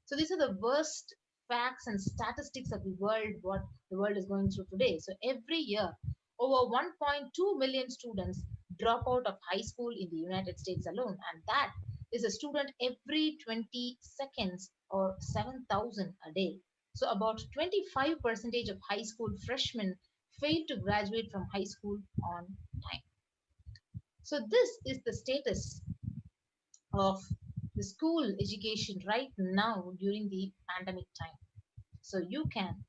So these are the worst facts and statistics of the world, what the world is going through today. So every year, over 1.2 million students drop out of high school in the United States alone, and that is a student every 20 seconds or 7,000 a day. So about 25% of high school freshmen fail to graduate from high school on time. So this is the status of the school education right now during the pandemic time. So you can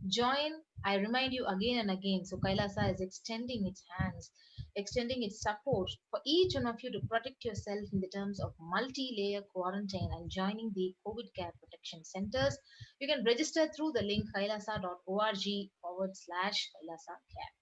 join. I remind you again and again. So Kailasa is extending its hands, extending its support for each one of you to protect yourself in the terms of multi-layer quarantine and joining the COVID care protection centers. You can register through the link kailasa.org/Kailasa care.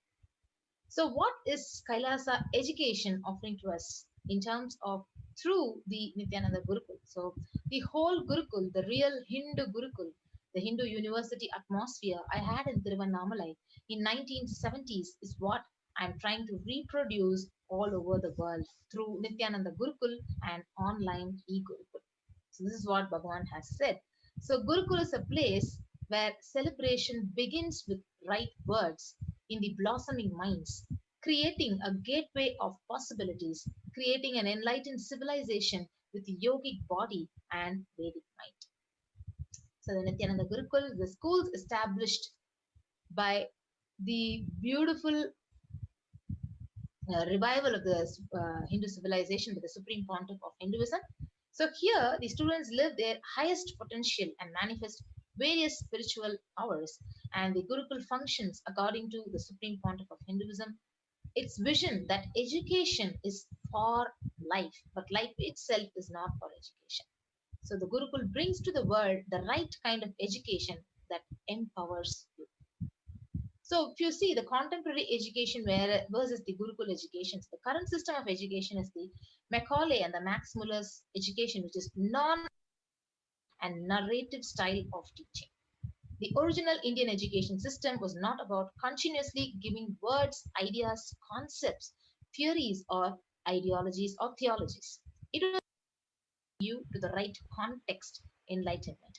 So what is Kailasa education offering to us in terms of through the Nityananda Gurukul? So the whole Gurukul, the real Hindu Gurukul, The Hindu university atmosphere I had in Tiruvannamalai in 1970s is what I'm trying to reproduce all over the world through Nityananda Gurukul and online e-Gurukul. So this is what Bhagavan has said. So Gurukul is a place where celebration begins with right words in the blossoming minds, creating a gateway of possibilities, creating an enlightened civilization with yogic body and Vedic mind. So the Nityananda Gurukul, the schools established by the beautiful revival of the Hindu civilization with the Supreme Pontiff of Hinduism. So here the students live their highest potential and manifest various spiritual powers, and the Gurukul functions according to the Supreme Pontiff of Hinduism. Its vision that education is for life, but life itself is not for education. So the Gurukul brings to the world the right kind of education that empowers you. So if you see the contemporary education versus the Gurukul education, the current system of education is the Macaulay and the Max Muller's education, which is non- and narrative style of teaching. The original Indian education system was not about continuously giving words, ideas, concepts, theories, or ideologies or theologies. It was you to the right context enlightenment.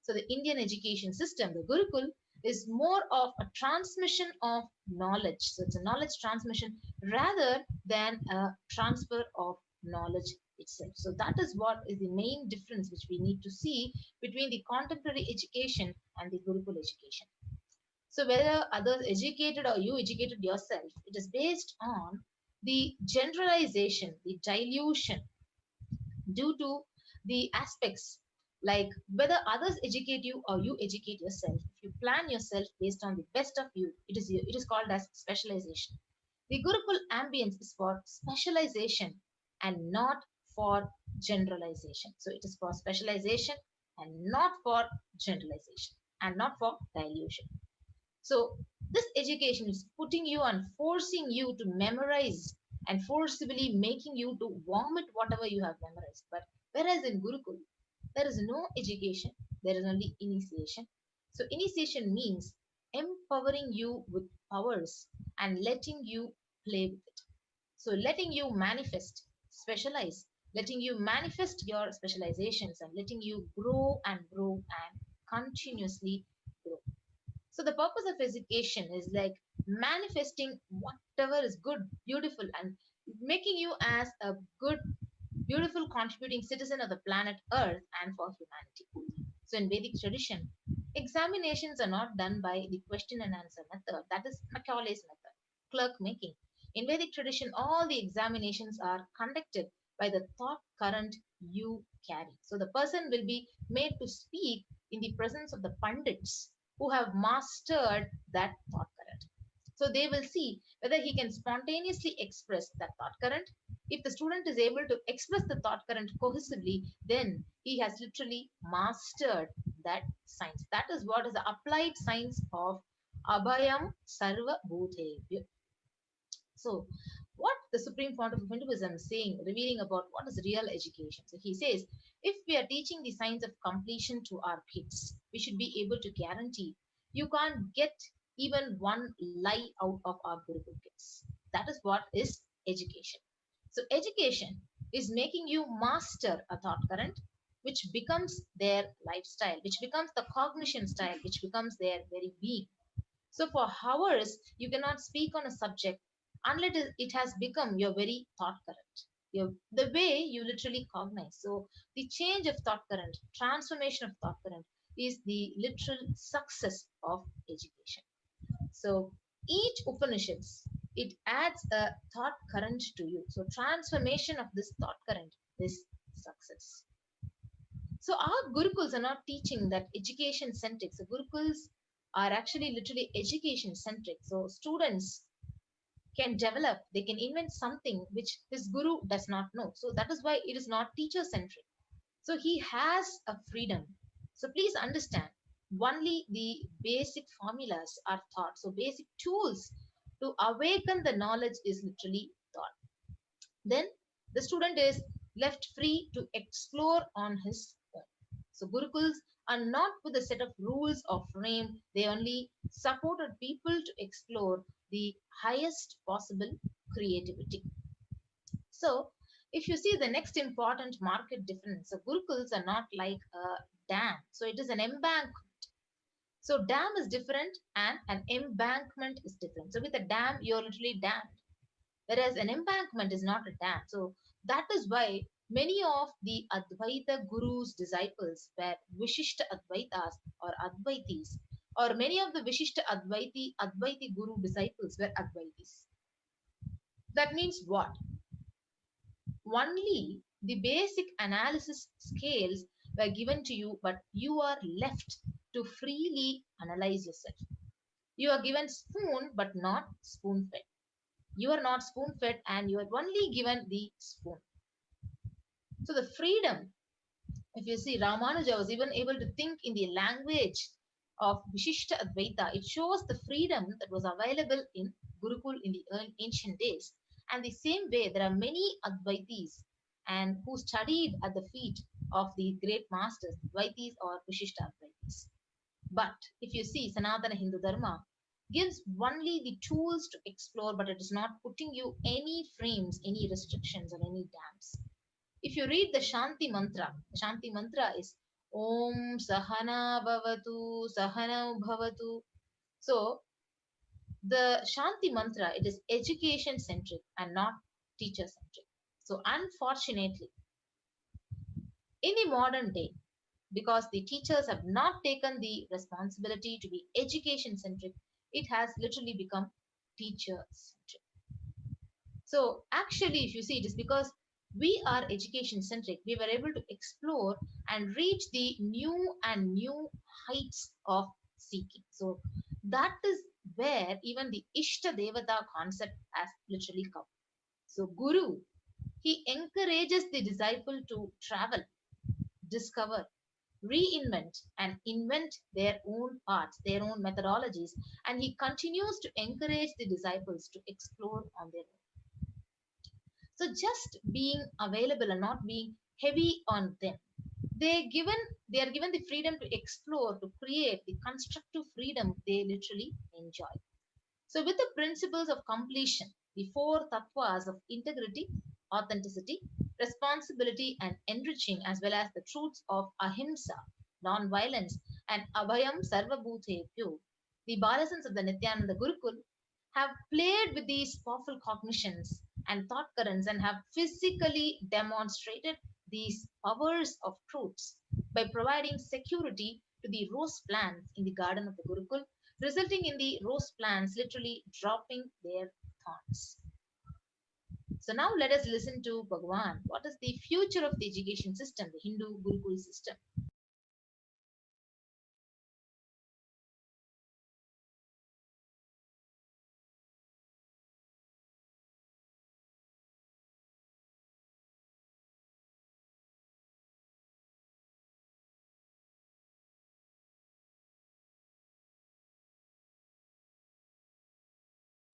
So the Indian education system, the Gurukul, is more of a transmission of knowledge. So it's a knowledge transmission rather than a transfer of knowledge itself. So that is what is the main difference which we need to see between the contemporary education and the Gurukul education. So whether others educated or you educated yourself, it is based on the generalization, the dilution due to the aspects like whether others educate you or you educate yourself. If you plan yourself based on the best of you, it is called as specialization. The Gurukul ambience is for specialization and not for generalization. So it is for specialization and not for generalization and not for dilution. So this education is putting you and forcing you to memorize and forcibly making you to vomit whatever you have memorized. But whereas in Gurukul, there is no education, there is only initiation. So initiation means empowering you with powers and letting you play with it. So letting you manifest, specialize, letting you manifest your specializations and letting you grow and continuously grow. So the purpose of education is like manifesting whatever is good, beautiful, and making you as a good, beautiful, contributing citizen of the planet Earth and for humanity. So in Vedic tradition, examinations are not done by the question and answer method. That is Macaulay's method, clerk making. In Vedic tradition, all the examinations are conducted by the thought current you carry. So the person will be made to speak in the presence of the Pandits who have mastered that thought current. So they will see whether he can spontaneously express that thought current. If the student is able to express the thought current cohesively, then he has literally mastered that science. That is what is the applied science of Abhayam Sarva Bhutebhyo. So what the Supreme Pontiff of Hinduism is saying, revealing about what is real education. So he says, if we are teaching the science of completion to our kids, we should be able to guarantee you can't get even one lie out of our Gurukul kids. That is what is education. So education is making you master a thought current, which becomes their lifestyle, which becomes the cognition style, which becomes their very being. So for hours, you cannot speak on a subject unless it has become your very thought current, the way you literally cognize. So the change of thought current, transformation of thought current is the literal success of education. So each Upanishads, it adds a thought current to you. So transformation of this thought current is success. So our Gurukuls are not teaching that education centric. So Gurukuls are actually literally education centric. So students can develop, they can invent something which this guru does not know. So that is why it is not teacher centric. So he has a freedom. So please understand, only the basic formulas are taught. So basic tools to awaken the knowledge is literally taught. Then the student is left free to explore on his own. So Gurukuls and not with a set of rules or frame. They only supported people to explore the highest possible creativity. So, if you see the next important market difference, so Gurukuls are not like a dam. So, it is an embankment. So, dam is different and an embankment is different. So, with a dam, you're literally dammed, whereas an embankment is not a dam. So, that is why many of the Advaita Guru's disciples were Vishishta Advaitas or Advaitis, or many of the Vishishta Advaiti Guru disciples were Advaitis. That means what? Only the basic analysis scales were given to you, but you are left to freely analyze yourself. You are given spoon, but not spoon fed. You are not spoon fed and you are only given the spoon. So the freedom, if you see, Ramanuja was even able to think in the language of Vishishta Advaita. It shows the freedom that was available in Gurukul in the ancient days. And the same way, there are many Advaitis and who studied at the feet of the great masters, Advaitis or Vishishta Advaitis. But if you see, Sanatana Hindu Dharma gives only the tools to explore, but it is not putting you any frames, any restrictions, or any dams. If you read the Shanti mantra is Om Sahana Bhavatu, Sahana Bhavatu. So, the Shanti mantra, it is education centric and not teacher centric. So, unfortunately, in the modern day, because the teachers have not taken the responsibility to be education centric, it has literally become teacher centric. So, actually, if you see, it is because we are education centric, we were able to explore and reach the new heights of seeking. So, that is where even the Ishta Devata concept has literally come. So, Guru, he encourages the disciple to travel, discover, reinvent, and invent their own paths, their own methodologies, and he continues to encourage the disciples to explore on their own. So, just being available and not being heavy on them, they are given the freedom to explore, to create the constructive freedom they literally enjoy. So, with the principles of completion, the four tattvas of integrity, authenticity, responsibility, and enriching, as well as the truths of ahimsa, non-violence, and abhayam sarvabhutebhyo, the Balasans of the Nityananda Gurukul have played with these powerful cognitions and thought currents and have physically demonstrated these powers of truths by providing security to the rose plants in the garden of the Gurukul, resulting in the rose plants literally dropping their thorns. So now let us listen to Bhagavan. What is the future of the education system, the Hindu Gurukul system?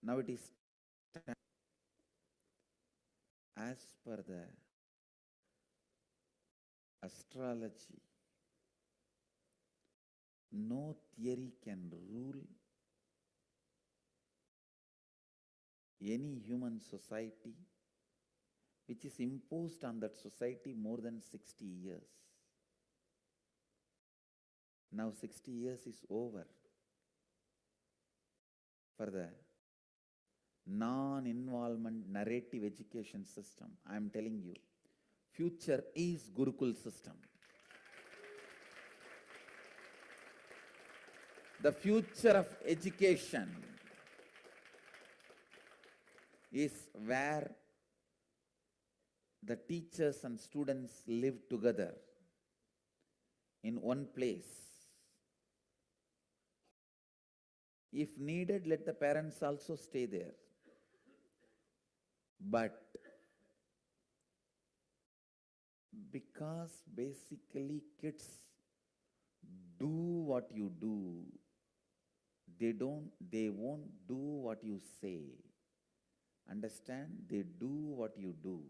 Now it is time. As per the astrology, no theory can rule any human society which is imposed on that society more than 60 years. Now 60 years is over for the non-involvement narrative education system. I am telling you, future is Gurukul system. The future of education is where the teachers and students live together in one place. If needed, let the parents also stay there. But because basically kids do what you do, they won't do what you say. Understand? They do what you do.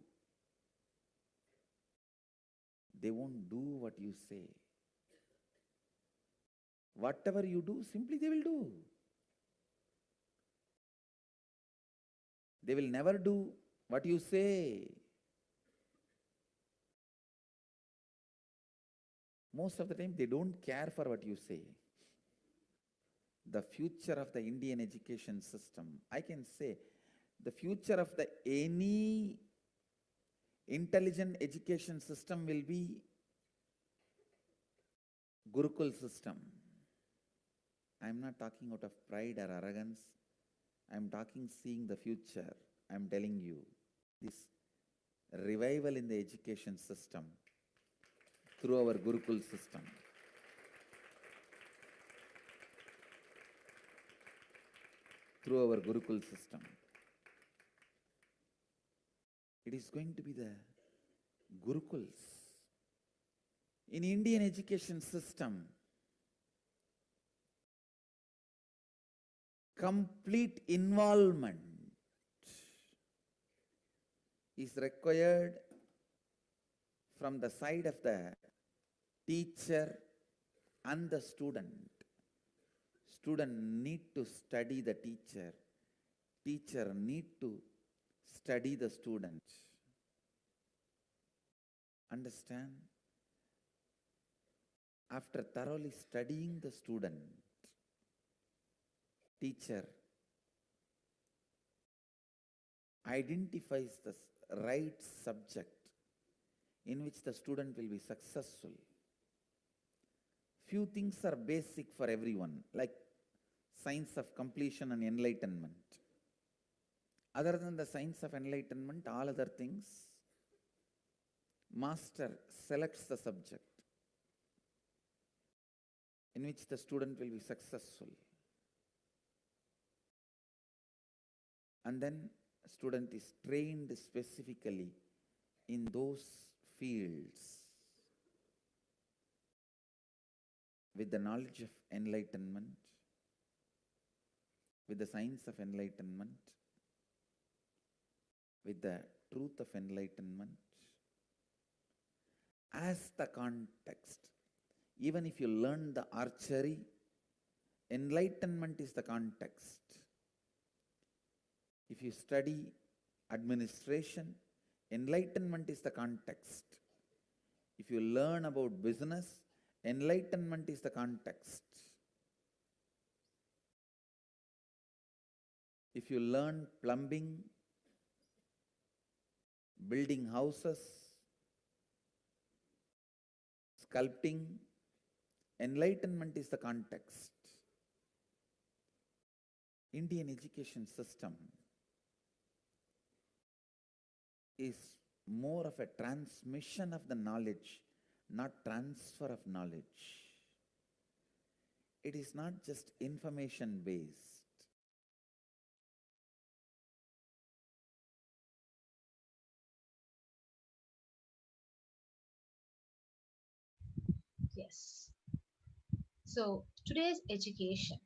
They won't do what you say. Whatever you do, simply they will do. They will never do what you say. Most of the time, they don't care for what you say. The future of the Indian education system, I can say, the future of any intelligent education system will be Gurukul system. I am not talking out of pride or arrogance. I am talking seeing the future. I am telling you, this revival in the education system through our Gurukul system. Through our Gurukul system. It is going to be the Gurukuls. In Indian education system, complete involvement is required from the side of the teacher and the student. Student need to study the teacher. Teacher need to study the student. Understand? After thoroughly studying the student, teacher identifies the right subject in which the student will be successful. Few things are basic for everyone, like science of completion and enlightenment. Other than the science of enlightenment, all other things, master selects the subject in which the student will be successful. And then student is trained specifically in those fields with the knowledge of enlightenment, with the science of enlightenment, with the truth of enlightenment as the context. Even if you learn the archery, enlightenment is the context. If you study administration, enlightenment is the context. If you learn about business, enlightenment is the context. If you learn plumbing, building houses, sculpting, enlightenment is the context. Indian education system is more of a transmission of the knowledge, not transfer of knowledge. It is not just information based. Yes. So today's education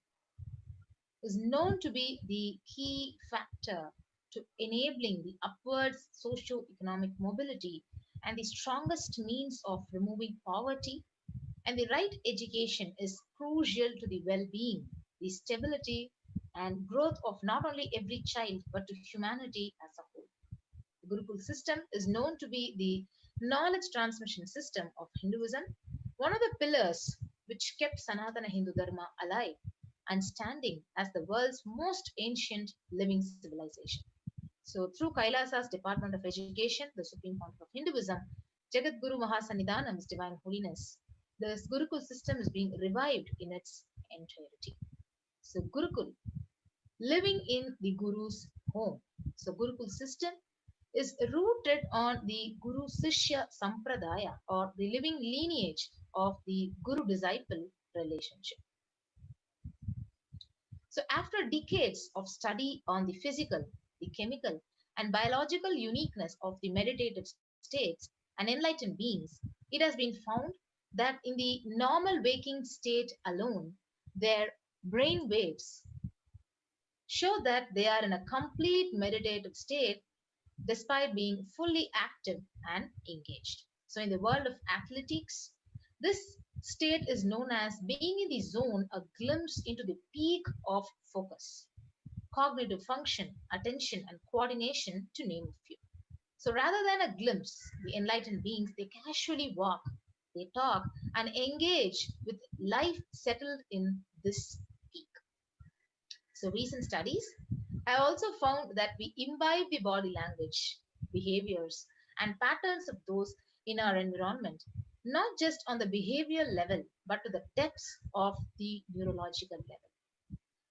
is known to be the key factor to enabling the upwards socio-economic mobility and the strongest means of removing poverty. And the right education is crucial to the well-being, the stability, and growth of not only every child but to humanity as a whole. The Gurukul system is known to be the knowledge transmission system of Hinduism, one of the pillars which kept Sanatana Hindu Dharma alive and standing as the world's most ancient living civilization. So through Kailasa's Department of Education, the Supreme Council of Hinduism, Jagat Guru Mahasannidhanam's Divine Holiness, this Gurukul system is being revived in its entirety. So Gurukul, living in the Guru's home. So Gurukul system is rooted on the Guru Sishya Sampradaya, or the living lineage of the Guru-disciple relationship. So after decades of study on the physical, the chemical, and biological uniqueness of the meditative states and enlightened beings, it has been found that in the normal waking state alone, their brain waves show that they are in a complete meditative state despite being fully active and engaged. So in the world of athletics, This state is known as being in the zone, a glimpse into the peak of focus, cognitive function, attention, and coordination, to name a few. So rather than a glimpse, the enlightened beings, they casually walk, they talk, and engage with life settled in this peak. So recent studies have also found that we imbibe the body language, behaviors, and patterns of those in our environment, not just on the behavioral level, but to the depths of the neurological level.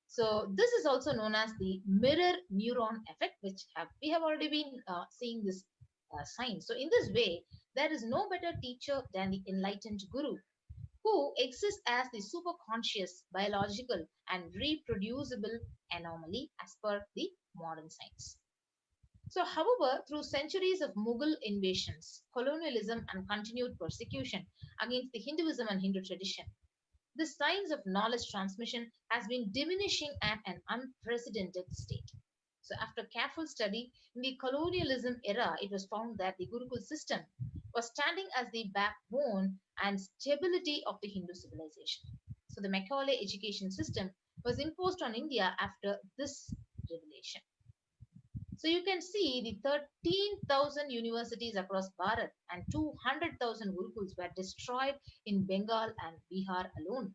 So this is also known as the mirror neuron effect, which we have already been seeing this sign. So in this way, there is no better teacher than the enlightened guru, who exists as the superconscious, biological, and reproducible anomaly as per the modern science. So, however, through centuries of Mughal invasions, colonialism, and continued persecution against the Hinduism and Hindu tradition, the science of knowledge transmission has been diminishing at an unprecedented state. So, after careful study in the colonialism era, it was found that the Gurukul system was standing as the backbone and stability of the Hindu civilization. So, the Macaulay education system was imposed on India after this revelation. So you can see the 13,000 universities across Bharat and 200,000 Gurukuls were destroyed in Bengal and Bihar alone.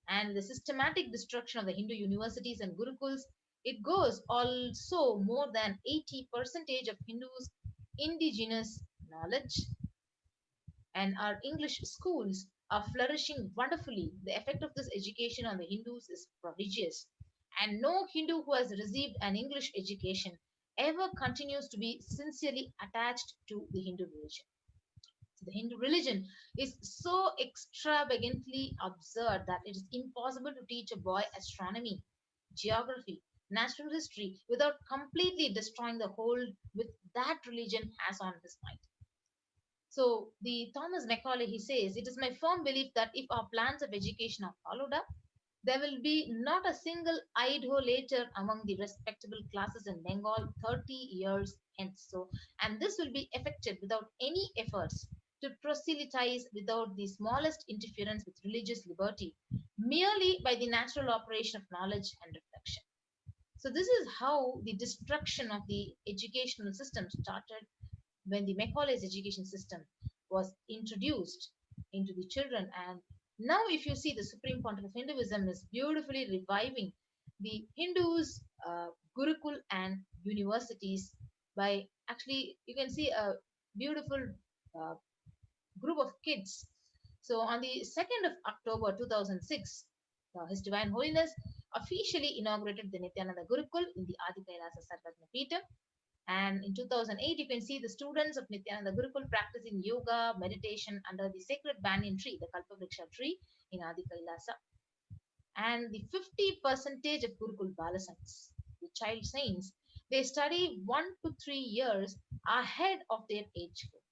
And the systematic destruction of the Hindu universities and Gurukuls, it goes also more than 80% of Hindus' indigenous knowledge. And our English schools are flourishing wonderfully. The effect of this education on the Hindus is prodigious. And no Hindu who has received an English education ever continues to be sincerely attached to the Hindu religion. So the Hindu religion is so extravagantly absurd that it is impossible to teach a boy astronomy, geography, natural history without completely destroying the hold with that religion has on his mind. So the Thomas Macaulay, he says, it is my firm belief that if our plans of education are followed up, there will be not a single idolater among the respectable classes in Bengal 30 years hence. So, and this will be effected without any efforts to proselytize, without the smallest interference with religious liberty, merely by the natural operation of knowledge and reflection. So this is how the destruction of the educational system started when the Macaulay's education system was introduced into the children. And now if you see, the Supreme Pontiff of Hinduism is beautifully reviving the Hindus, Gurukul and universities by actually, you can see a beautiful group of kids. So on the 2nd of October 2006, His Divine Holiness officially inaugurated the Nityananda Gurukul in the Adi Kailasa Sarvajna Peetham. And in 2008, you can see the students of Nityananda Gurukul practicing yoga, meditation under the sacred banyan tree, the Kalpavriksha tree in Adi Kailasa. And the 50% of Gurukul Balasans, the child saints, they study 1 to 3 years ahead of their age group,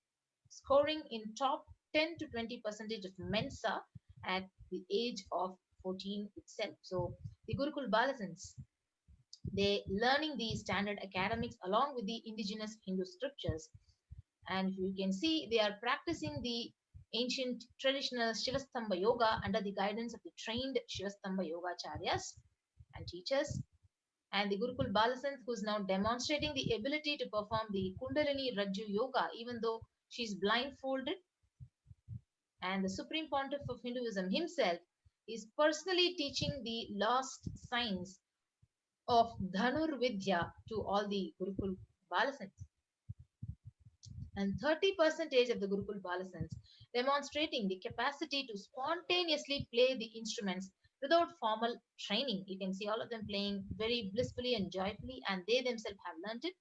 scoring in top 10 to 20% of Mensa at the age of 14 itself. So the Gurukul Balasans, they learning the standard academics along with the indigenous Hindu scriptures. And you can see they are practicing the ancient traditional Shivastamba yoga under the guidance of the trained Shivastamba Yogacharyas and teachers. And the Gurukul Balasant, who is now demonstrating the ability to perform the Kundalini Rajju yoga, even though she is blindfolded. And the Supreme Pontiff of Hinduism himself is personally teaching the lost science of Dhanur Vidya to all the Gurukul Balasants. And 30% of the Gurukul Balasants demonstrating the capacity to spontaneously play the instruments without formal training. You can see all of them playing very blissfully and joyfully, and they themselves have learnt it.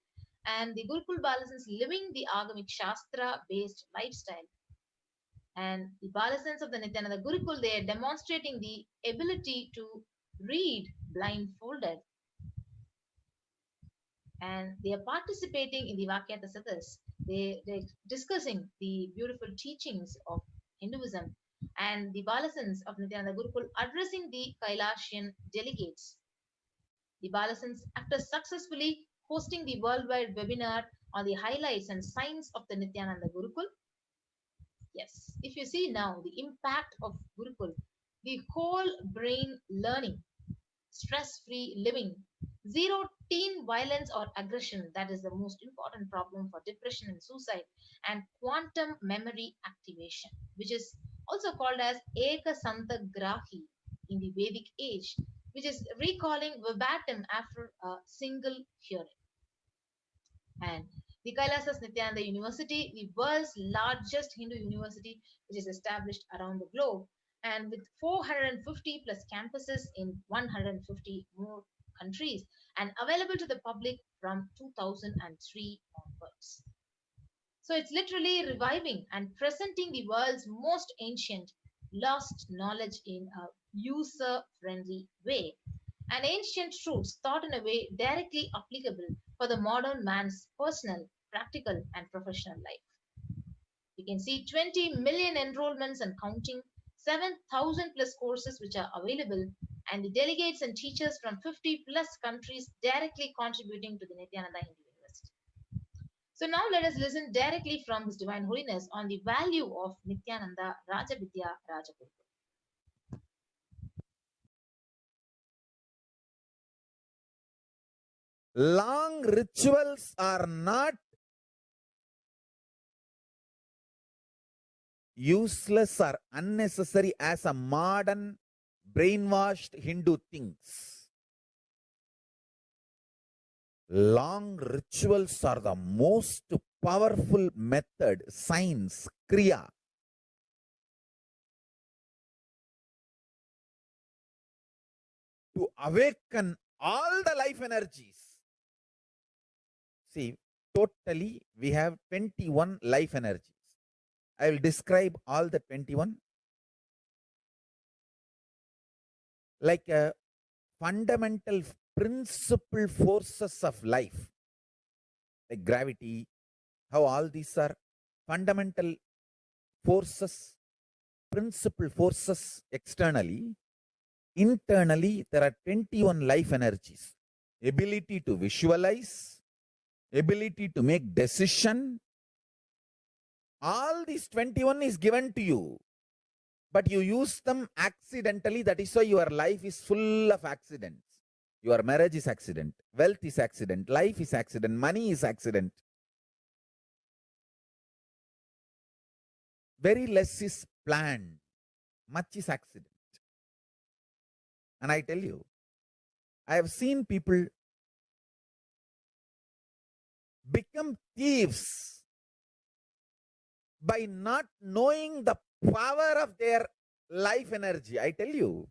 And the Gurukul Balasants living the Agamic Shastra based lifestyle. And the Balasants of the Nityananda Gurukul, they are demonstrating the ability to read blindfolded. And they are participating in the Vakyata Sadas. They're discussing the beautiful teachings of Hinduism. And the Balasants of Nityananda Gurukul addressing the Kailashian delegates. The Balasants, after successfully hosting the worldwide webinar on the highlights and signs of the Nityananda Gurukul, Yes, if you see now the impact of Gurukul, the whole brain learning, stress-free living, zero teen violence or aggression, that is the most important problem for depression and suicide, and quantum memory activation, which is also called as Eka Santagrahi in the Vedic age, which is recalling verbatim after a single hearing. And the Kailasas Nityananda University, the world's largest Hindu university, which is established around the globe, and with 450 plus campuses in 150 more countries, and available to the public from 2003 onwards. So it's literally reviving and presenting the world's most ancient lost knowledge in a user-friendly way, and ancient truths taught in a way directly applicable for the modern man's personal, practical, and professional life. You can see 20 million enrollments and counting, 7,000 plus courses which are available, and the delegates and teachers from 50 plus countries directly contributing to the Nityananda Hindu University. So now let us listen directly from His Divine Holiness on the value of Nityananda Rajavidya Rajagurukul. Long rituals are not useless or unnecessary as a modern brainwashed Hindu thinks. Long rituals are the most powerful method, science, kriya, to awaken all the life energies. See, totally we have 21 life energies. I will describe all the 21 like a fundamental principal forces of life, like gravity, how all these are fundamental forces, principal forces externally. Internally, there are 21 life energies. Ability to visualize, ability to make decision. All these 21 is given to you, but you use them accidentally. That is why your life is full of accidents. Your marriage is accident, wealth is accident, life is accident, money is accident. Very less is planned, much is accident. And I tell you, I have seen people become thieves by not knowing the power of their life energy. I tell you,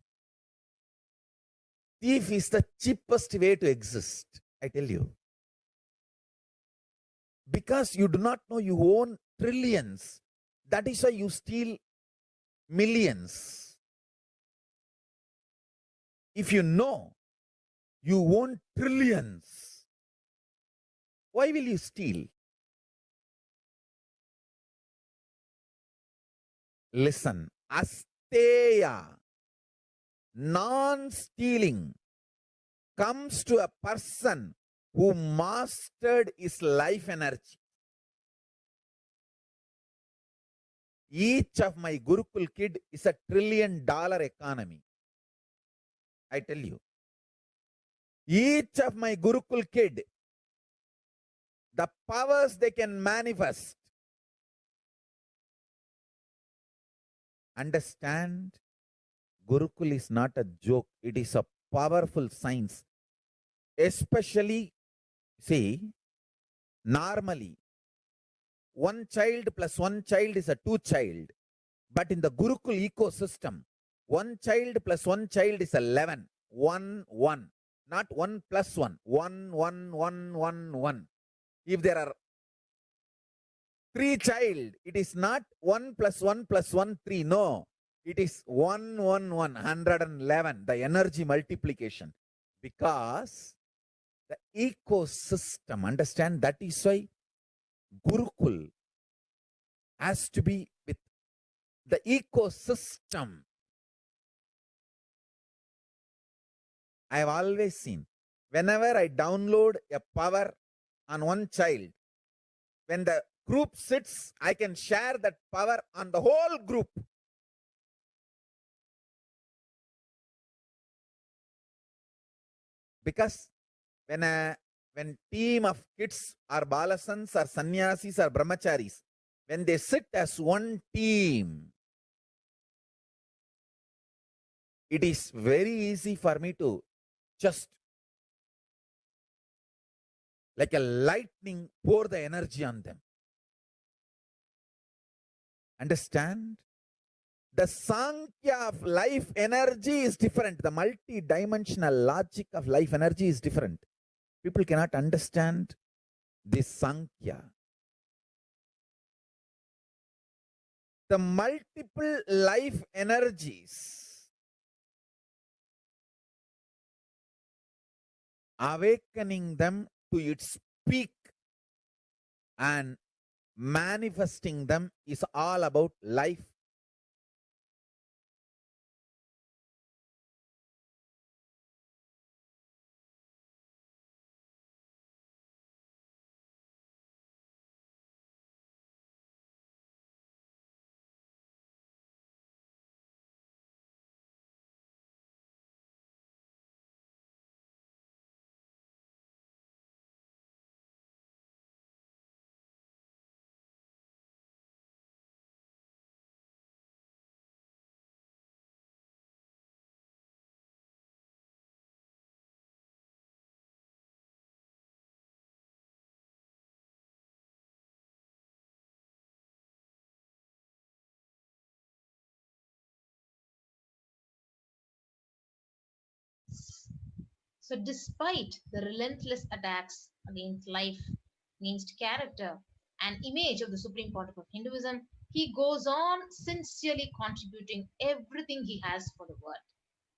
thief is the cheapest way to exist. I tell you. Because you do not know you own trillions. That is why you steal millions. If you know you own trillions, why will you steal? Listen, asteya, non-stealing, comes to a person who mastered his life energy. Each of my Gurukul kid is a $1 trillion economy. I tell you. Each of my Gurukul kid, the powers they can manifest. Understand, Gurukul is not a joke. It is a powerful science. Especially, see, normally, one child plus one child is a two child. But in the Gurukul ecosystem, one child plus one child is 11. 1, 1. Not 1 plus 1. 1, 1, 1, 1, 1. If there are 3 child, it is not 1 plus 1 plus 1, 3. No. It is 1, 1, 1. 111. The energy multiplication. Because the ecosystem, understand, that is why Gurukul has to be with the ecosystem. I have always seen, whenever I download a power on one child, when the group sits, I can share that power on the whole group. Because when team of kids or balasans or sannyasis or brahmacharis, when they sit as one team, it is very easy for me to just like a lightning pour the energy on them. Understand? The Sankhya of life energy is different. The multi-dimensional logic of life energy is different. People cannot understand this Sankhya. The multiple life energies, awakening them to its peak and manifesting them is all about life. So despite the relentless attacks against life, against character and image of the Supreme Pontiff of Hinduism, he goes on sincerely contributing everything he has for the world.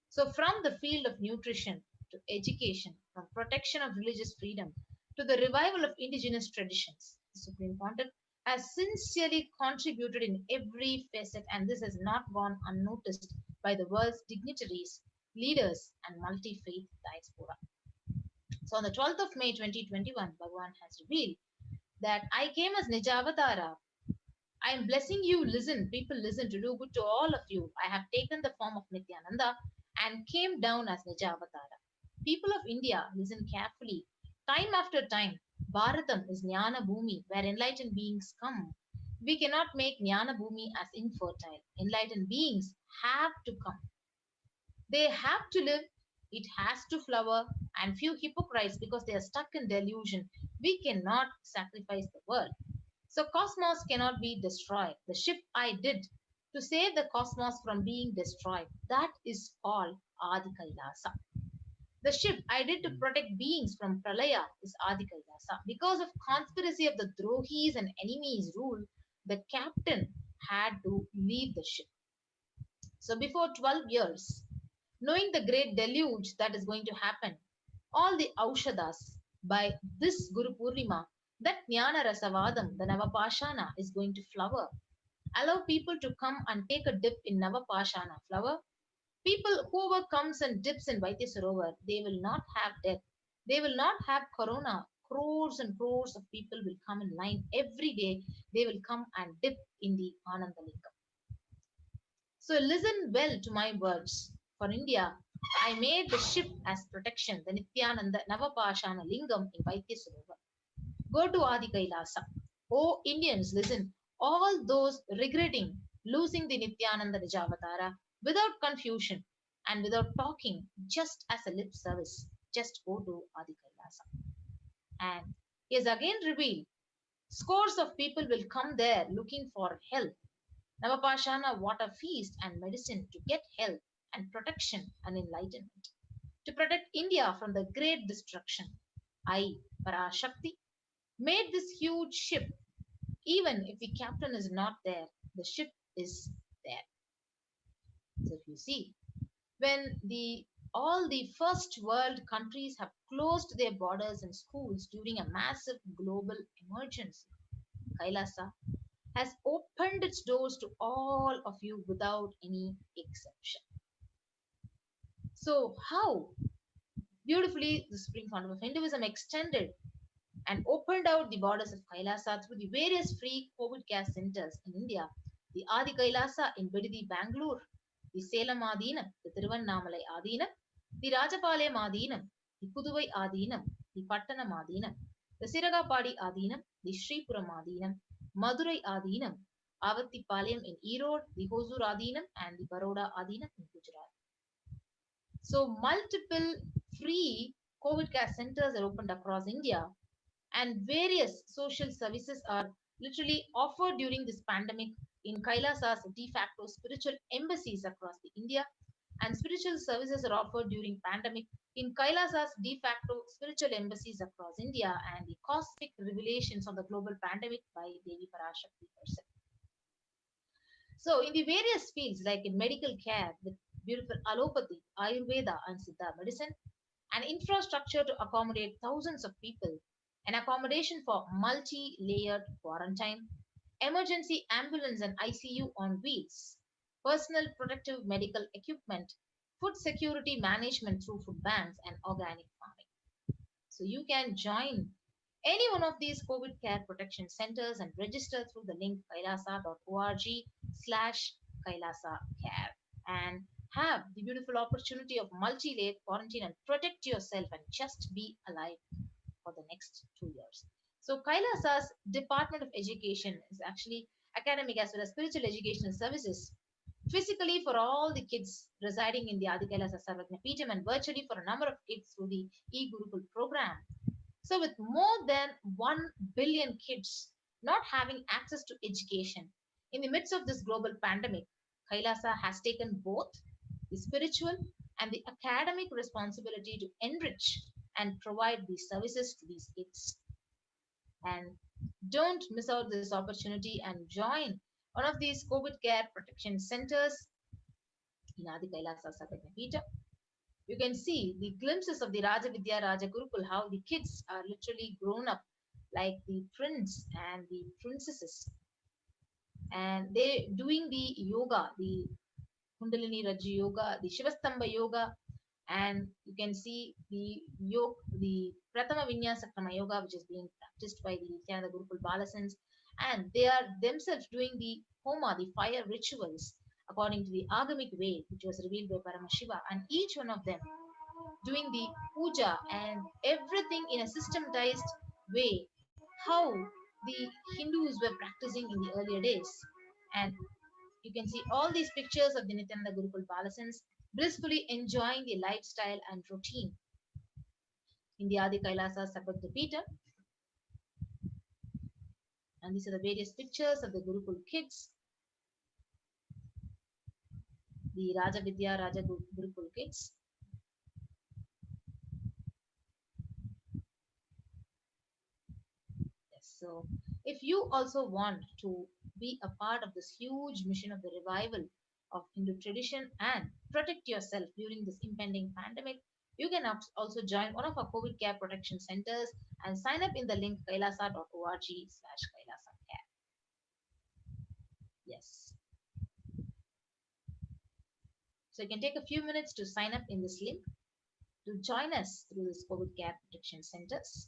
So from the field of nutrition to education, from protection of religious freedom to the revival of indigenous traditions, the Supreme Pontiff has sincerely contributed in every facet, and this has not gone unnoticed by the world's dignitaries, leaders, and multi-faith diaspora. So on the 12th of May 2021, Bhagavan has revealed that I came as Nijavatara. I am blessing you, listen, people listen, to do good to all of you. I have taken the form of Nityananda and came down as Nijavatara. People of India, listen carefully. Time after time, Bharatam is Jnana Bhumi, where enlightened beings come. We cannot make Jnana Bhumi as infertile. Enlightened beings have to come. They have to live, it has to flower, and few hypocrites, because they are stuck in delusion. We cannot sacrifice the world. So cosmos cannot be destroyed. The ship I did to save the cosmos from being destroyed, that is called Adi Kailasa. The ship I did to protect beings from Pralaya is Adi Kailasa. Because of conspiracy of the Drohis and enemies' rule, the captain had to leave the ship. So before 12 years, knowing the great deluge that is going to happen, all the Aushadas by this Guru Purnima, that Jnana Rasavadam, the Navapashana, is going to flower. Allow people to come and take a dip in Navapashana flower. People, whoever comes and dips in Vaidya Sarovar, they will not have death. They will not have corona. Crores and crores of people will come in line every day. They will come and dip in the Ananda Lingam. So listen well to my words. For India, I made the ship as protection, the Nityananda Navapashana Lingam in Vaidya Sarovar. Go to Adi Kailasa. Oh Indians, listen. All those regretting losing the Nityananda Nijavatara, without confusion and without talking, just as a lip service, just go to Adi Kailasa. And he has again revealed, scores of people will come there looking for health, Navapashana water feast and medicine to get health and protection and enlightenment. To protect India from the great destruction, I, PARASHAKTI, made this huge ship. Even if the captain is not there, the ship is there. So if you see, when all the first world countries have closed their borders and schools during a massive global emergency, Kailasa has opened its doors to all of you without any exception. So how beautifully the Supreme Pontiff of Hinduism extended and opened out the borders of Kailasa through the various free COVID care centers in India, the Adi Kailasa in Bididi, Bangalore, the Salem Adinam, the Tiruvannamalai Adinam, the Rajapalayam Adinam, the Puduvai Adinam, the Pattanam Adinam, the Siragapadi Adinam, the Sripuram Adinam, Madurai Adinam, Avattipalayam in Erode, the Hosur Adinam, and the Baroda Adinam in Gujarat. So multiple free COVID care centers are opened across India, and various social services are literally offered during this pandemic in Kailasa's de facto spiritual embassies across the India, and spiritual services are offered during pandemic in Kailasa's de facto spiritual embassies across India, and the cosmic revelations of the global pandemic by Devi PARASHAKTI herself. So in the various fields like in medical care with beautiful allopathy, Ayurveda and Siddha medicine, an infrastructure to accommodate thousands of people, an accommodation for multi-layered quarantine, emergency ambulance and ICU on wheels, personal protective medical equipment, food security management through food banks, and organic farming. So you can join any one of these COVID care protection centers and register through the link kailasa.org/kailasacare and have the beautiful opportunity of multi-layered quarantine and protect yourself and just be alive for the next 2 years. So Kailasa's Department of Education is actually academic as well as spiritual educational services physically for all the kids residing in the Adi Kailasa Sarvajna Peetham and virtually for a number of kids through the e-Gurukul program. So with more than 1 billion kids not having access to education in the midst of this global pandemic, Kailasa has taken both the spiritual and the academic responsibility to enrich and provide these services to these kids. And don't miss out this opportunity and join one of these COVID care protection centers in Adi Kailasa Sarvajna Peetham. You can see the glimpses of the Raja Vidya Raja Gurukul, how the kids are literally grown up like the prince and the princesses. And they're doing the yoga, the Kundalini Raja Yoga, the Shivastamba Yoga, and you can see the yoga, the Pratama Vinyasakrama Yoga, which is being practiced by the Nityananda Gurukul Balasans, and they are themselves doing the Homa, the fire rituals, according to the Agamic way, which was revealed by Paramashiva, and each one of them doing the puja and everything in a systematized way, how the Hindus were practicing in the earlier days. And you can see all these pictures of the Nityananda Gurukul Balasans blissfully enjoying the lifestyle and routine in the Adi Kailasa Sarvajna Peetham. And these are the various pictures of the Gurukul kids, the Raja Vidya Raja Gurukul kids. Yes, so if you also want to be a part of this huge mission of the revival of Hindu tradition and protect yourself during this impending pandemic, you can also join one of our COVID care protection centers and sign up in the link kailasa.org/kailasacare. Yes. So you can take a few minutes to sign up in this link to join us through this COVID care protection centers.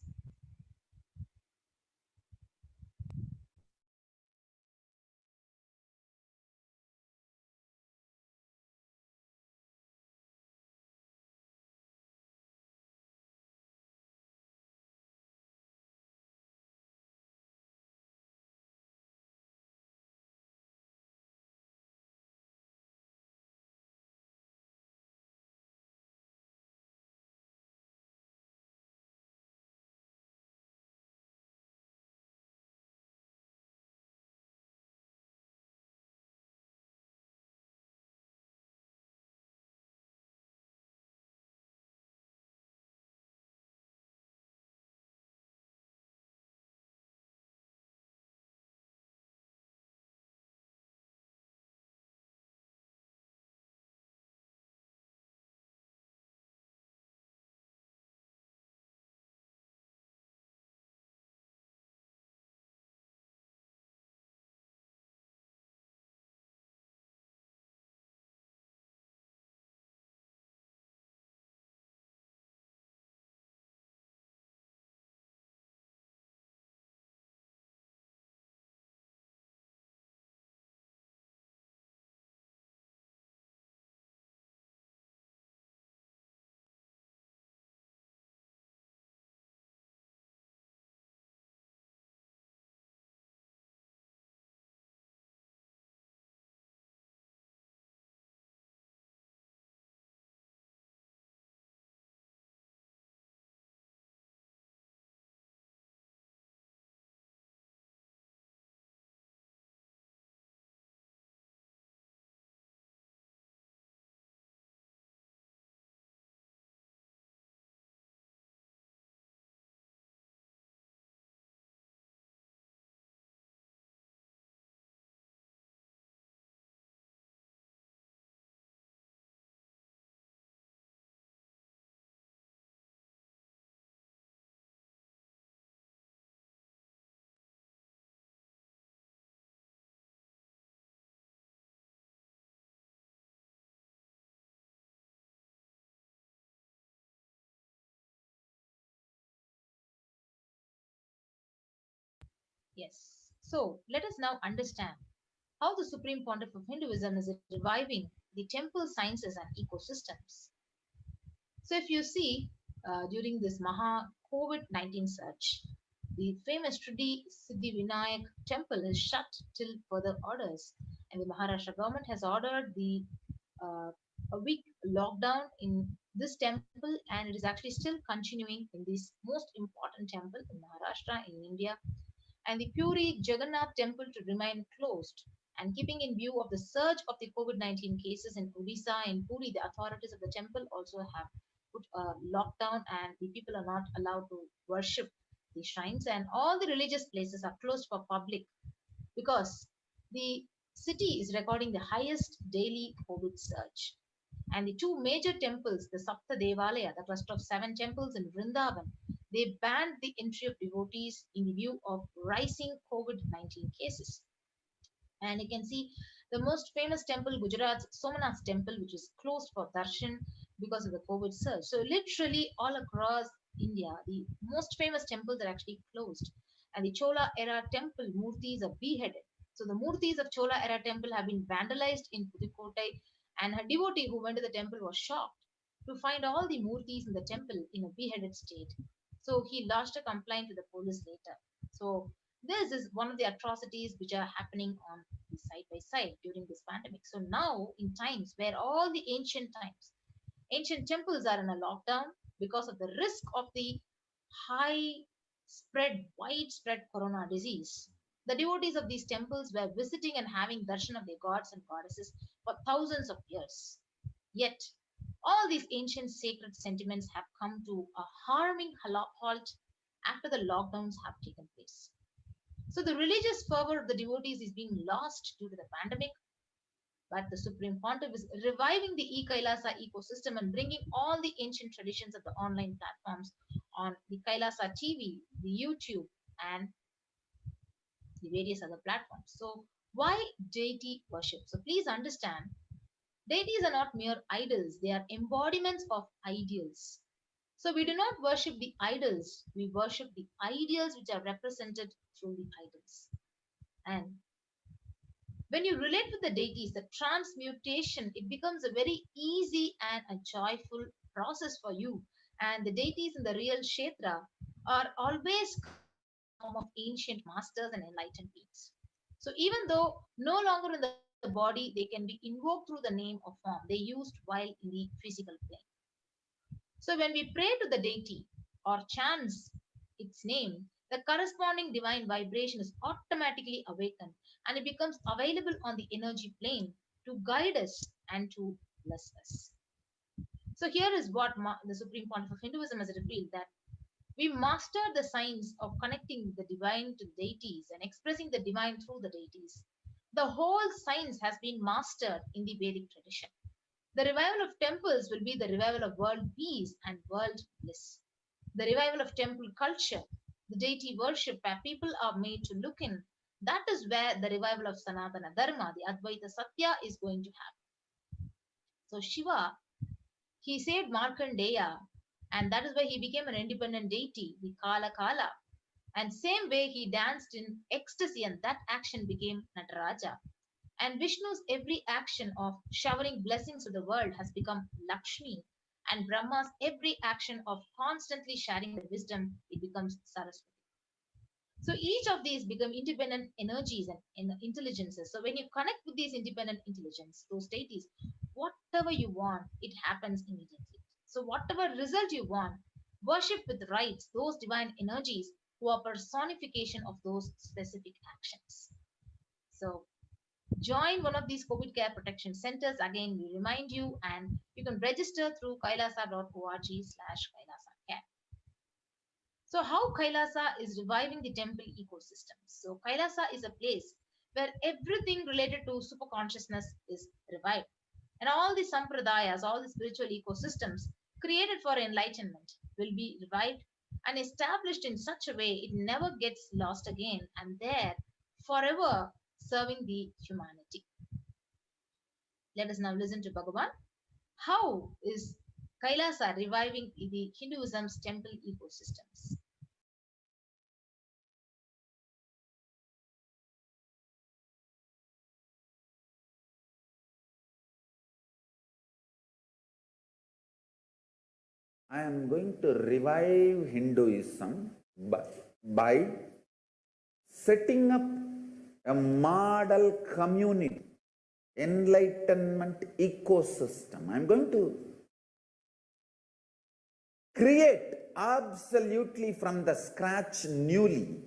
Yes. So let us now understand how the Supreme Pontiff of Hinduism is reviving the temple sciences and ecosystems. So if you see during this COVID-19 surge, the famous Shridi Siddhivinayak temple is shut till further orders, and the Maharashtra government has ordered a week lockdown in this temple, and it is actually still continuing in this most important temple in Maharashtra in India, and the Puri Jagannath temple to remain closed. And keeping in view of the surge of the COVID-19 cases in Odisha and Puri, the authorities of the temple also have put a lockdown, and the people are not allowed to worship the shrines, and all the religious places are closed for public because the city is recording the highest daily COVID surge. And the two major temples, the Sapta Devalaya, the cluster of 7 temples in Vrindavan, they banned the entry of devotees in the view of rising COVID-19 cases. And you can see the most famous temple, Gujarat's Somnath temple, which is closed for darshan because of the COVID surge. So literally all across India, the most famous temples are actually closed. And the Chola era temple murtis are beheaded. So the murtis of Chola era temple have been vandalized in Pudukottai, and her devotee who went to the temple was shocked to find all the murtis in the temple in a beheaded state. So he lodged a complaint to the police later. So this is one of the atrocities which are happening on the side by side during this pandemic. So now in times where all the ancient temples are in a lockdown because of the risk of the widespread corona disease, the devotees of these temples were visiting and having darshan of their gods and goddesses for thousands of years. Yet all these ancient sacred sentiments have come to a harming halt after the lockdowns have taken place. So the religious fervor of the devotees is being lost due to the pandemic, but the Supreme Pontiff is reviving the e-Kailasa ecosystem and bringing all the ancient traditions of the online platforms on the Kailasa TV, the YouTube, and the various other platforms. So why deity worship? So please understand, deities are not mere idols, they are embodiments of ideals. So we do not worship the idols, we worship the ideals which are represented through the idols. And when you relate with the deities, the transmutation, it becomes a very easy and a joyful process for you. And the deities in the real Kshetra are always form of ancient masters and enlightened beings. So even though no longer in the body, they can be invoked through the name or form they used while in the physical plane. So when we pray to the deity or chants its name, the corresponding divine vibration is automatically awakened, and it becomes available on the energy plane to guide us and to bless us. So here is what the Supreme Pontiff of Hinduism has revealed, that we mastered the science of connecting the divine to the deities and expressing the divine through the deities. The whole science has been mastered in the Vedic tradition. The revival of temples will be the revival of world peace and world bliss. The revival of temple culture, the deity worship where people are made to look in, that is where the revival of Sanatana Dharma, the Advaita Satya, is going to happen. So Shiva, he saved Markandeya, and that is why he became an independent deity, the Kala Kala. And same way he danced in ecstasy, and that action became Nataraja. And Vishnu's every action of showering blessings to the world has become Lakshmi. And Brahma's every action of constantly sharing the wisdom, it becomes Saraswati. So each of these become independent energies and intelligences. So when you connect with these independent intelligence, those deities, whatever you want, it happens immediately. So whatever result you want, worship with rites those divine energies who are personification of those specific actions. So join one of these COVID care protection centers. Again, we remind you, and you can register through kailasa.org/kailasacare. So how Kailasa is reviving the temple ecosystem? So Kailasa is a place where everything related to superconsciousness is revived. And all the sampradayas, all the spiritual ecosystems created for enlightenment will be revived and established in such a way it never gets lost again, and there forever serving the humanity. Let us now listen to Bhagavan. How is Kailasa reviving the Hinduism's temple ecosystems? I am going to revive Hinduism by setting up a model community, enlightenment ecosystem. I am going to create absolutely from the scratch newly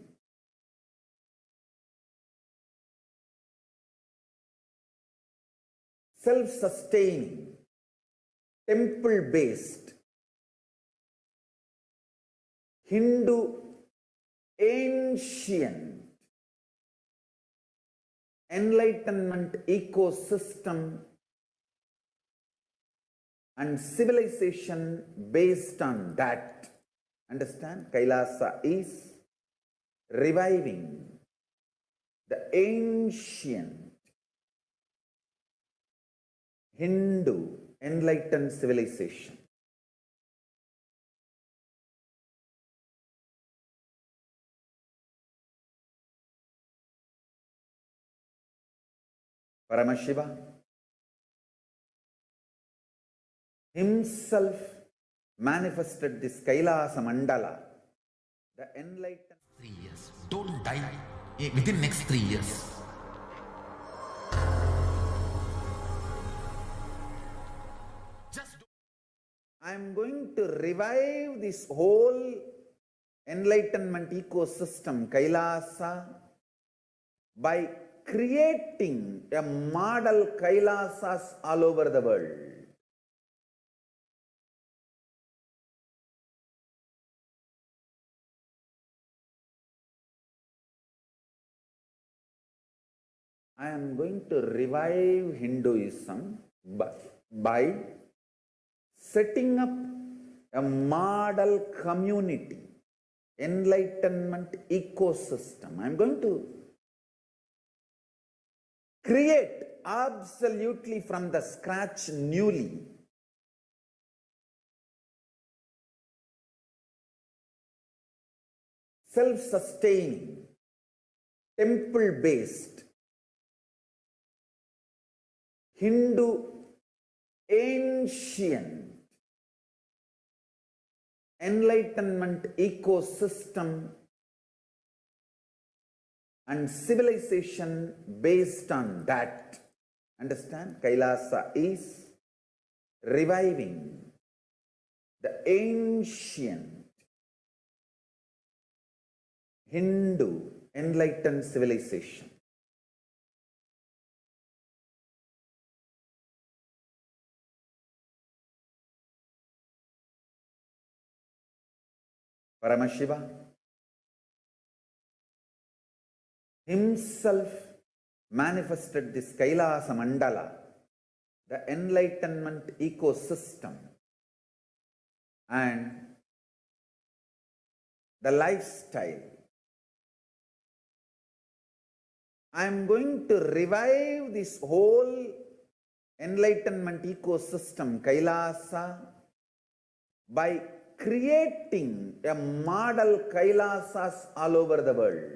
self-sustaining, temple-based Hindu ancient enlightenment ecosystem and civilization based on that. Understand? Kailasa is reviving the ancient Hindu enlightened civilization. Paramashiva himself manifested this Kailasa Mandala, the enlightened. 3 years. Don't die within next 3 years. I am going to revive this whole enlightenment ecosystem, Kailasa, by creating a model Kailasas all over the world. I am going to revive Hinduism by setting up a model community, enlightenment ecosystem. I am going to create absolutely from the scratch newly self-sustaining, temple-based Hindu ancient enlightenment ecosystem and civilization based on that. Understand? Kailasa is reviving the ancient Hindu enlightened civilization. Paramashiva himself manifested this Kailasa Mandala, the enlightenment ecosystem and the lifestyle. I am going to revive this whole enlightenment ecosystem, Kailasa, by creating a model Kailasas all over the world.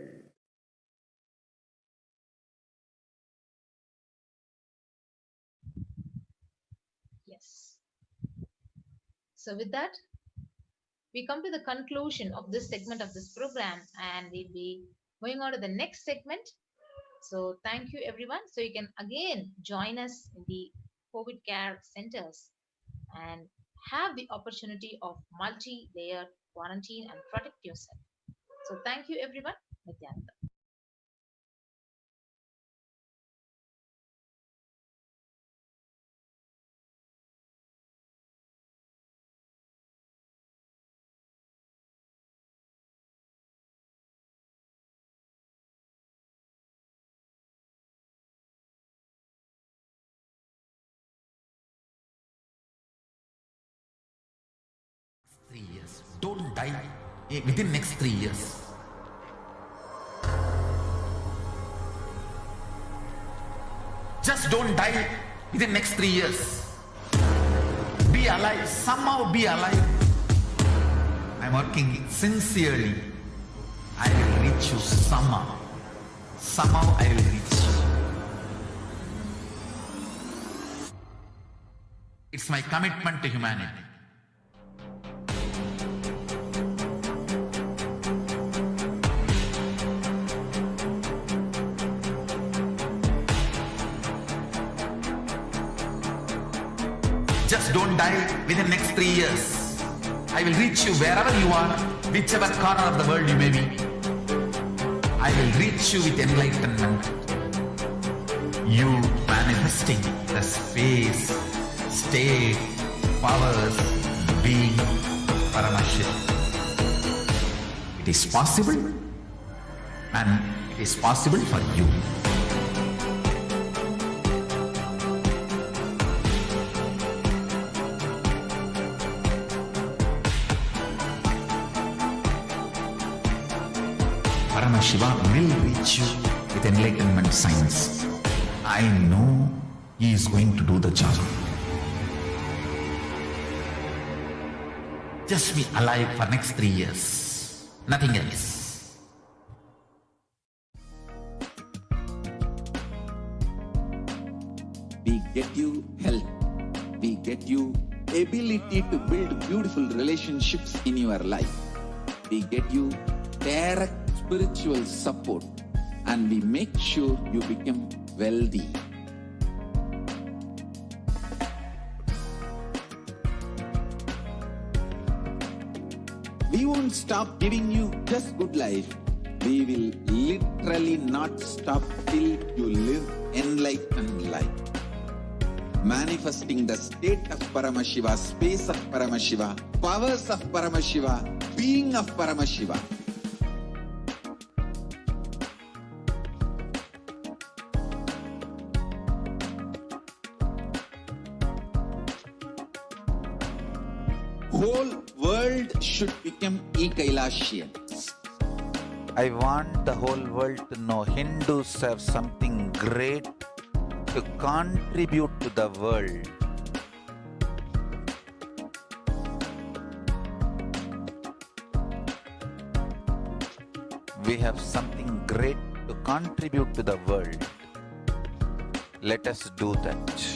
Yes. So with that, we come to the conclusion of this segment of this program, and we'll be going on to the next segment. So thank you everyone. So you can again join us in the COVID care centers and have the opportunity of multi-layered quarantine and protect yourself. So thank you everyone. Nityananda. Don't die within next 3 years. Just don't die within next 3 years. Be alive, somehow be alive. I'm working sincerely. I will reach you somehow. Somehow I will reach you. It's my commitment to humanity. Just don't die within the next 3 years. I will reach you wherever you are, whichever corner of the world you may be. I will reach you with enlightenment. You manifesting the space, state, powers, being, Paramashakti. It is possible, and it is possible for you. Paramashiva will reach you with enlightenment science. I know he is going to do the job. Just be alive for next 3 years. Nothing else. We get you health. We get you ability to build beautiful relationships in your life. We get you direct spiritual support, and we make sure you become wealthy. We won't stop giving you just good life. We will literally not stop till you live enlightened life. Manifesting the state of Paramashiva, space of Paramashiva, powers of Paramashiva, being of Paramashiva. Whole world should become e-Kailashians. I want the whole world to know Hindus have something great to contribute to the world. We have something great to contribute to the world. Let us do that.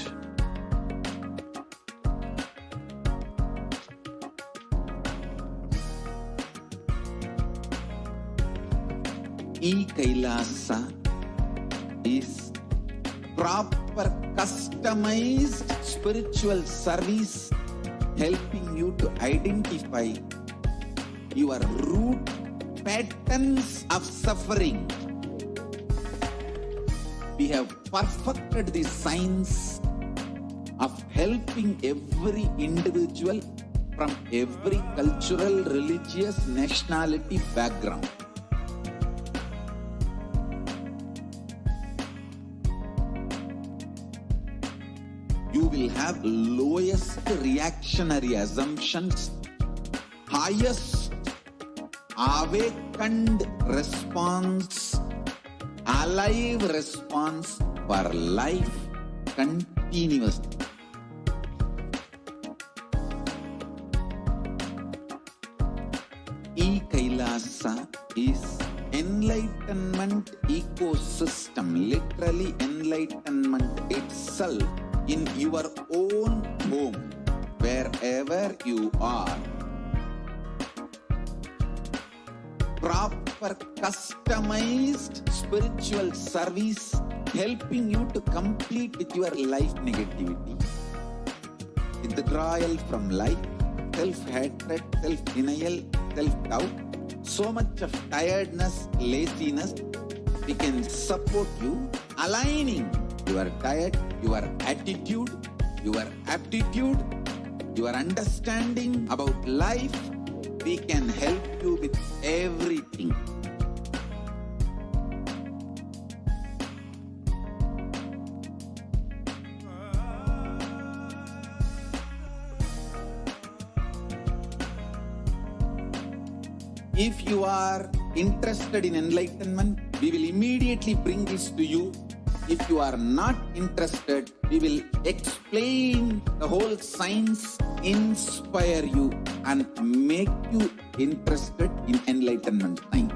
E-Kailasa is proper customized spiritual service helping you to identify your root patterns of suffering. We have perfected the science of helping every individual from every cultural, religious, nationality background. You will have lowest reactionary assumptions, highest awakened response, alive response for life continuously. E-Kailasa is enlightenment ecosystem, literally enlightenment itself in your own home, wherever you are. Proper customized spiritual service helping you to complete with your life negativity, withdrawal from life, self-hatred, self-denial, self-doubt, so much of tiredness, laziness. We can support you aligning your diet, your attitude, your aptitude, your understanding about life. We can help you with everything. If you are interested in enlightenment, we will immediately bring this to you. If you are not interested, we will explain the whole science, inspire you, and make you interested in enlightenment science.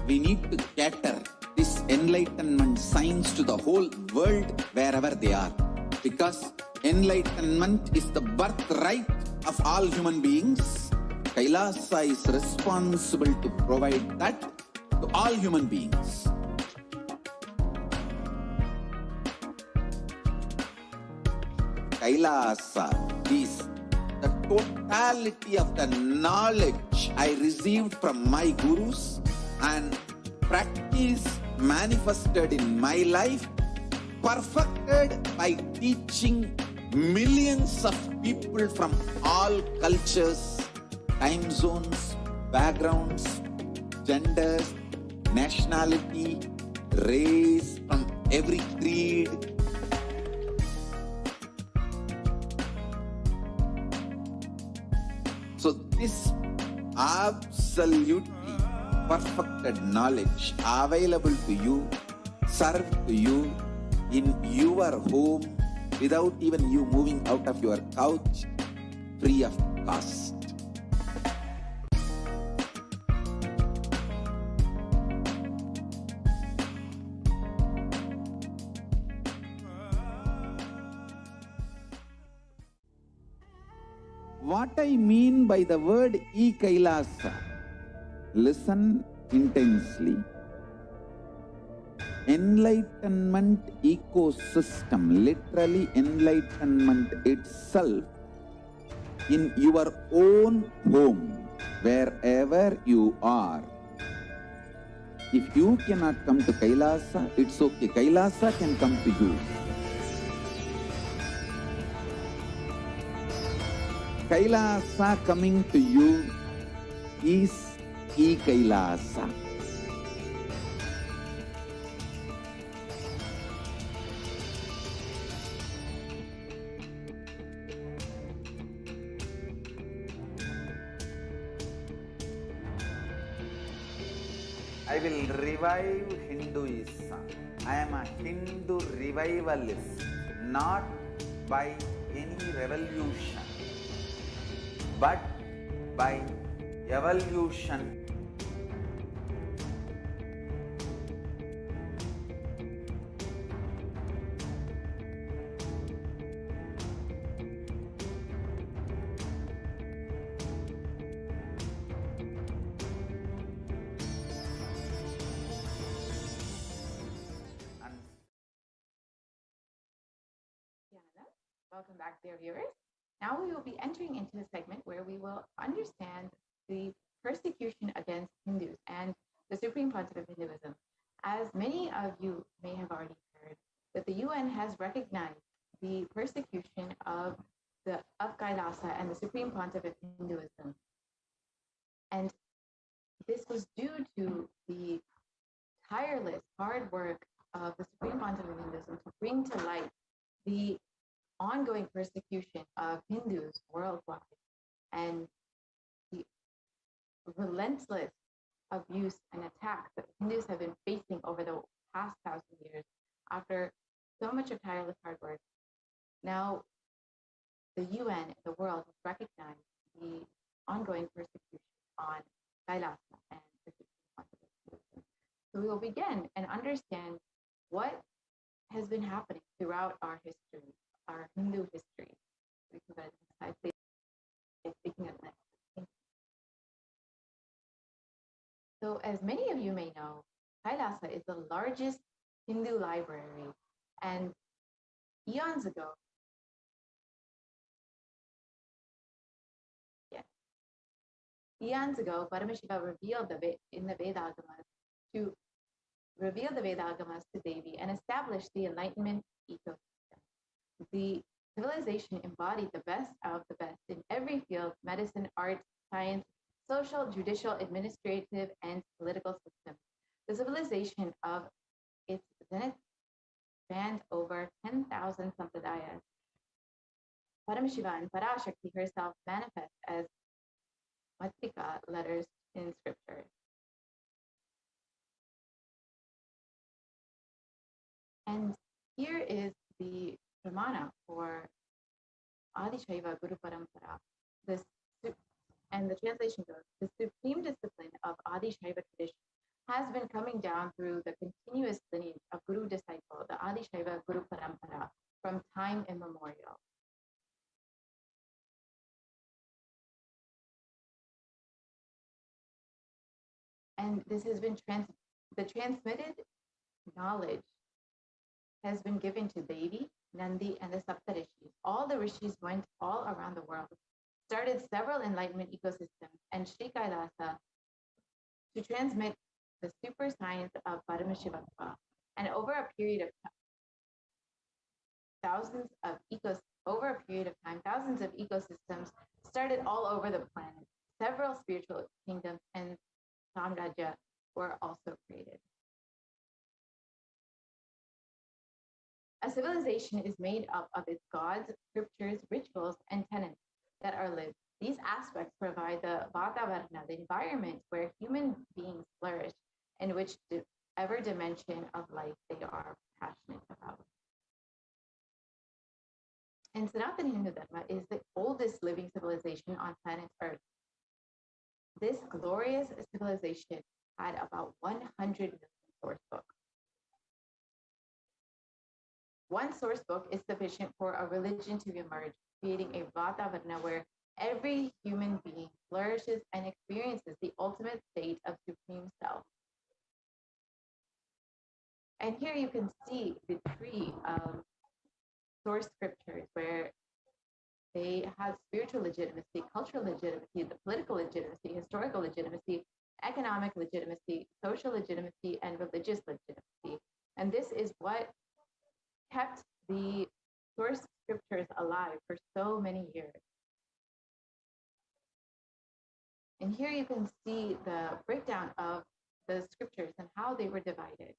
We need to cater this enlightenment science to the whole world wherever they are, because enlightenment is the birthright of all human beings. Kailasa is responsible to provide that to all human beings. Kailasa is the totality of the knowledge I received from my gurus and practice manifested in my life, perfected by teaching millions of people from all cultures, time zones, backgrounds, genders, nationality, race, from every creed. So this absolutely perfected knowledge available to you, served to you in your home without even you moving out of your couch, free of cost. What I mean by the word E-Kailasa, listen intensely. Enlightenment ecosystem, literally enlightenment itself, in your own home, wherever you are. If you cannot come to Kailasa, it's okay. Kailasa can come to you. Kailasa coming to you is E-Kailasa. I will revive Hinduism. I am a Hindu revivalist, not by any revolution, but by evolution. Welcome back, dear viewers. Now we will be entering into the segment where we will understand the persecution against Hindus and the Supreme Pontiff of Hinduism. As many of you may have already heard, that the UN has recognized the persecution of Kailasa and the Supreme Pontiff of Hinduism. And this was due to the tireless hard work of the Supreme Pontiff of Hinduism to bring to light the ongoing persecution of Hindus worldwide and the relentless abuse and attacks that Hindus have been facing over the past 1,000 years after so much of tireless hard work. Now, the UN and the world has recognized the ongoing persecution on Kailasa and the Supreme Pontiff of Hinduism. So we will begin and understand what has been happening throughout our history, our Hindu history. We can go to the next slide, please. Speaking of next. So as many of you may know, Kailasa is the largest Hindu library, and eons ago, Paramashiva revealed in the Vedagamas to reveal the Vedagamas to Devi and establish the Enlightenment ecosystem. The civilization embodied the best of the best in every field: medicine, art, science, social, judicial, administrative, and political systems. The civilization of its zenith spanned over 10,000 sampradayas. Paramashiva and PARASHAKTI herself manifest as Matrika letters in scripture. And here is the Pramana for Adishaiva Guru Parampara. And the translation goes, the supreme discipline of Adishaiva tradition has been coming down through the continuous lineage of Guru disciple, the Adishaiva Guru Parampara, from time immemorial. And this has been the transmitted knowledge has been given to Devi, Nandi, and the Saptarishis. All the rishis went all around the world, started several enlightenment ecosystems, and Sri Kailasa to transmit the super science of Paramashivatva. And over a period of time, thousands of ecosystems started all over the planet. Several spiritual kingdoms and samrajya were also created. A civilization is made up of its gods, scriptures, rituals, and tenets that are lived. These aspects provide the Vatavarna, the environment where human beings flourish, in whichever dimension of life they are passionate about. And Sanatana Hindu Dharma is the oldest living civilization on planet Earth. This glorious civilization had about 100 million source books. One source book is sufficient for a religion to emerge, creating a Vatavarna where every human being flourishes and experiences the ultimate state of supreme self. And here you can see the tree of source scriptures where they have spiritual legitimacy, cultural legitimacy, the political legitimacy, historical legitimacy, economic legitimacy, social legitimacy, and religious legitimacy. And this is what kept the source scriptures alive for so many years. And here you can see the breakdown of the scriptures and how they were divided.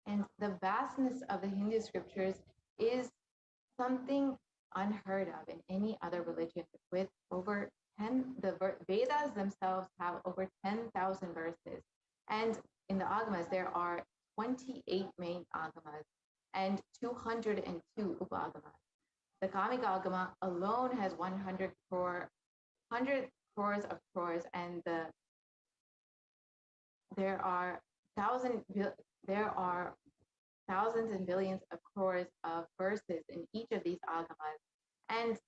And the vastness of the Hindu scriptures is something unheard of in any other religion. With over 10, the Vedas themselves have over 10,000 verses. And in the Agamas, there are 28 main Agamas and 202 Upa-Agamas. The Kamika Agama alone has 100 crores of crores, and there are thousands and billions of crores of verses in each of these Agamas, and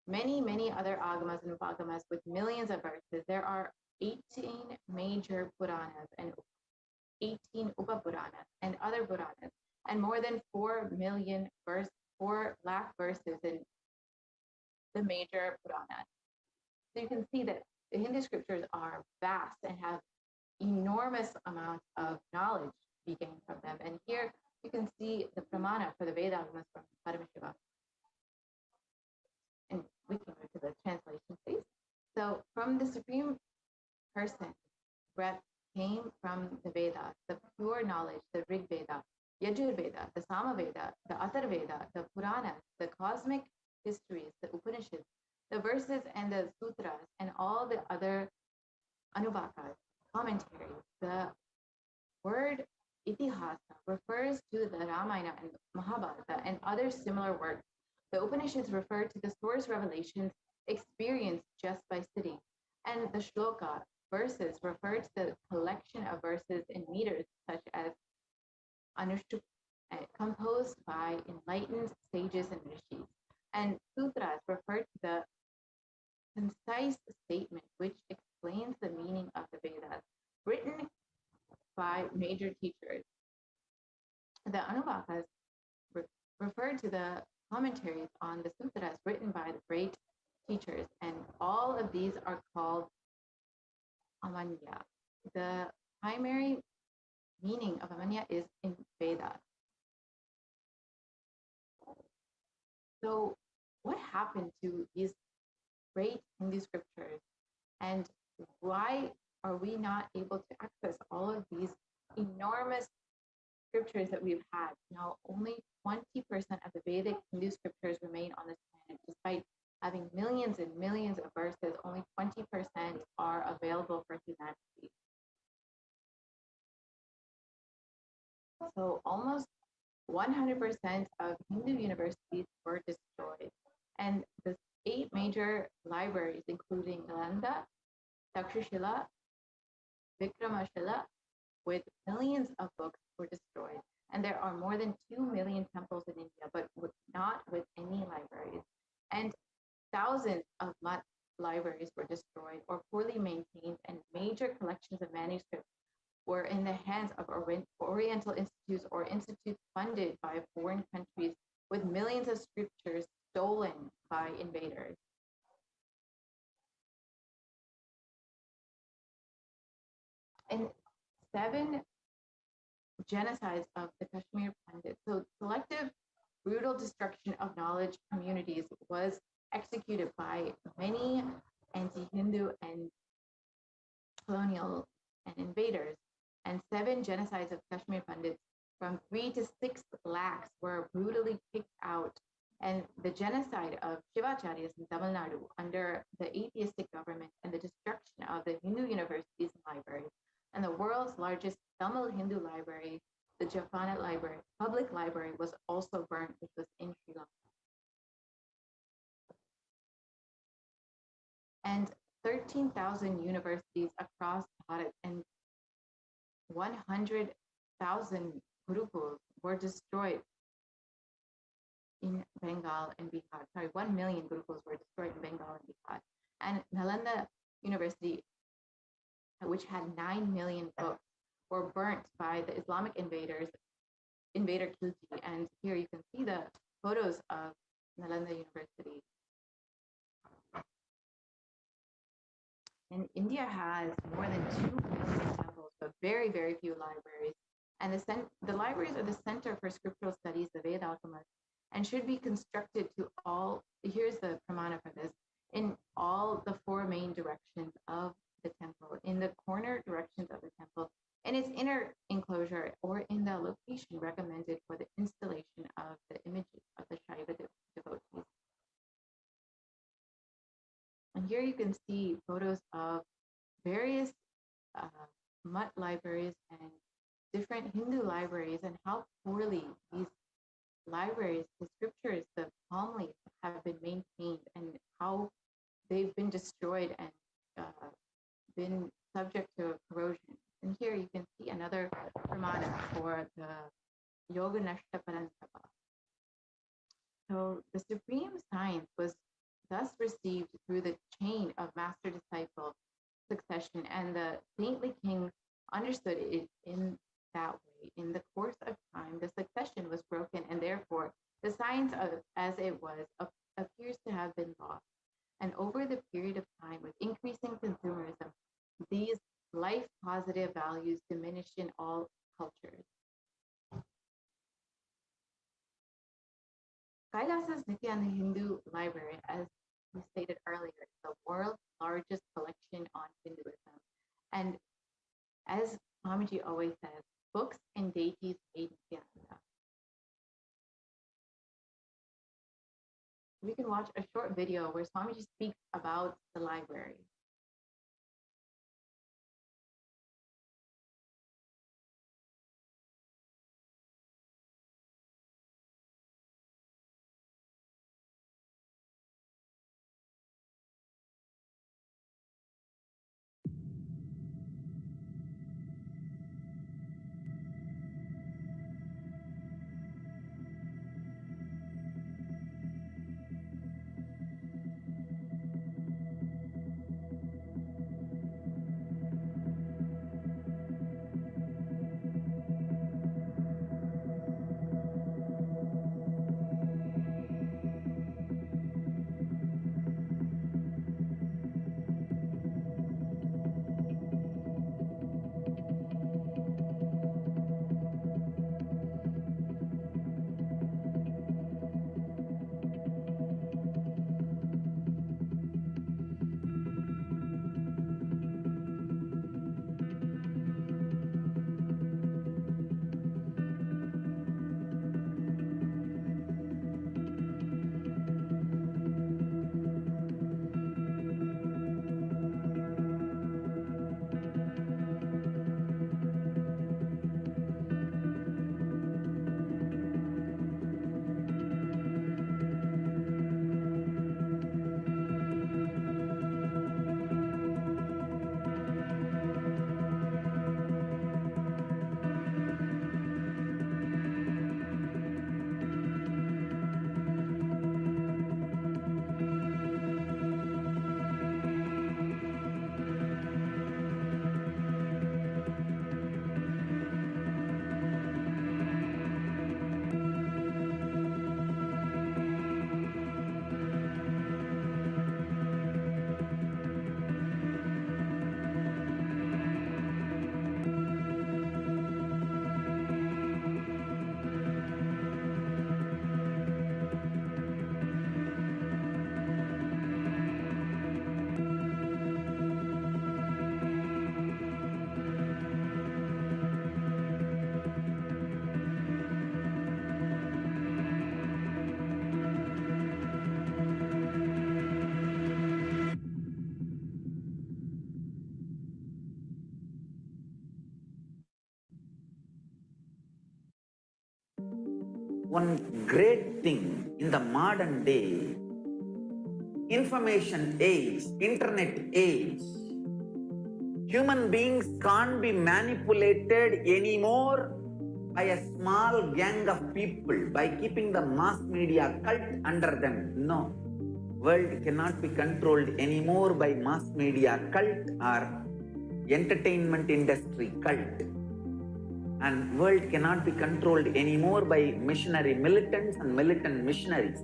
many other Agamas and Upagamas with millions of verses. There are 18 major Puranas and 18 Upa-Puranas and other Puranas, and more than 4 lakh verses in the major Puranas. So you can see that the Hindu scriptures are vast and have enormous amounts of knowledge be gained from them. And here you can see the pramana for the Vedas from Paramashiva. And we can move to the translation, please. So from the Supreme Person, breath came from the Vedas, the pure knowledge, the Rig Veda, Yajur Veda, the Sama Veda, the Athar Veda, the Puranas, the cosmic histories, the Upanishads, the verses and the sutras, and all the other Anuvakas, commentaries. The word Itihasa refers to the Ramayana and Mahabharata and other similar works. The Upanishads refer to the source revelations experienced just by sitting, and the shloka verses refer to the collection of verses in meters such as Anushtup, composed by enlightened sages and rishis. And sutras refer to the concise statement which explains the meaning of the Vedas, written by major teachers. The Anuvakas refer to the commentaries on the sutras written by the great teachers, and all of these are called Amanya. The primary meaning of Amanya is in Vedas. So what happened to these great Hindu scriptures, and why are we not able to access all of these enormous scriptures that we've had? Now, only 20% of the Vedic Hindu scriptures remain on this planet. Despite having millions and millions of verses, only 20% are available for humanity. So almost 100% of Hindu universities were destroyed. And the 8 major libraries, including Nalanda, Takshashila, Vikramashila, with millions of books, were destroyed. And there are more than 2 million temples in India, but not with any libraries. And thousands of libraries were destroyed or poorly maintained, and major collections of manuscripts were in the hands of Oriental institutes or institutes funded by foreign countries, with millions of scriptures stolen by invaders. And 7 genocides of the Kashmir Pandits, so selective brutal destruction of knowledge communities, was executed by many anti-Hindu and colonial and invaders. And 7 genocides of Kashmir Pandits, from 3 to 6 lakhs, were brutally kicked out. And the genocide of Shivacharyas in Tamil Nadu under the atheistic government, and the destruction of the Hindu universities and libraries, and the world's largest Tamil Hindu library, the Jaffna Library, public library, was also burnt, which was in Sri Lanka. And 13,000 universities across Bharat and 100,000 gurukuls were destroyed in Bengal and Bihar. Sorry, 1 million gurukuls were destroyed in Bengal and Bihar. And Nalanda University, which had 9 million books, were burnt by the Islamic invader Khilji. And here you can see the photos of Nalanda University. And India has more than 2 million temples, but very, very few libraries. And the libraries are the center for scriptural studies, the Vedagamas, and should be constructed to all, here's the pramana for this, in all the 4 main directions of the temple, in the corner directions of the temple, in its inner enclosure, or in the location recommended for the installation of the images of the Shaiva devotees. And here you can see photos of various mutt libraries and different Hindu libraries, and how poorly these libraries, the scriptures, the palm leaves, have been maintained, and how they've been destroyed and been subject to corrosion. And here you can see another pramana for the Yoga Nashta Paransapa. So the supreme science was thus received through the chain of master-disciple succession, and the saintly king understood it in that way. In the course of time, the succession was broken, and therefore the science as it was appears to have been lost. And over the period of time, with increasing consumerism, these life-positive values diminish in all cultures. Kailasa's Nityananda Hindu Library, as we stated earlier, is the world's largest collection on Hinduism. And as Swamiji always says, books and deities made Nityananda. We can watch a short video where Swamiji speaks about the library. one great thing in the modern day, information age, internet age, human beings can't be manipulated anymore by a small gang of people, by keeping the mass media cult under them. No. World cannot be controlled anymore by mass media cult or entertainment industry cult. And world cannot be controlled anymore by missionary militants and militant missionaries.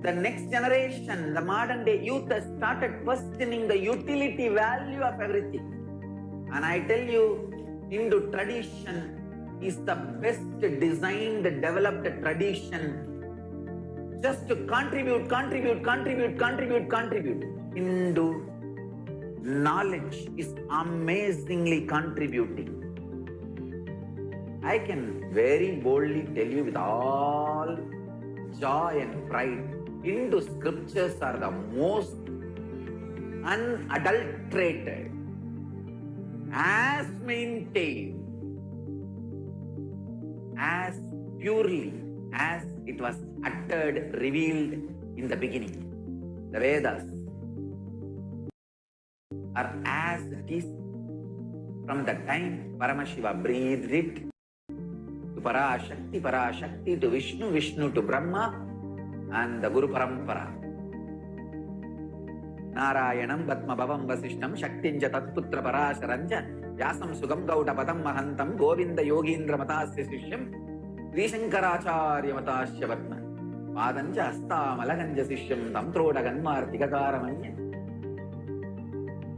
The next generation, the modern day youth has started questioning the utility value of everything. And I tell you, Hindu tradition is the best designed, developed tradition just to contribute. Hindu knowledge is amazingly contributing. I can very boldly tell you with all joy and pride, Hindu scriptures are the most unadulterated, as maintained, as purely as it was uttered, revealed in the beginning. The Vedas are as it is from the time Paramashiva breathed it to Parashakti to Vishnu to Brahma and the Guru Parampara. Narayanam Batmabhavam Vasishtam Shaktinja Tatputra Parasharanja Vyasam Sugam Gauda Padam Mahantam Govinda Yogindra Matasya Sishyam Shankaracharya Matasya Vatma Padanja Asta Malaganja Sishyam Tamtroda Ganmartika Karamanya.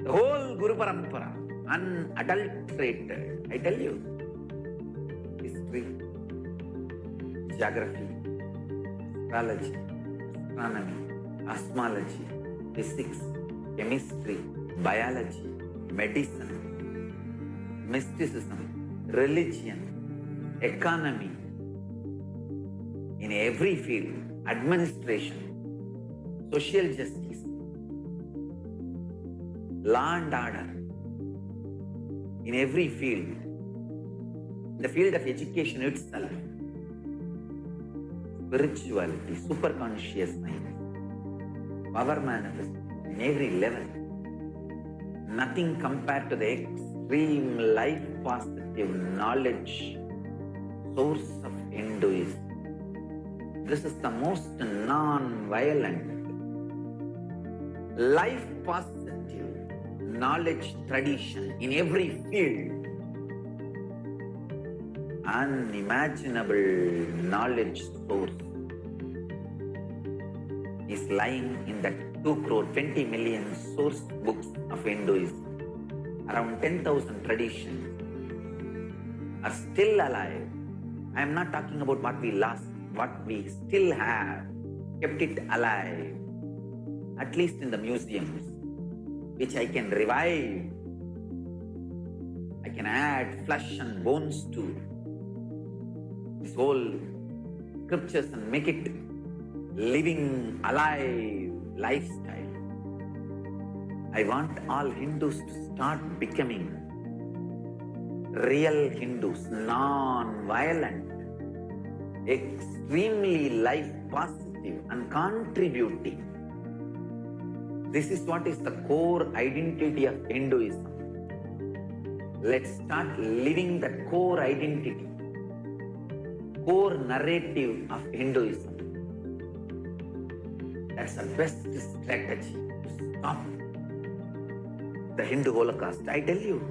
The whole Guru Parampara, unadulterated, I tell you. History, geography, astrology, astronomy, cosmology, physics, chemistry, biology, medicine, mysticism, religion, economy, in every field, administration, social justice, law and order, in every field, in the field of education itself, spirituality, superconscious mind, power manifest in every level. Nothing compared to the extreme life positive knowledge source of Hinduism. This is the most non-violent, life positive knowledge tradition in every field. Unimaginable knowledge source is lying in the 2,20 million source books of Hinduism. Around 10,000 traditions are still alive. I am not talking about what we lost, what we still have, kept it alive, at least in the museums, which I can revive. I can add flesh and bones to this whole scriptures and make it living, alive lifestyle. I want all Hindus to start becoming real Hindus, non-violent, extremely life positive and contributing. This is what is the core identity of Hinduism. Let's start living the core identity, core narrative of Hinduism. That's the best strategy to stop the Hindu Holocaust. I tell you,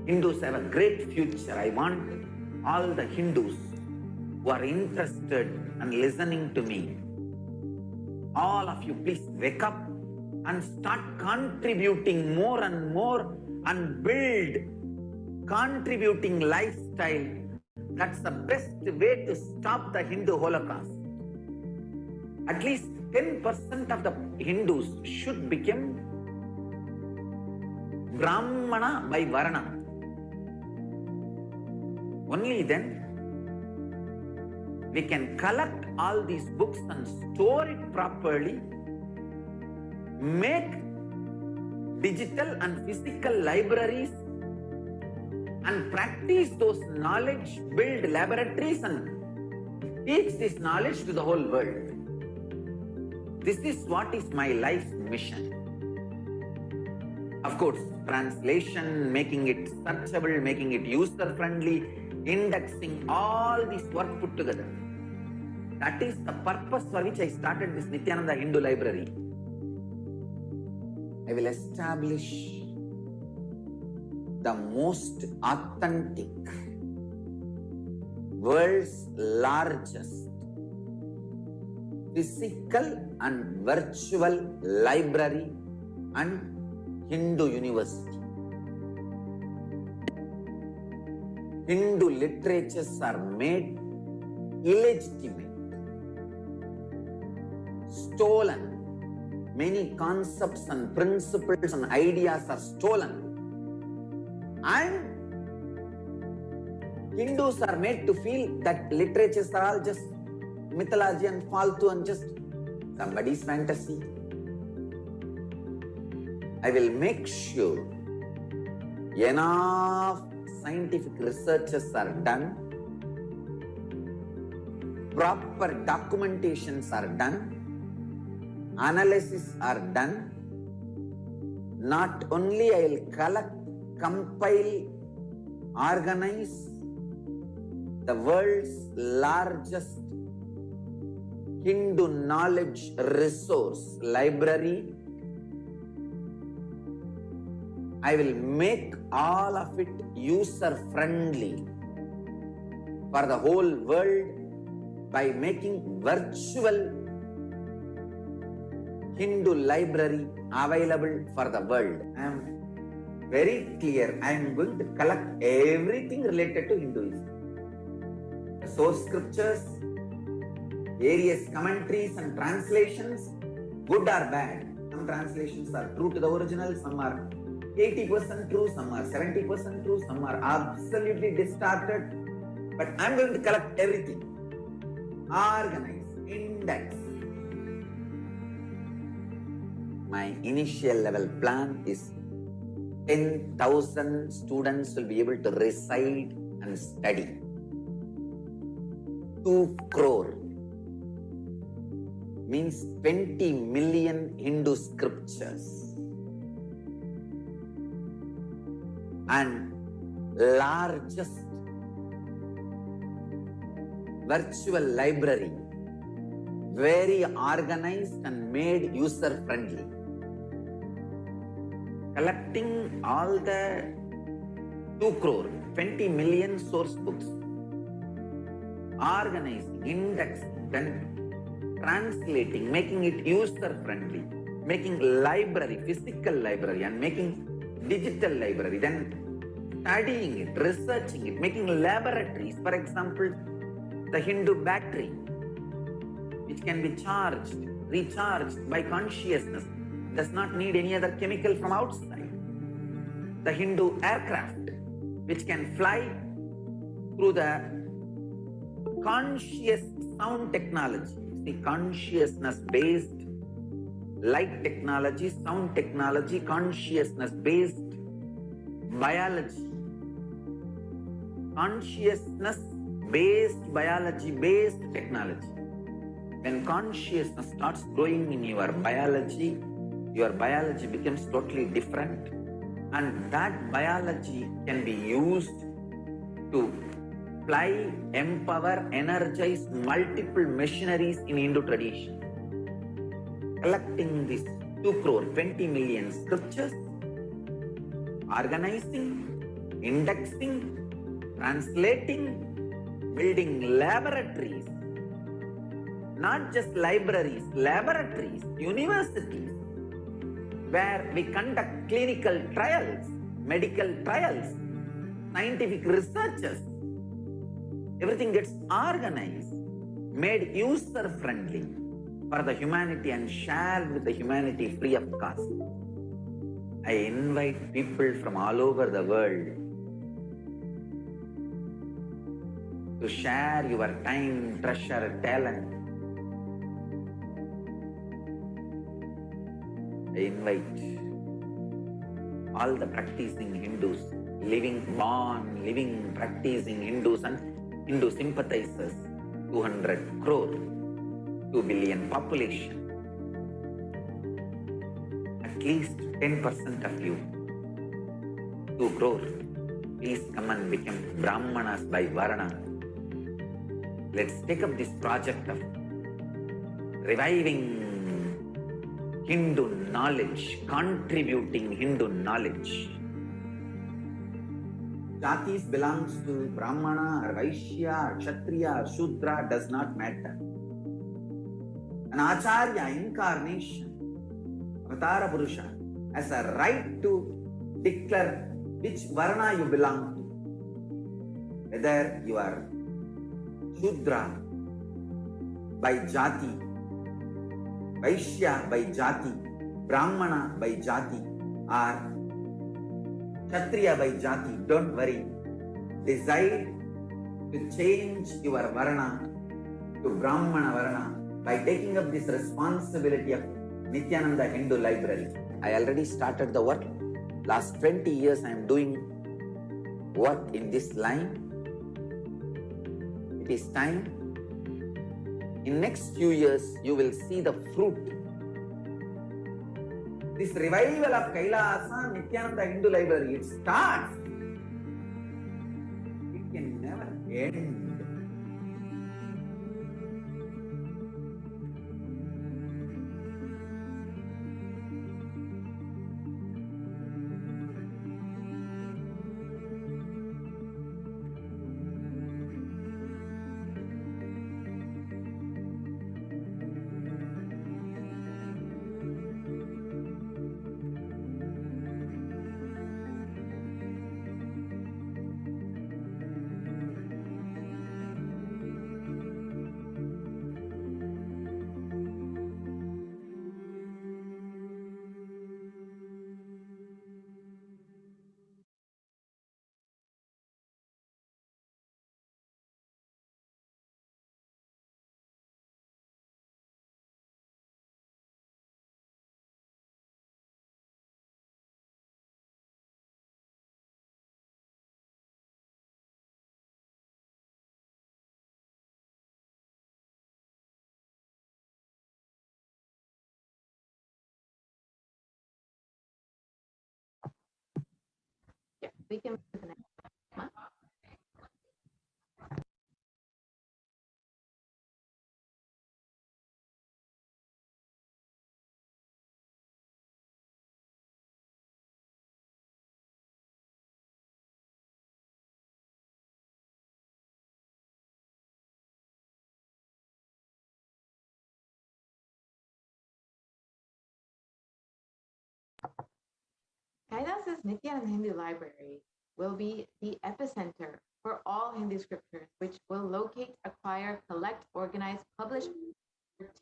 Hindus have a great future. I want all the Hindus who are interested and listening to me, all of you, please wake up and start contributing more and more and build contributing lifestyle. That's the best way to stop the Hindu Holocaust. At least 10% of the Hindus should become Brahmana by Varna. Only then we can collect all these books and store it properly, make digital and physical libraries and practice those knowledge, build laboratories and Teach this knowledge to the whole world. This is what is my life's mission. Of course, translation, making it searchable, making it user-friendly, indexing, all this work put together. That is the purpose for which I started this Nityananda Hindu library. I will establish the most authentic, world's largest physical and virtual library and Hindu university. Hindu literatures are made illegitimate, stolen. Many concepts and principles and ideas are stolen. And Hindus are made to feel that literatures are all just mythology and faltu and just somebody's fantasy. I will make sure enough scientific researches are done, proper documentations are done, analysis are done. Not only I will collect, compile, organize the world's largest Hindu knowledge resource library, I will make all of it user-friendly for the whole world by making virtual Hindu library available for the world. I am very clear. I am going to collect everything related to Hinduism. The source scriptures, various commentaries and translations, good or bad. Some translations are true to the original, some are 80% true, some are 70% true, some are absolutely distorted. But I am going to collect everything, organize, index. My initial level plan is 10,000 students will be able to reside and study. 2 crore means 20 million Hindu scriptures and largest virtual library, very organized and made user-friendly. Collecting all the 2 crore, 20 million source books, organizing, indexing, then translating, making it user-friendly, making library, physical library, and making digital library, then studying it, researching it, making laboratories. For example, the Hindu battery, which can be charged, recharged by consciousness, does not need any other chemical from outside. The Hindu aircraft, which can fly through the conscious sound technology, the consciousness-based light technology, sound technology, consciousness-based biology, consciousness-based biology-based technology. When consciousness starts growing in your biology becomes totally different, and that biology can be used to fly, empower, energize multiple machineries in Hindu tradition. Collecting this 2 crore, 20 million scriptures, organizing, indexing, translating, building laboratories, not just libraries, laboratories, universities, where we conduct clinical trials, medical trials, scientific researches. Everything gets organized, made user-friendly for the humanity and shared with the humanity free of cost. I invite people from all over the world to share your time, treasure, talent. I invite all the practicing Hindus, living, practicing Hindus and Hindu sympathizers 200 crore, 2 billion population. At least 10% of you, 2 crore, please come and become Brahmanas by Varna. Let's take up this project of reviving Hindu knowledge, contributing Hindu knowledge. Jatis belongs to Brahmana or Vaishya or Kshatriya or Shudra, does not matter. An Acharya incarnation, Avatara Purusha, has a right to declare which Varna you belong to. Whether you are Shudra by Jati, Vaishya by Jati, Brahmana by Jati, or Kshatriya by Jati, don't worry. Decide to change your Varna to Brahmana Varna by taking up this responsibility of Nityananda Hindu Library. I already started the work. Last 20 years I am doing work in this line. It is time. In next few years, you will see the fruit. This revival of Kailasa, Nityananda Hindu Library, it starts. It can never end. Yeah, we can move to the next one. Kailas's Nityananda Hindu Library will be the epicenter for all Hindu scriptures, which will locate, acquire, collect, organize, publish,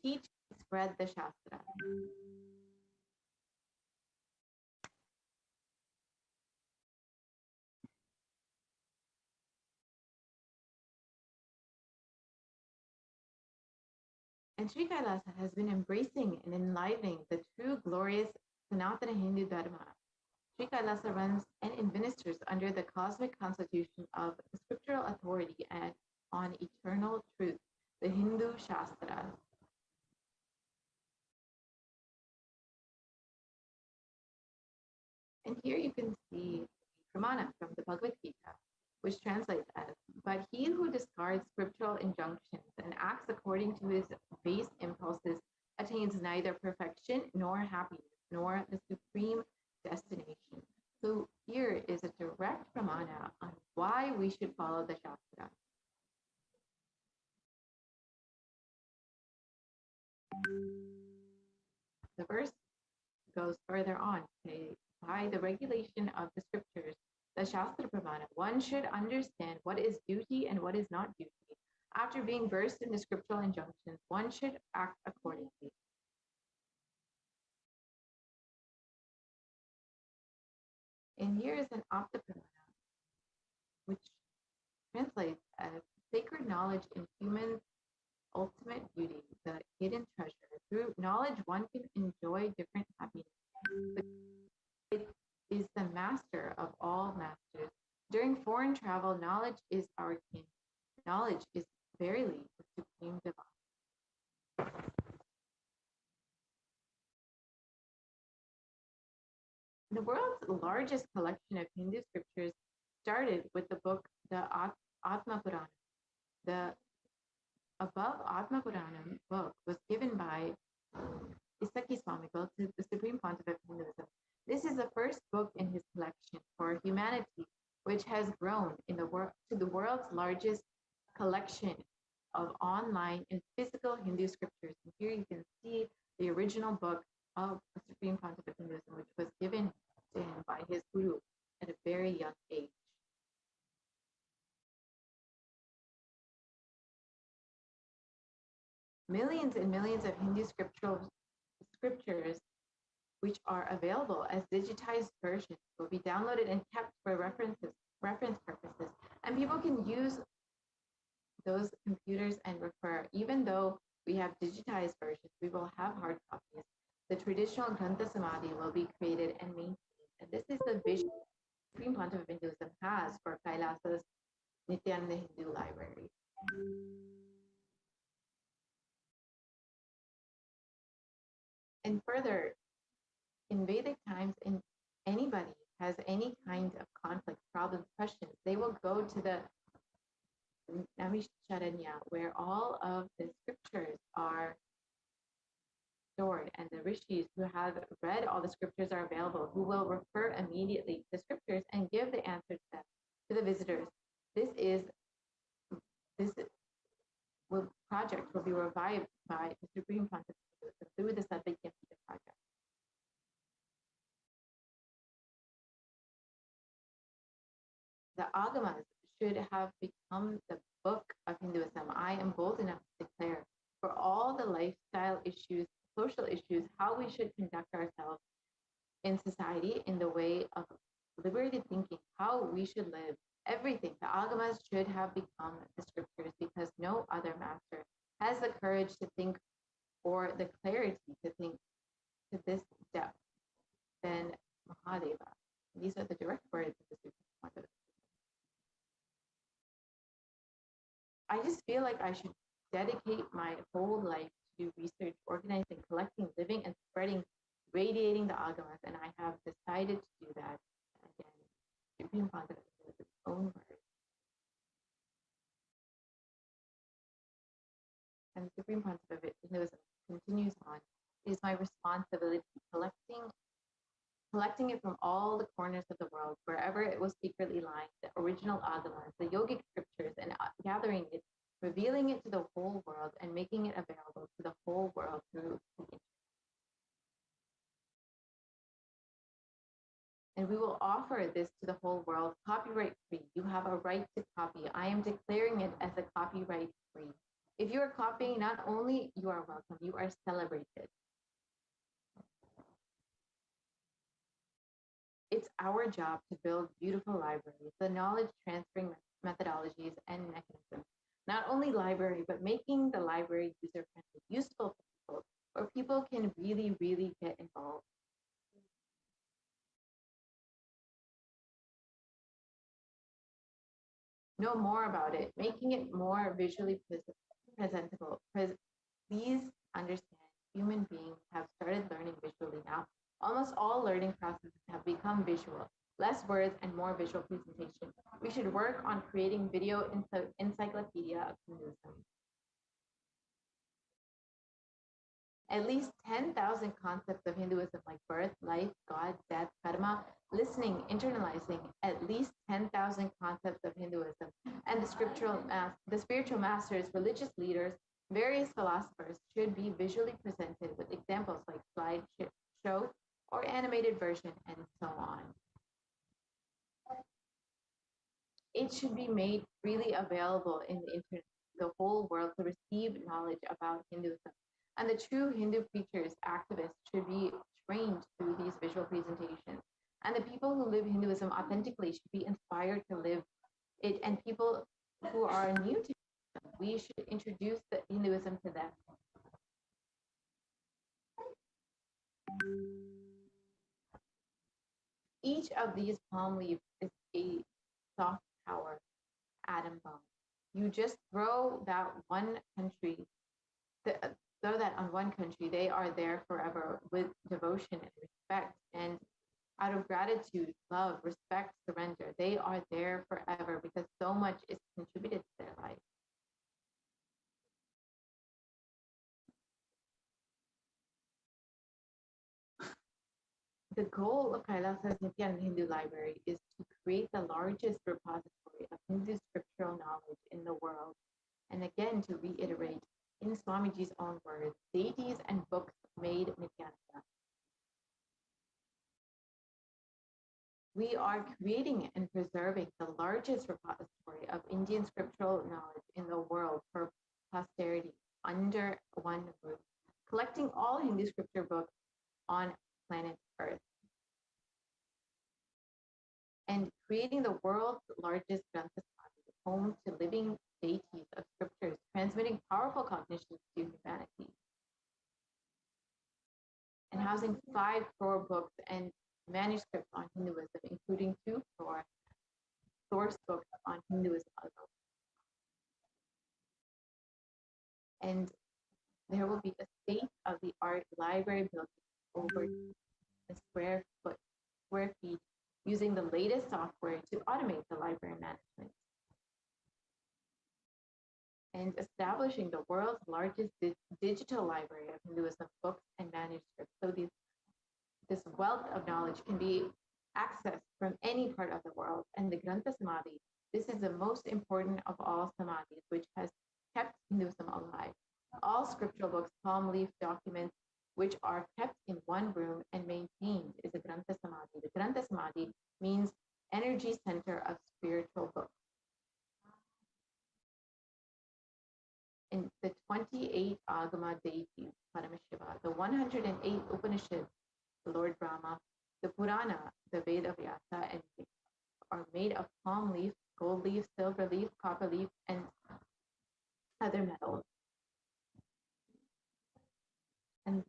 teach, and spread the Shastra. And Sri Kailasa has been embracing and enlivening the true glorious Sanatana Hindu Dharma. Sri Kailasa runs and administers under the cosmic constitution of the scriptural authority and on eternal truth, the Hindu Shastra. And here you can see Pramana from the Bhagavad Gita, which translates as, but he who discards scriptural injunctions and acts according to his base impulses attains neither perfection nor happiness, nor the supreme destination. So here is a direct pramana on why we should follow the Shastra. The verse goes further on, say, by the regulation of the scriptures, the Shastra Pramana, one should understand what is duty and what is not duty. After being versed in the scriptural injunctions, one should act accordingly. And here is an Apta Pramana, which translates as sacred knowledge in human ultimate beauty, the hidden treasure. Through knowledge, one can enjoy different happiness. It is the master of all masters. During foreign travel, knowledge is our king. Knowledge is verily the the world's largest collection of Hindu scriptures started with the book, the Atma Purana. The above Atma Purana book was given by Isaki Swamigal to the Supreme Pontiff of Hinduism. This is the first book in his collection for humanity, which has grown in the world to the world's largest collection of online and physical Hindu scriptures. And here you can see the original book of the Supreme Pontiff of Hinduism, which was given to him by his guru at a very young age. Millions and millions of Hindu scriptures, which are available as digitized versions, will be downloaded and kept for reference purposes. And people can use those computers and refer. Even though we have digitized versions, we will have hard copies. The traditional Grantha Samadhi will be created and maintained. And this is the vision the Supreme Pontiff of Hinduism has for Kailasa's Nityananda Hindu Library. And further, in Vedic times, anybody has any kind of conflict, problems, questions, they will go to the Namisharanya, where all of the scriptures are stored, and the rishis who have read all the scriptures are available, who will refer immediately to the scriptures and give the answer to them, to the visitors. This project will be revived by the Supreme Pontiff through the Sadvaikyapita project. The Agamas should have become the book of Hinduism. I am bold enough to declare for all the lifestyle issues, social issues, how we should conduct ourselves in society in the way of liberated thinking, how we should live, everything. The Agamas should have become the scriptures, because no other master has the courage to think, or the clarity to think to this depth than Mahadeva. These are the direct words of the Supreme Pontiff. I just feel like I should dedicate my whole life to research, organizing, collecting, living, and spreading, radiating the Agamas, and I have decided to do that. Again, Supreme Pontiff is its own word. And the Supreme Pontiff of Hinduism continues on. It is my responsibility collecting it from all the corners of the world, wherever it was secretly lying, the original Agamas, the yogic scriptures, and gathering it, revealing it to the whole world, and making it available to the whole world through the internet. And we will offer this to the whole world copyright free. You have a right to copy. I am declaring it as a copyright free. If you are copying, not only you are welcome, you are celebrated. It's our job to build beautiful libraries, the knowledge transferring methodologies and mechanisms. Not only library, but making the library user-friendly, useful for people, where people can really, really get involved. Know more about it, making it more visually presentable. Please understand, human beings have started learning visually now. Almost all learning processes have become visual. Less words and more visual presentation. We should work on creating video encyclopedia of Hinduism. At least 10,000 concepts of Hinduism, like birth, life, God, death, karma, listening, internalizing, at least 10,000 concepts of Hinduism, and the spiritual masters, religious leaders, various philosophers should be visually presented with examples like slideshow or animated version, and so on. It should be made freely available in the internet, the whole world, to receive knowledge about Hinduism. And the true Hindu preachers, activists, should be trained through these visual presentations. And the people who live Hinduism authentically should be inspired to live it. And people who are new to Hinduism, we should introduce the Hinduism to them. Each of these palm leaves is a soft power atom bomb. You just throw that one country, throw that on one country, they are there forever with devotion and respect. And out of gratitude, love, respect, surrender, they are there forever because so much is contributed to their life. The goal of Kailasa's Nityananda Hindu Library is to create the largest repository of Hindu scriptural knowledge in the world. And again, to reiterate, in Swamiji's own words, deities and books made Nityananda. We are creating and preserving the largest repository of Indian scriptural knowledge in the world for posterity under one roof, collecting all Hindu scripture books on planet Earth, and creating the world's largest Granth Samadhi, home to living deities of scriptures, transmitting powerful cognitions to humanity, and housing 5 crore books and manuscripts on Hinduism, including 2 crore source books on Hinduism alone. And there will be a state-of-the-art library building over a square feet, using the latest software to automate the library management, and establishing the world's largest digital library of Hinduism books and manuscripts. So this wealth of knowledge can be accessed from any part of the world. And the Grantha Samadhi, this is the most important of all samadhis, which has kept Hinduism alive. All scriptural books, palm leaf documents, which are kept in one room and maintained, is a Grantha Samadhi. The Grantha Samadhi means energy center of spiritual books. In the 28 Agama deities, Paramashiva, the 108 Upanishads, the Lord Brahma, the Purana, the Veda Vyasa, and are made of palm leaf, gold leaf, silver leaf, copper leaf, and other metals. And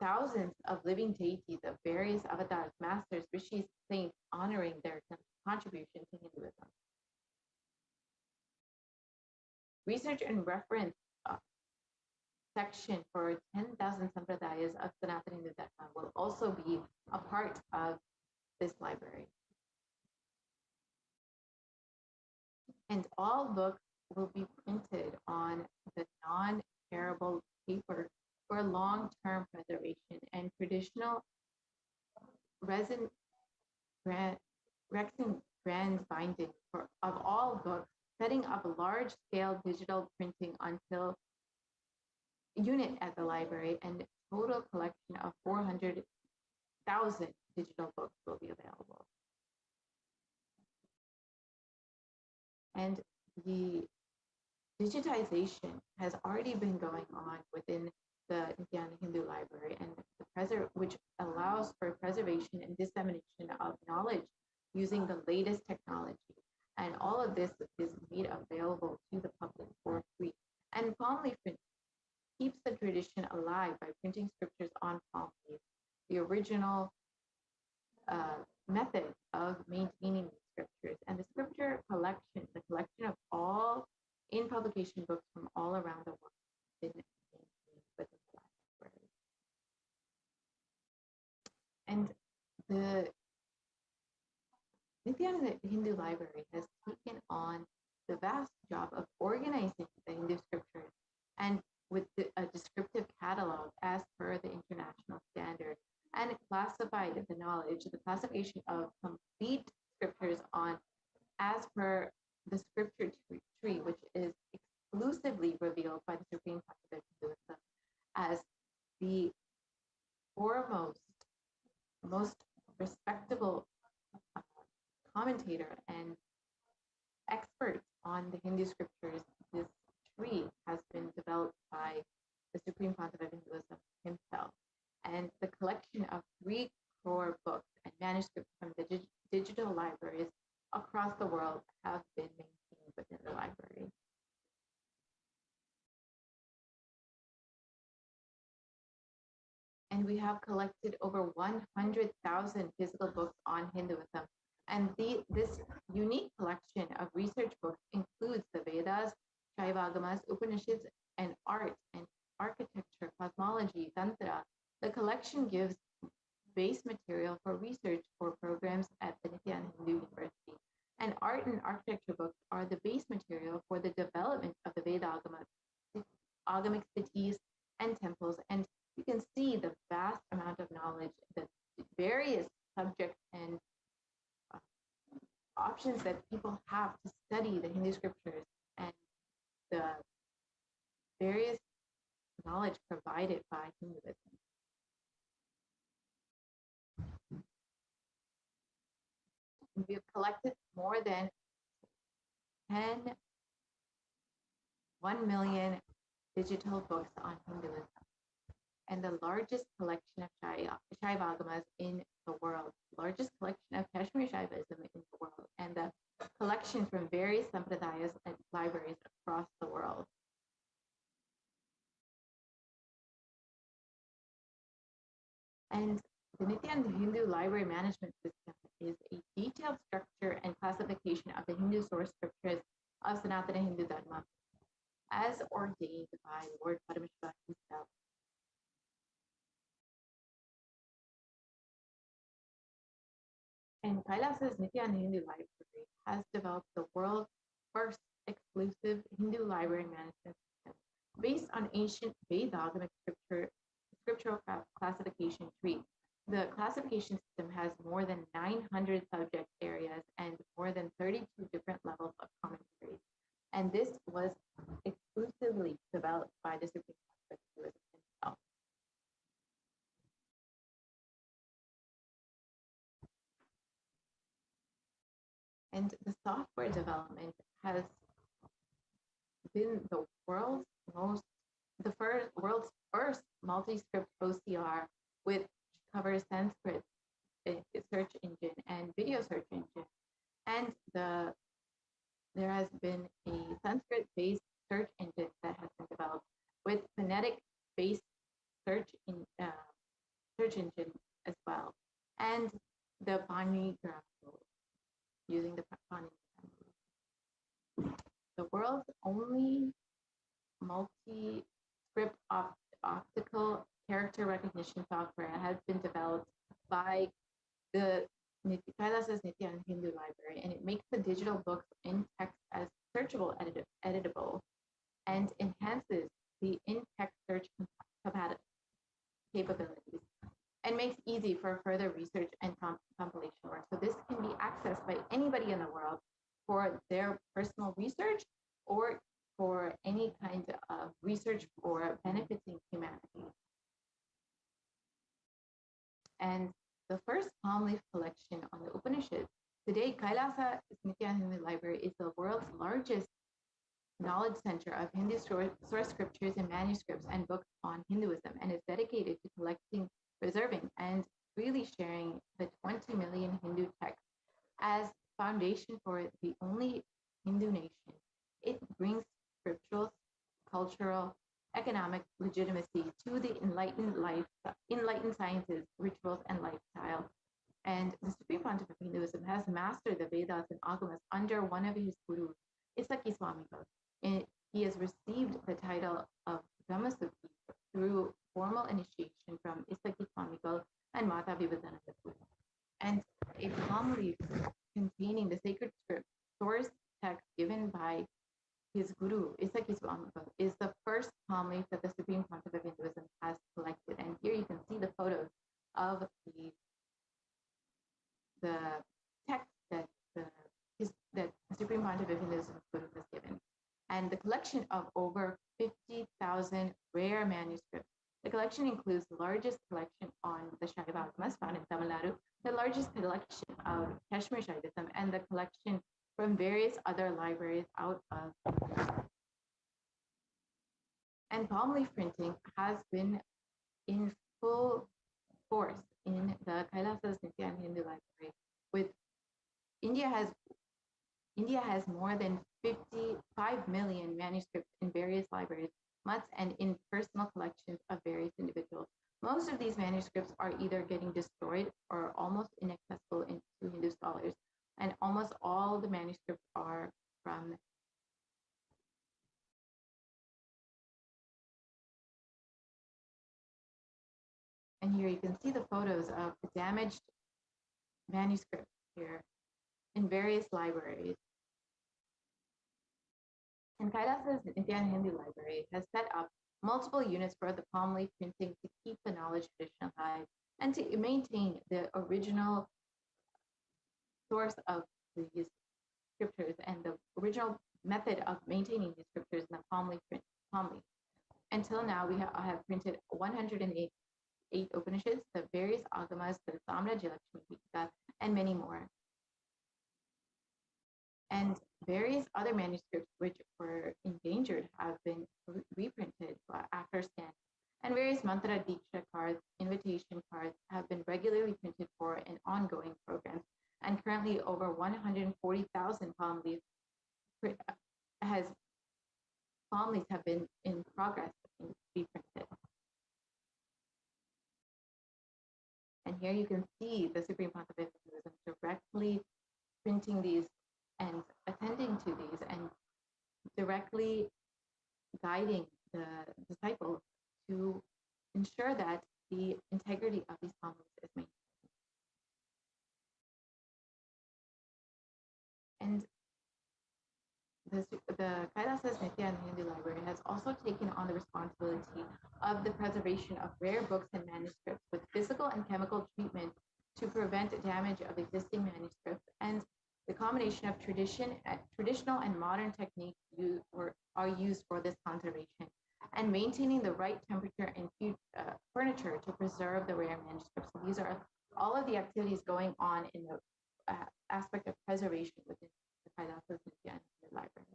thousands of living deities of various avatars, masters, rishis, saints, honoring their contribution to Hinduism. Research and reference section for 10,000 sampradayas of Sanatana Hindu Dharma will also be a part of this library. And all books will be printed on the non-tearable paper for long-term preservation, and traditional resin grand binding of all books, setting up a large-scale digital printing until unit at the library, and total collection of 400,000 digital books will be available. And the digitization has already been going on within the Nityananda Hindu Library, and which allows for preservation and dissemination of knowledge using the latest technology. And all of this is made available to the public for free. And palm leaf print keeps the tradition alive by printing scriptures on palm leaf, the original method of maintaining the scriptures. And the scripture collection, the collection of all in publication books from all around the world, has been maintained within the library. And the Nityananda Hindu Library has taken on the vast job of organizing the Hindu scriptures, and with a descriptive catalog as per the international standard, and classified the knowledge, the classification of complete scriptures on as per the scripture tree, which is exclusively revealed by the Supreme Pontiff Hinduism as the foremost, most respectable commentator and expert on the Hindu scriptures. This tree has been developed by the Supreme Pontiff of Hinduism himself. And the collection of 3 crore books and manuscripts from the digital libraries across the world have been maintained within the library. And we have collected over 100,000 physical books on Hinduism. And this unique collection of research books includes the Vedas, Shaivagamas, Upanishads, and art and architecture, cosmology, tantra. The collection gives base material for research for art and architecture books are the base material for the development of the Veda agamic cities and temples. And you can see the vast amount of knowledge, the various subjects and options that people have to study the Hindu scriptures and the various knowledge provided by Hinduism. We've collected more than 1 million digital books on Hinduism, and the largest collection of Shaiva in the world, largest collection of Kashmir Shaivism in the world, and the collections from various sampradayas and libraries across the world. And the Nityananda Hindu Library Management System is a detailed structure and classification of the Hindu source scriptures of Sanatana Hindu Dharma, as ordained by Lord Parameshwar himself. And Kailasa's Nityananda Hindu Library has developed the world's first exclusive Hindu library management system based on ancient Vedagamic scriptural classification tree. The classification system has more than 900 subject areas and more than 32 different levels of commentaries. And this was exclusively developed by the Supreme Court himself. And the software development has been the world's first multi-script OCR, which covers Sanskrit search engine and video search engine. And there has been a Sanskrit-based search engine that has been developed with phonetic-based search engine as well, and the Pani graph using the Pani graph. The world's only multi-script optical character recognition software has been developed by the Kailasa's Nityananda Hindu Library, and it makes the digital books in text as searchable, editable, and enhances the in-text search capabilities, and makes easy for further research and compilation work. So this can be accessed by anybody in the world for their personal research or for any kind of research for benefiting humanity. And the first palm leaf collection on the Upanishads. Today, Kailasa Nityananda Hindu Library is the world's largest knowledge center of Hindu source scriptures and manuscripts and books on Hinduism, and is dedicated to collecting, preserving, and really sharing the 20 million Hindu texts as foundation for the only Hindu nation. It brings spiritual, cultural, economic legitimacy to the enlightened sciences, rituals, and lifestyle. And the Supreme Pontiff of Hinduism has mastered the Vedas and Agamas under one of his gurus, Isaki Swamigal. And he has received the title of Brahmasukhi through formal initiation from Isaki Swamigal and Mata Vibhadananda Guru. And a palm leaf containing the sacred script source text given by his guru, Isaki Swamigal, is the first palm leaf that the Supreme Pontiff of Hinduism has collected. And here you can see the photos of the text that the Supreme Pontiff of Hinduism guru has given. And the collection of over 50,000 rare manuscripts. The collection includes the largest collection on the Shaiva Agamas found in Tamil Nadu, the largest collection of Kashmir Shaivism, and the collection from various other libraries out of. And palm leaf printing has been in full force in the Kailasa's Nityananda Hindu Library. With India has more than 55 million manuscripts in various libraries, mutts, and in personal collections of various individuals. Most of these manuscripts are either getting destroyed or almost inaccessible to Hindu scholars, and almost all the manuscripts are from and here you can see the photos of the damaged manuscripts here. in various libraries. And Kailas's Nityan Hindu Library has set up multiple units for the palm leaf printing to keep the knowledge tradition alive and to maintain the original source of these scriptures and the original method of maintaining these scriptures in the palm leaf print. Until now, we have printed 108 Upanishads, the various Agamas, the Samrajya Lakshmi Gita, and many more. And various other manuscripts which were endangered have been reprinted after scan. And various mantra diksha cards, invitation cards have been regularly printed for an ongoing program. And currently over 140,000 palm leaves have been in progress to be printed. And here you can see the Supreme Pontificate directly printing these and attending to these and directly guiding the disciples to ensure that the integrity of these palm leaves is maintained. And the Kailas's Nityan Hindu Library has also taken on the responsibility of the preservation of rare books and manuscripts with physical and chemical treatment to prevent damage of existing manuscripts, and the combination of traditional and modern techniques are used for this conservation, and maintaining the right temperature and furniture to preserve the rare manuscripts. So these are all of the activities going on in the aspect of preservation within the Kailas's Nityan Library.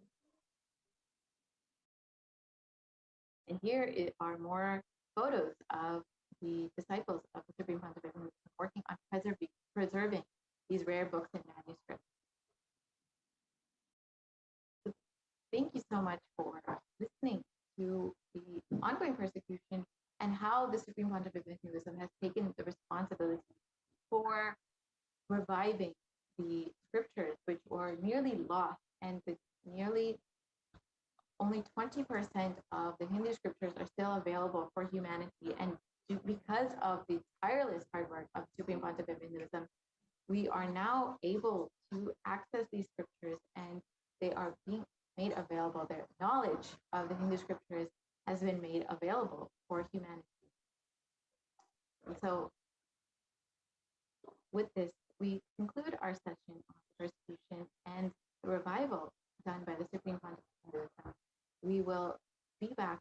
And here are more photos of the disciples of the Supreme Pontificate working on preserving these rare books and manuscripts. So thank you so much for listening to the ongoing persecution and how the Supreme Pontificate Hinduism has taken the responsibility for reviving the scriptures which were nearly lost, and nearly only 20% of the Hindu scriptures are still available for humanity. And because of the tireless hard work of Supreme Pontificate Hinduism, we are now able to access these scriptures and they are being made available. Their knowledge of the Hindu scriptures has been made available for humanity. And so with this, we conclude our session on the persecution and the revival done by the Supreme Pontificate Hinduism. We will be back